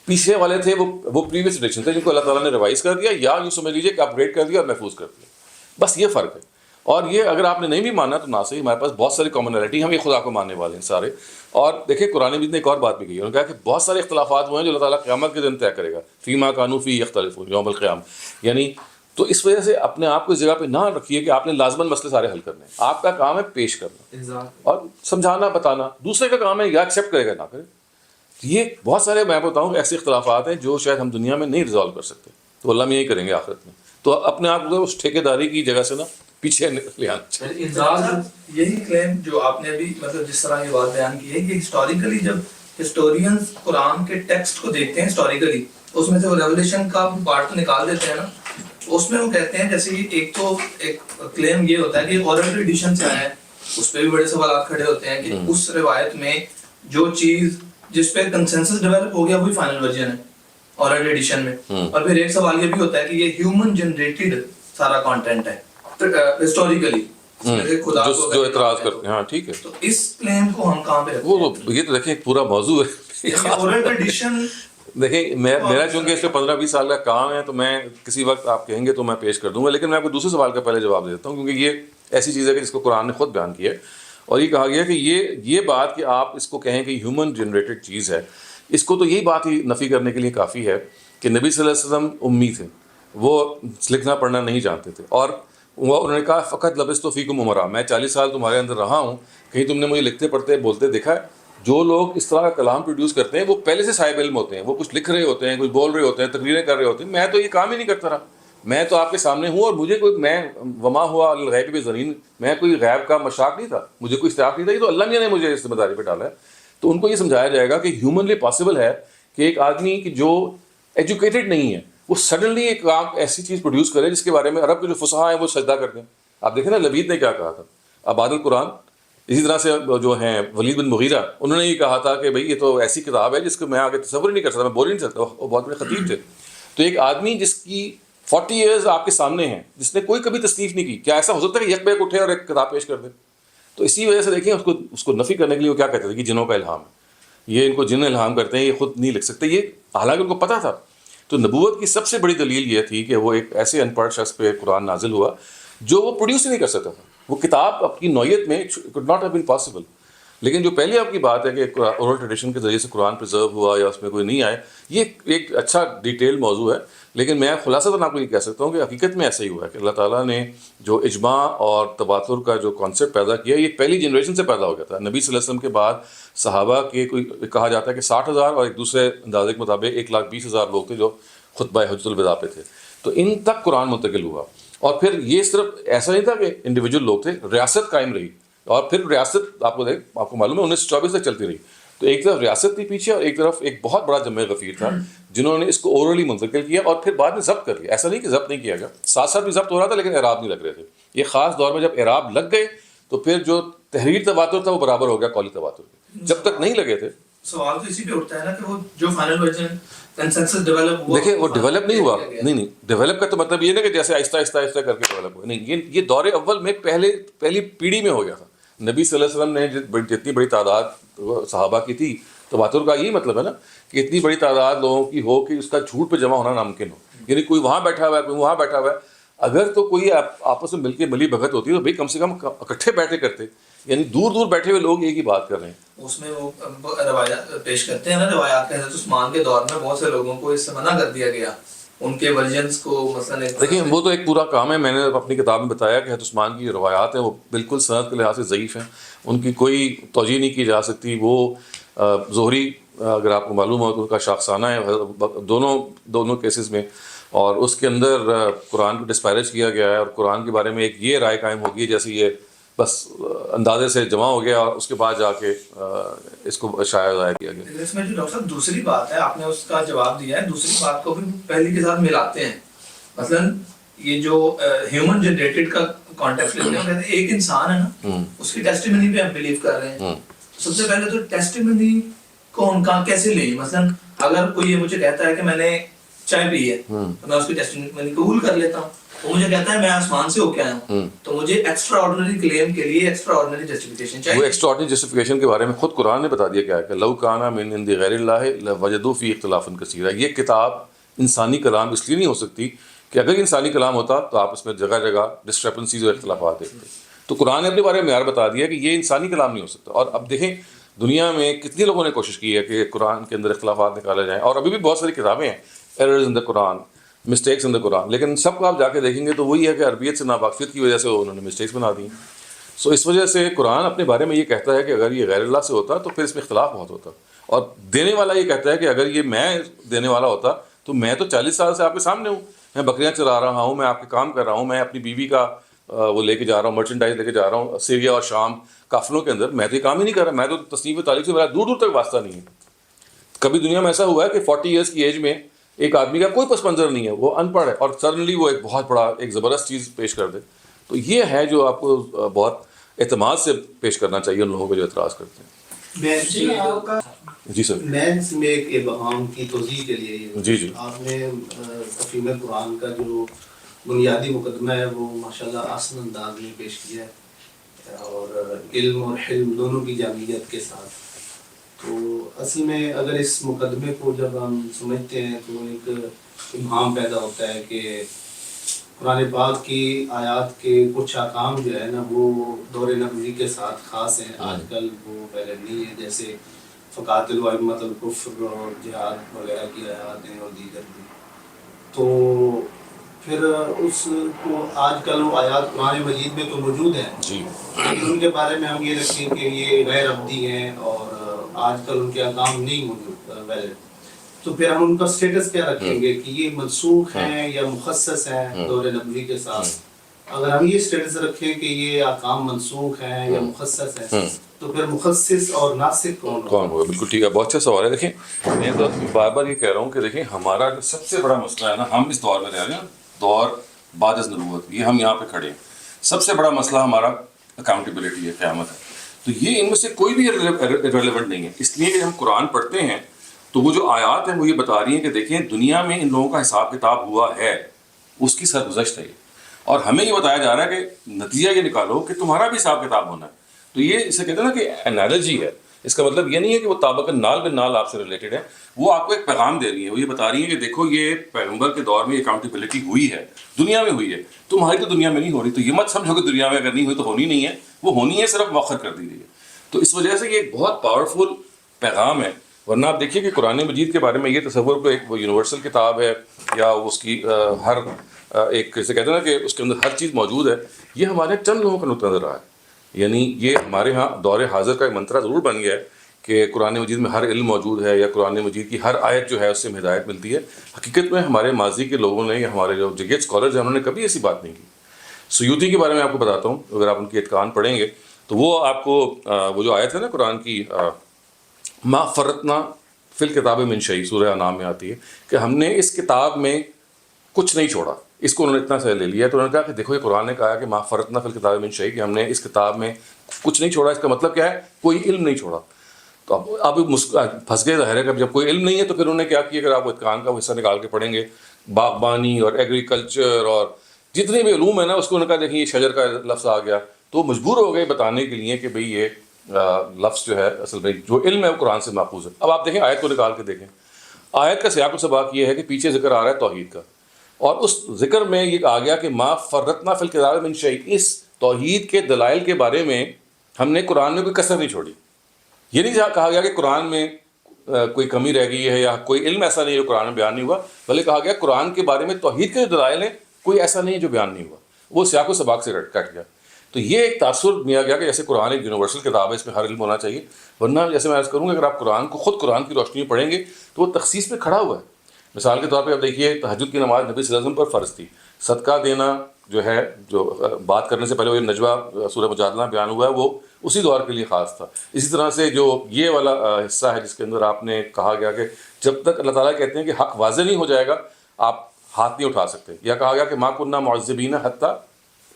پیچھے والے تھے وہ پریویس ایڈیشن تھے جن کو اللہ تعالیٰ نے ریوائز کر دیا, یا یوں سمجھ لیجیے کہ اپ گریڈ کر دیا اور محفوظ کر دیا. بس یہ فرق ہے. اور یہ اگر آپ نے نہیں بھی مانا تو نہ صحیح, ہمارے پاس بہت ساری کامنالٹی, ہم یہ خدا کو ماننے والے ہیں سارے. اور دیکھیں قرآن مجید نے ایک اور بات بھی کہی, انہوں نے کہا کہ بہت سارے اختلافات ہوئے ہیں جو اللہ تعالیٰ قیامت کے دن طے کرے گا. فیما کانوا فیہ یختلفون یوم القیامہ. یعنی تو اس وجہ سے اپنے آپ کو اس جگہ پہ نہ رکھیے کہ آپ نے لازماً مسئلے سارے حل کرنے ہیں. آپ کا کام ہے پیش کرنا اور سمجھانا بتانا, دوسرے کا کام ہے یا ایکسیپٹ کرے گا نہ کرے. یہ بہت سارے میں بتاؤں ایسے اختلافات ہیں جو شاید ہم دنیا میں نہیں ریزالو کر سکتے, تو اللہ میں یہی کریں گے آخرت میں. تو اپنے آپ کو اس ٹھیکیداری کی جگہ سے نا پیچھے لے آنا چاہیے. یہی کلیم جو آپ نے ابھی مطلب جس طرح یہ بات بیان کی ہے کہ ہسٹوریکلی جب ہسٹورینز قرآن کے ٹیکسٹ کو دیکھتے ہیں ہسٹوریکلی, اس میں سے وہ ریولیشن کا پارٹ تو نکال دیتے ہیں نا, اس میں وہ کہتے ہیں جیسے ایک تو ایک کلیم یہ ہوتا ہے کہ اورل ٹریڈیشن سے آیا ہے, اس پہ بھی بڑے سوالات کھڑے ہوتے ہیں کہ اس روایت میں جو چیز جس پہ کنسنسس ڈیولپ ہو گیا وہی فائنل ورژن ہے اورل ٹریڈیشن میں. اور پھر ایک سوال یہ بھی ہوتا ہے کہ یہ ہیومن جنریٹڈ سارا کانٹینٹ ہے ہسٹوریکلی جو اعتراض کرتے ہیں. ہاں ٹھیک ہے, تو اس کلیم کو ہم کہاں پہ رکھتے ہیں؟ وہ یہ تو دیکھیں ایک پورا موضوع ہے. اورل ٹریڈیشن دیکھیں میرا چونکہ اس پہ 15-20 سال کا کام ہے تو میں کسی وقت آپ کہیں گے تو میں پیش کر دوں گا, لیکن میں آپ کو دوسرے سوال کا پہلے جواب دے دیتا ہوں, کیونکہ یہ ایسی چیز ہے کہ جس کو قرآن نے خود بیان کیا ہے. اور یہ کہا گیا کہ یہ بات کہ آپ اس کو کہیں کہ ہیومن جنریٹڈ چیز ہے, اس کو تو یہی بات ہی نفی کرنے کے لیے کافی ہے کہ نبی صلی اللہ علیہ وسلم امی تھے, وہ لکھنا پڑھنا نہیں جانتے تھے, اور انہوں نے کہا فقط لبثت فیکم عمرا, میں 40 سال تمہارے اندر رہا ہوں, کہیں تم نے مجھے لکھتے پڑھتے بولتے دیکھا ہے. جو لوگ اس طرح کا کلام پروڈیوس کرتے ہیں وہ پہلے سے صاحب علم ہوتے ہیں, وہ کچھ لکھ رہے ہوتے ہیں, کچھ بول رہے ہوتے ہیں, تقریریں کر رہے ہوتے ہیں. میں تو یہ کام ہی نہیں کرتا رہا, میں تو آپ کے سامنے ہوں, اور مجھے کوئی میں وما ہوا الغیب بظنین, میں کوئی غیب کا مشاق نہیں تھا, مجھے کوئی استعفاق نہیں تھا. یہ تو اللہ نے مجھے اس ذمہ داری پہ ڈالا ہے. تو ان کو یہ سمجھایا جائے گا کہ ہیومنلی پاسبل ہے کہ ایک آدمی کی جو ایجوکیٹڈ نہیں ہے وہ سڈنلی ایک ایسی چیز پروڈیوس کرے جس کے بارے میں عرب کے جو فصحا ہیں وہ سجدہ کر دیں. آپ دیکھیں نا لبید نے کیا کہا تھا, عباد القرآن. اسی طرح سے جو ہیں ولید بن مغیرہ, انہوں نے یہ کہا تھا کہ بھئی یہ تو ایسی کتاب ہے جس کو میں آگے تصور نہیں کر سکتا, میں بول نہیں سکتا. وہ بہت بڑے خطیب تھے. تو ایک آدمی جس کی 40 ایئرز آپ کے سامنے ہیں, جس نے کوئی کبھی تصنیف نہیں کی, کیا ایسا ہو سکتا ہے کہ یک بیک اٹھے اور ایک کتاب پیش کر دے؟ تو اسی وجہ سے دیکھیں اس کو نفی کرنے کے لیے وہ کیا کہتے تھے کہ جنوں کا الہام ہے, یہ ان کو جن الہام کرتے ہیں, یہ خود نہیں لکھ سکتے. یہ حالانکہ ان کو پتہ تھا. تو نبوت کی سب سے بڑی دلیل یہ تھی کہ وہ ایک ایسے ان پڑھ شخص پہ قرآن نازل ہوا جو وہ پروڈیوس ہی نہیں کر سکتا تھا. وہ کتاب اپنی نوعیت میں could not have been possible. لیکن جو پہلے آپ کی بات ہے کہ اورل ٹریڈیشن کے ذریعے سے قرآن پرزرو ہوا یا اس میں کوئی نہیں آئے, یہ ایک اچھا ڈیٹیل موضوع ہے. لیکن میں خلاصہ آپ کو یہ کہہ سکتا ہوں کہ حقیقت میں ایسا ہی ہوا ہے کہ اللہ تعالیٰ نے جو اجماع اور تواتر کا جو کانسیپٹ پیدا کیا, یہ پہلی جنریشن سے پیدا ہو گیا تھا. نبی صلی اللہ علیہ وسلم کے بعد صحابہ کے کوئی کہا جاتا ہے کہ 60,000 اور ایک دوسرے اندازے کے مطابق 1,20,000 لوگ تھے جو خطبہ حجۃ الوداع پہ تھے. تو ان تک قرآن منتقل ہوا. اور پھر یہ صرف ایسا نہیں تھا کہ انڈیویجول لوگ تھے, ریاست قائم رہی. اور پھر ریاست آپ کو معلوم ہے 1924 تک چلتی رہی. تو ایک طرف ریاست تھی پیچھے, اور ایک طرف ایک بہت بڑا جمع غفیر تھا جنہوں نے اس کو اورلی منتقل کیا اور پھر بعد میں ضبط کر لیا. ایسا نہیں کہ ضبط نہیں کیا گیا, ساتھ ساتھ بھی ضبط ہو رہا تھا لیکن اعراب نہیں لگ رہے تھے. یہ خاص دور میں جب اعراب لگ گئے تو پھر جو تحریر تواتر تھا وہ برابر ہو گیا قولی تواتر کے. جب تک نہیں لگے تھے سوال تو اسی پہ اٹھتا ہے نا کہ وہ جو فائنل ورژن کنسنسس ڈیولپ ہوا, دیکھیں وہ ڈیولپ نہیں ہوا. نہیں ڈیولپ کا تو مطلب یہ نہیں کہ جیسے آہستہ آہستہ کر کے ڈیولپ ہوا. نہیں, یہ دور اول میں پہلی پیڑھی میں ہو گیا تھا. نبی صلی اللہ علیہ وسلم نے جتنی بڑی تعداد صحابہ کی تھی, تواتر کا یہی مطلب ہے نا کہ اتنی بڑی تعداد لوگوں کی ہو کہ اس کا جھوٹ پہ جمع ہونا ناممکن ہو. یعنی کوئی وہاں بیٹھا ہوا ہے, کوئی وہاں بیٹھا ہوا ہے. اگر تو کوئی آپس میں مل کے ملی بھگت ہوتی تو بھائی کم سے کم اکٹھے بیٹھے کرتے. یعنی دور دور بیٹھے ہوئے لوگ ایک ہی بات کر رہے ہیں. اس میں وہ روایات پیش کرتے ہیں نا, روایات حضرت عثمان کے دور میں بہت سے لوگوں کو اس سے منع کر دیا گیا, ان کے ورژنس کو مثلا. دیکھیں وہ تو ایک پورا کام ہے. میں نے اپنی کتاب میں بتایا کہ حضرت عثمان کی روایات ہیں وہ بالکل سند کے لحاظ سے ضعیف ہیں, ان کی کوئی توجیہ نہیں کی جا سکتی. وہ زہری اگر آپ کو معلوم ہو تو ان کا شاخسانہ ہے دونوں کیسز میں, اور اس کے اندر قرآن کو ڈسپیرج کیا گیا ہے. اور قرآن کے بارے میں ایک یہ رائے قائم ہوگی جیسے یہ بس اندازے سے جمع ہو گیا اور اس کے بعد جا کے اس کو شائع ضائع کیا گیا. اس میں جو ڈاکٹر صاحب دوسری بات ہے, آپ نے اس کا جواب دیا ہے, دوسری بات کو بھی پہلی کے ساتھ ملاتے ہیں. مثلا یہ جو ہیومن جنریٹڈ کا کانٹیکسٹ لیتے ہیں, کہتے ہیں ایک انسان ہے نا, اس کی ٹیسٹیمنی پہ ہم بلیو کر رہے ہیں. سب سے پہلے تو ٹیسٹیمنی کون کہاں کیسے لیں؟ مثلا اگر کوئی مجھے کہتا ہے کہ میں نے چائے پی ہے تو میں اس کی ٹیسٹیمونی قبول کر لیتا ہوں. وہ مجھے کہتا ہے میں آسمان سے ہو کے آیا ہوں تو مجھے ایکسٹرا آرڈنری کلیم کے لیے ایکسٹرا آرڈنری جسٹیفیکیشن چاہیے. وہ ایکسٹرا آرڈنری جسٹیفیکیشن کے بارے میں خود قرآن نے بتا دیا کیا ہے کہ لو کانا من عند غیر اللہ لوجدوا فی اختلافا کثیرا. یہ کتاب انسانی کلام اس لیے نہیں ہو سکتی کہ اگر انسانی کلام ہوتا تو آپ اس میں جگہ جگہ ڈسکرپنسیز اور اختلافات دیکھتے. تو قرآن نے اپنے بارے میں معیار بتا دیا کہ یہ انسانی کلام نہیں ہو سکتا. اور اب دیکھیں دنیا میں کتنے لوگوں نے کوشش کی ہے کہ قرآن کے اندر اختلافات نکالے جائیں, اور ابھی بھی بہت ساری کتابیں ہیں errors in the Quran, mistakes in دا قرآن, لیکن سب کو آپ جا کے دیکھیں گے تو وہی ہے کہ عربیت سے ناواقفیت کی وجہ سے انہوں نے مسٹیکس بنا دی. سو اس وجہ سے قرآن اپنے بارے میں یہ کہتا ہے کہ اگر یہ غیر اللہ سے ہوتا تو پھر اس میں اختلاف بہت ہوتا, اور دینے والا یہ کہتا ہے کہ اگر یہ میں دینے والا ہوتا تو میں تو 40 سال سے آپ کے سامنے ہوں, میں بکریاں چرا رہا ہوں, میں آپ کے کام کر رہا ہوں, میں اپنی بیوی کا وہ لے کے جا رہا ہوں, مرچنڈائز لے کے جا رہا ہوں سیریا اور شام قافلوں کے اندر, میں تو یہ کام ہی نہیں کر رہا, میں تو تصنیف و تعلیف سے میرا دور دور تک واسطہ نہیں ہے. کبھی دنیا میں ایسا ہوا ہے کہ 40 ایئرس کی ایج میں ایک آدمی کا کوئی پس منظر نہیں ہے, وہ ان پڑھ ہے, اور سڈنلی وہ ایک بہت بڑا ایک زبردست چیز پیش کر دے. تو یہ ہے جو آپ کو بہت اعتماد سے پیش کرنا چاہیے ان لوگوں پہ جو اعتراض کرتے ہیں. جی سر. میں اس میں ایک ابہام کی توضیح کے لیے جی جی آپ نے تفہیم قرآن کا جو بنیادی مقدمہ ہے وہ ماشاءاللہ آسن انداز میں پیش کیا ہے, اور علم اور حلم دونوں کی جامعیت کے ساتھ. تو اصل میں اگر اس مقدمے کو جب ہم سمجھتے ہیں تو ایک ابہام پیدا ہوتا ہے کہ قرآن پاک کی آیات کے کچھ احکام جو ہے نا وہ دور نبوی کے ساتھ خاص ہیں, آج کل وہ پہلے نہیں ہے, جیسے فقاتل ائمۃ الکفر اور جہاد وغیرہ کی آیات ہیں اور دیگر بھی. تو پھر اس کو آج کل وہ آیات قرآن مجید میں تو موجود ہیں جی, لیکن ان کے بارے میں ہم یہ رکھیں کہ یہ غیر عبدی ہیں اور آج کل ان کے احکام نہیں موجود ویلڈ. تو پھر ہم ان کا سٹیٹس کیا رکھیں گے کہ یہ منسوخ ہیں یا مخصص ہیں دور نبوی کے ساتھ؟ اگر ہم یہ سٹیٹس رکھیں کہ یہ احکام منسوخ ہیں یا مخصص ہیں تو پھر مخصص اور ناسخ کون ہوگا؟ بالکل ٹھیک ہے, بہت اچھا سوال ہے. دیکھیں میں تو بار بار یہ کہہ رہا ہوں کہ دیکھیں ہمارا جو سب سے بڑا مسئلہ ہے نا, ہم اس دور میں رہ رہے ہیں, دور بعد از نبوت, یہ ہم یہاں پہ کھڑے ہیں. سب سے بڑا مسئلہ ہمارا اکاؤنٹیبلٹی ہے, قیامت ہے. تو یہ ان میں سے کوئی بھی ریلیونٹ نہیں ہے, اس لیے کہ ہم قرآن پڑھتے ہیں تو وہ جو آیات ہیں وہ یہ بتا رہی ہیں کہ دیکھیں دنیا میں ان لوگوں کا حساب کتاب ہوا ہے, اس کی سرگزشت ہے یہ, اور ہمیں یہ بتایا جا رہا ہے کہ نتیجہ یہ نکالو کہ تمہارا بھی حساب کتاب ہونا ہے. تو یہ اسے کہتے ہیں نا کہ انالوجی ہے, اس کا مطلب یہ نہیں ہے کہ وہ طابق نال بن نال آپ سے ریلیٹڈ ہے, وہ آپ کو ایک پیغام دے رہی ہے. وہ یہ بتا رہی ہے کہ دیکھو یہ پیغمبر کے دور میں اکاؤنٹیبلٹی ہوئی ہے, دنیا میں ہوئی ہے, تمہاری تو دنیا میں نہیں ہو رہی. تو یہ مت سمجھو کہ دنیا میں اگر نہیں ہوئی تو ہونی نہیں ہے, وہ ہونی ہے, صرف مؤخر کر دی گئی ہے. تو اس وجہ سے یہ ایک بہت پاورفل پیغام ہے. ورنہ آپ دیکھیے کہ قرآن مجید کے بارے میں یہ تصور کو ایک وہ یونیورسل کتاب ہے یا اس کی ہر ایک جیسے کہتے ہیں نا کہ اس کے اندر ہر چیز موجود ہے, یہ ہمارے چند لوگوں کا نقطہ نظر رہا ہے. یعنی یہ ہمارے ہاں دور حاضر کا ایک منترا ضرور بن گیا ہے کہ قرآن مجید میں ہر علم موجود ہے یا قرآن مجید کی ہر آیت جو ہے اس سے ہدایت ملتی ہے. حقیقت میں ہمارے ماضی کے لوگوں نے یا ہمارے جو جگہ اسکالرز ہیں انہوں نے کبھی ایسی بات نہیں کی. سیوطی کے بارے میں آپ کو بتاتا ہوں, اگر آپ ان کی اتقان پڑھیں گے تو وہ آپ کو وہ جو آیت ہے نا قرآن کی ما فرطنا فی الکتاب من شیء, سورہ انعام میں آتی ہے کہ ہم نے اس کتاب میں کچھ نہیں چھوڑا. اس کو انہوں نے اتنا سا لے لیا, تو انہوں نے کہا کہ دیکھو یہ قرآن نے کہا کہ ما فرطنا فی الکتاب من شیء, کہ ہم نے اس کتاب میں کچھ نہیں چھوڑا. اس کا مطلب کیا ہے؟ کوئی علم نہیں چھوڑا. تو اب پھنس گئے. ظاہر ہے کہ جب کوئی علم نہیں ہے تو پھر انہوں نے کیا کیا, اگر آپ اتقان کا حصہ نکال کے پڑھیں گے, باغبانی اور ایگریکلچر اور جتنے بھی علوم ہیں نا, اس کو انہوں نے کہا دیکھیں یہ شجر کا لفظ آ گیا, تو مجبور ہو گئے بتانے کے لیے کہ بھئی یہ لفظ جو ہے اصل میں جو علم ہے وہ قرآن سے ماخوذ ہے. اب آپ دیکھیں آیت کو نکال کے دیکھیں, آیت کا سیاق و سباق یہ ہے کہ پیچھے ذکر آ رہا ہے توحید کا, اور اس ذکر میں یہ آ گیا کہ ما فرطنا فی الکتاب من شیء, اس توحید کے دلائل کے بارے میں ہم نے قرآن میں کوئی کسر نہیں چھوڑی. یہ نہیں کہا گیا کہ قرآن میں کوئی کمی رہ گئی ہے یا کوئی علم ایسا نہیں ہے جو قرآن میں بیان نہیں ہوا, بلکہ کہا گیا قرآن کے بارے میں توحید کے جو دلائل ہیں کوئی ایسا نہیں ہے جو بیان نہیں ہوا. وہ سیاق و سباق سے کٹ گیا. تو یہ ایک تاثر دیا گیا کہ جیسے قرآن ایک یونیورسل کتاب ہے, اس میں ہر علم ہونا چاہیے. ورنہ جیسے میں عرض کروں گا اگر آپ قرآن کو خود قرآن کی روشنی میں پڑھیں گے تو وہ تخصیص میں کھڑا ہوا ہے. مثال کے طور پہ آپ دیکھیے تہجد کی نماز نبی صلی اللہ علیہ وسلم پر فرض تھی. صدقہ دینا جو ہے, جو بات کرنے سے پہلے وہ نجوہ سورہ مجادلہ بیان ہوا ہے, وہ اسی دور کے لیے خاص تھا. اسی طرح سے جو یہ والا حصہ ہے جس کے اندر آپ نے کہا گیا کہ جب تک اللہ تعالیٰ کہتے ہیں کہ حق واضح نہیں ہو جائے گا آپ ہاتھ نہیں اٹھا سکتے, یا کہا گیا کہ ما کننا معذبین حتی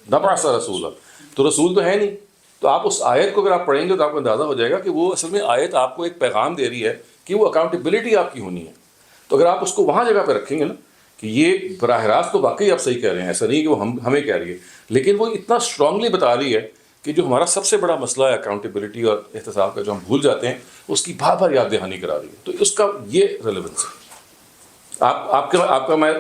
نبعث رسولا, تو رسول تو ہے نہیں, تو آپ اس آیت کو اگر آپ پڑھیں گے تو آپ کو اندازہ ہو جائے گا کہ وہ اصل میں آیت آپ کو ایک پیغام دے رہی ہے کہ وہ اکاؤنٹیبلٹی آپ کی ہونی ہے. تو اگر آپ اس کو وہاں جگہ پہ رکھیں گے نا کہ یہ براہ راست تو واقعی آپ صحیح کہہ رہے ہیں، ایسا نہیں کہ وہ ہمیں کہہ رہی ہے، لیکن وہ اتنا اسٹرانگلی بتا رہی ہے کہ جو ہمارا سب سے بڑا مسئلہ ہے اکاؤنٹیبلٹی اور احتساب کا جو ہم بھول جاتے ہیں، اس کی بار بار یاد دہانی کرا رہی ہے. تو اس کا یہ ریلیونس ہے. آپ کا میں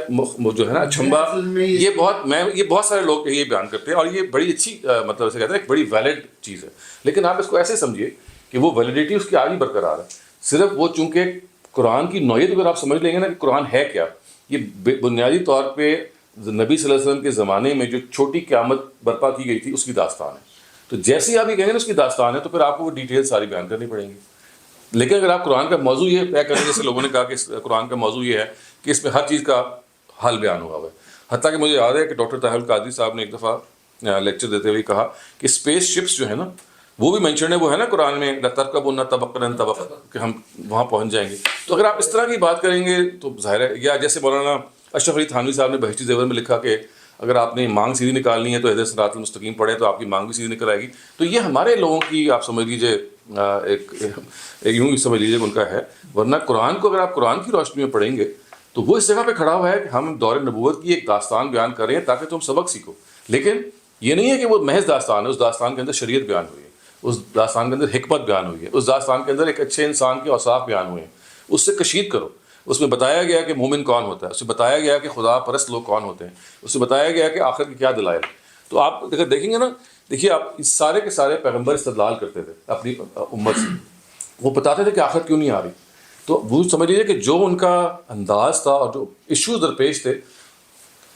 جو ہے نا چھمبا، یہ بہت سارے لوگ یہ بیان کرتے ہیں اور یہ بڑی اچھی مطلب اسے کہتے ہیں ایک بڑی ویلڈ چیز ہے، لیکن آپ اس کو ایسے سمجھیے کہ وہ ویلیڈیٹی اس کی آگے برقرار ہے. صرف وہ چونکہ قرآن کی نوعیت اگر آپ سمجھ لیں گے نا کہ قرآن ہے کیا، یہ بنیادی طور پہ نبی صلی اللہ علیہ وسلم کے زمانے میں جو چھوٹی قیامت برپا کی گئی تھی اس کی داستان ہے. تو جیسے ہی آپ یہ کہیں گے نا اس کی داستان ہے تو پھر آپ کو وہ ڈیٹیل ساری بیان کرنی پڑیں گی. لیکن اگر آپ قرآن کا موضوع یہ طے کریں، جیسے لوگوں نے کہا کہ قرآن کا موضوع یہ ہے کہ اس میں ہر چیز کا حل بیان ہوا ہوا ہے. حتیٰ کہ مجھے یاد ہے کہ ڈاکٹر طاہر القادری صاحب نے ایک دفعہ لیکچر دیتے ہوئے کہا کہ اسپیس شپس جو ہے نا وہ بھی مینشن ہے، وہ ہے نا قرآن میں لَتَرْكَبُنَّ طَبَقًا طَبَقًا، کہ ہم وہاں پہنچ جائیں گے. تو اگر آپ اس طرح کی بات کریں گے تو ظاہر ہے، یا جیسے مولانا اشرف علی تھانوی صاحب نے بہشتی زیور میں لکھا کہ اگر آپ نے مانگ سیدھی نکالنی ہے تو اہدِ صراط المستقیم پڑھیں تو آپ کی مانگ بھی سیدھی نکل آئے گی. تو یہ ہمارے لوگوں کی آپ سمجھ لیجیے ایک یوں ہی سمجھ لیجیے ان کا ہے. ورنہ قرآن کو اگر آپ قرآن کی روشنی میں پڑھیں گے تو وہ اس جگہ پہ کھڑا ہوا ہے کہ ہم دور نبوت کی ایک داستان بیان کر رہے ہیں تاکہ تم سبق سیکھو. لیکن یہ نہیں ہے کہ وہ محض داستان ہے، اس داستان کے اندر شریعت بیان ہوئی ہے، اس داستان کے اندر حکمت بیان ہوئی ہے، اس داستان کے اندر ایک اچھے انسان کے اوصاف بیان ہوئے ہیں. اس سے کشید کرو. اس میں بتایا گیا کہ مومن کون ہوتا ہے، اس میں بتایا گیا کہ خدا پرست لوگ کون ہوتے ہیں، اس میں بتایا گیا کہ آخر کی کیا دلائل. تو آپ اگر دیکھیں گے نا، دیکھیے آپ اس سارے کے سارے پیغمبر استدلال کرتے تھے اپنی امت سے، وہ بتاتے تھے کہ آخر کیوں نہیں آ رہی. تو وہ سمجھ لیجیے کہ جو ان کا انداز تھا اور جو ایشوز درپیش تھے،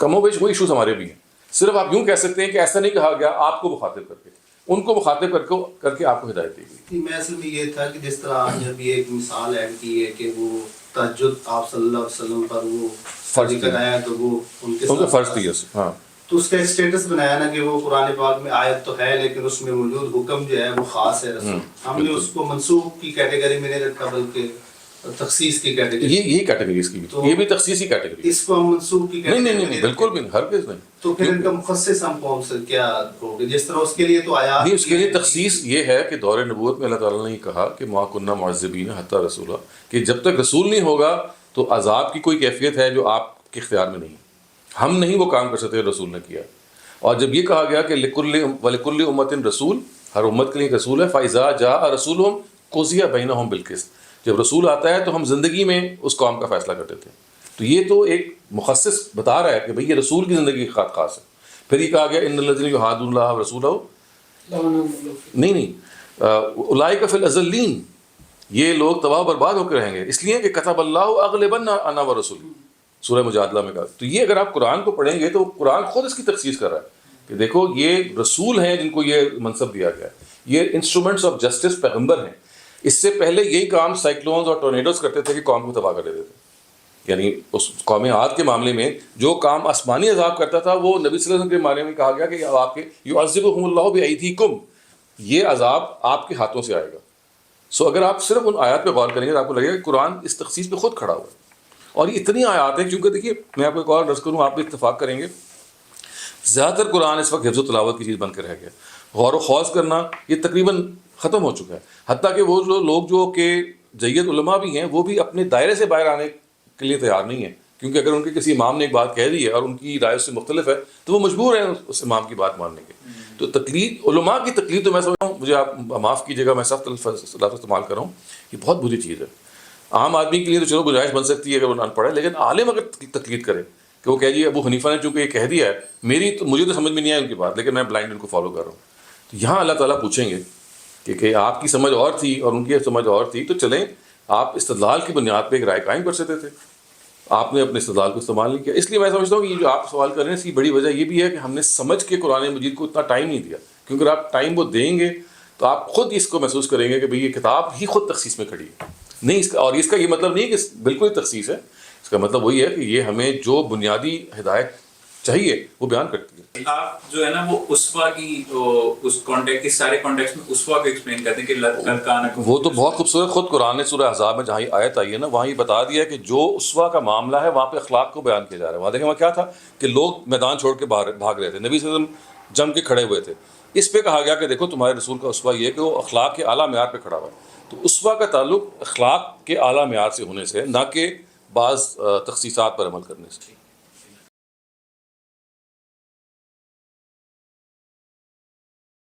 کم و بیش وہ ایشوز ہمارے بھی ہیں. صرف آپ یوں کہہ سکتے ہیں کہ ایسا نہیں کہا گیا آپ کو مخاطب کر کے، ان کو مخاطب کر کے آپ کو ہدایت دی گئی. میں اصل میں یہ تھا کہ جس طرح آپ نے ابھی ایک مثال ایڈ کی ہے کہ وہ تہجد آپ صلی اللہ علیہ وسلم پر وہ فرض آیا تو وہ ان کے فرض تھی. ہاں، تو اس کا اسٹیٹس بنایا نا کہ وہ قرآن پاک میں آیت تو ہے لیکن اس میں موجود حکم جو ہے وہ خاص ہے رسول. ہم نے اس کو منسوخ کی کیٹیگری میں نہیں رکھا بلکہ تخصیص کی کیٹیگری. یہی کیٹیگری اس کی بھی، یہ بھی تخصیصی کیٹیگری. اس کو ہم منسوخ کی کیٹیگری نہیں بالکل بھی نہیں، ہرگز نہیں. تو پھر ان کا مخصص ہم کون سے کیا ہوگا جس طرح اس کے لیے تو آیات نہیں، اس کے لیے تخصیص یہ ہے کہ دور نبوت میں اللہ تعالیٰ نے کہا کہ ما کنا معذبین حتی رسولا، کہ جب تک رسول نہیں ہوگا تو عذاب کی کوئی کیفیت ہے جو آپ کے اختیار میں نہیں. ہم نہیں وہ کام کر سکتے رسول نے کیا. اور جب یہ کہا گیا کہ وَلِكُلِّ أُمَّةٍ رسول، ہر امت کے لیے رسول ہے. فَإِذَا جَاءَ رَسُولُهُمْ قُضِيَ بَيْنَهُمْ بِالْقِسْطِ، جب رسول آتا ہے تو ہم زندگی میں اس قوم کا فیصلہ کر دیتے ہیں. تو یہ تو ایک مخصص بتا رہا ہے کہ بھئی یہ رسول کی زندگی خاص ہے. پھر یہ کہا گیا ان الذین یحادون اللہ ورسولہ، نہیں اولئک فی الاذلین، یہ لوگ تباہ و برباد ہو کے رہیں گے، اس لیے کہ کتب اللہ اغلبن انا ورسولی، سورہ مجادلہ میں کہا. تو یہ اگر آپ قرآن کو پڑھیں گے تو قرآن خود اس کی تخصیص کر رہا ہے کہ دیکھو یہ رسول ہیں جن کو یہ منصب دیا گیا ہے، یہ انسٹرومنٹس آف جسٹس پیغمبر ہیں. اس سے پہلے یہی کام سائیکلونز اور ٹورنیڈوز کرتے تھے کہ قوم کو تباہ کر دیتے تھے. یعنی اس قوم عاد کے معاملے میں جو کام آسمانی عذاب کرتا تھا وہ نبی صلی اللہ علیہ وسلم کے بارے میں کہا گیا کہ آپ کے یعذبہم اللہ بایدیکم، یہ عذاب آپ کے ہاتھوں سے آئے گا. سو اگر آپ صرف ان آیات پہ غور کریں گے تو آپ کو لگے گا کہ قرآن اس تخصیص پہ خود کھڑا ہوا ہے. اور یہ اتنی آیات ہیں، کیونکہ دیکھیے میں آپ کو ایک اور عرض کروں، آپ بھی اتفاق کریں گے زیادہ تر قرآن اس وقت حفظ و تلاوت کی چیز بن کے رہ گیا. غور و خوض کرنا یہ تقریباً ختم ہو چکا ہے. حتیٰ کہ وہ لوگ جو کہ جید علماء بھی ہیں وہ بھی اپنے دائرے سے باہر آنے کے لیے تیار نہیں ہیں، کیونکہ اگر ان کے کسی امام نے ایک بات کہہ دی ہے اور ان کی رائے اس سے مختلف ہے تو وہ مجبور ہیں اس امام کی بات ماننے کے. تو تقلید، علماء کی تقلید تو میں سمجھتا ہوں، مجھے آپ معاف کیجیے گا میں سخت لفظ استعمال کر رہا ہوں، یہ بہت بری چیز ہے. عام آدمی کے لیے تو چلو گنجائش بن سکتی ہے اگر وہ ان پڑھ ہے، لیکن عالم اگر تقلید کرے کہ وہ کہہ جی ابو حنیفہ نے چونکہ یہ کہہ دیا ہے، مجھے تو سمجھ میں نہیں آئی ان کی بات، لیکن میں بلائنڈ ان کو فالو کر رہا ہوں. تو یہاں اللہ تعالیٰ پوچھیں گے کہ آپ کی سمجھ اور تھی اور ان کی سمجھ اور تھی، تو چلیں آپ استدلال کی بنیاد پہ ایک رائے قائم کر سکتے تھے، آپ نے اپنے استدلال کو استعمال نہیں کیا. اس لیے میں سمجھتا ہوں کہ یہ جو آپ سوال کر رہے ہیں اس کی بڑی وجہ یہ بھی ہے کہ ہم نے سمجھ کے قرآن مجید کو اتنا ٹائم نہیں دیا. کیونکہ اگر آپ ٹائم وہ دیں گے تو آپ خود اس کو محسوس کریں گے کہ بھئی یہ کتاب ہی خود تخصیص میں کھڑی ہے. نہیں اس کا، اور اس کا یہ مطلب نہیں کہ بالکل ہی تخصیص ہے، اس کا مطلب وہی ہے کہ یہ ہمیں جو بنیادی ہدایت چاہیے وہ بیان کرتی ہے. آپ جو ہے نا وہ اسوا کی اس کانٹیکٹ کے سارے کانٹیکٹ میں اسوا کو ایکسپلین کرتے ہیں کہ لکانکم، وہ تو بہت خوبصورت خود قرآن نے سورہ احزاب میں جہاں یہ آیت آئی ہے نا وہاں یہ بتا دیا کہ جو اسوا کا معاملہ ہے وہاں پہ اخلاق کو بیان کیا جا رہا ہے. وہاں دیکھیں وہاں کیا تھا کہ لوگ میدان چھوڑ کے بھاگ رہے تھے، نبی صلی اللہ علیہ وسلم جم کے کھڑے ہوئے تھے، اس پہ کہا گیا کہ دیکھو تمہارے رسول کا اسوہ یہ ہے کہ وہ اخلاق کے اعلیٰ معیار پہ کھڑا ہوا ہے. تو اسوہ کا تعلق اخلاق کے اعلیٰ معیار سے ہونے سے، نہ کہ بعض تخصیصات پر عمل کرنے سے.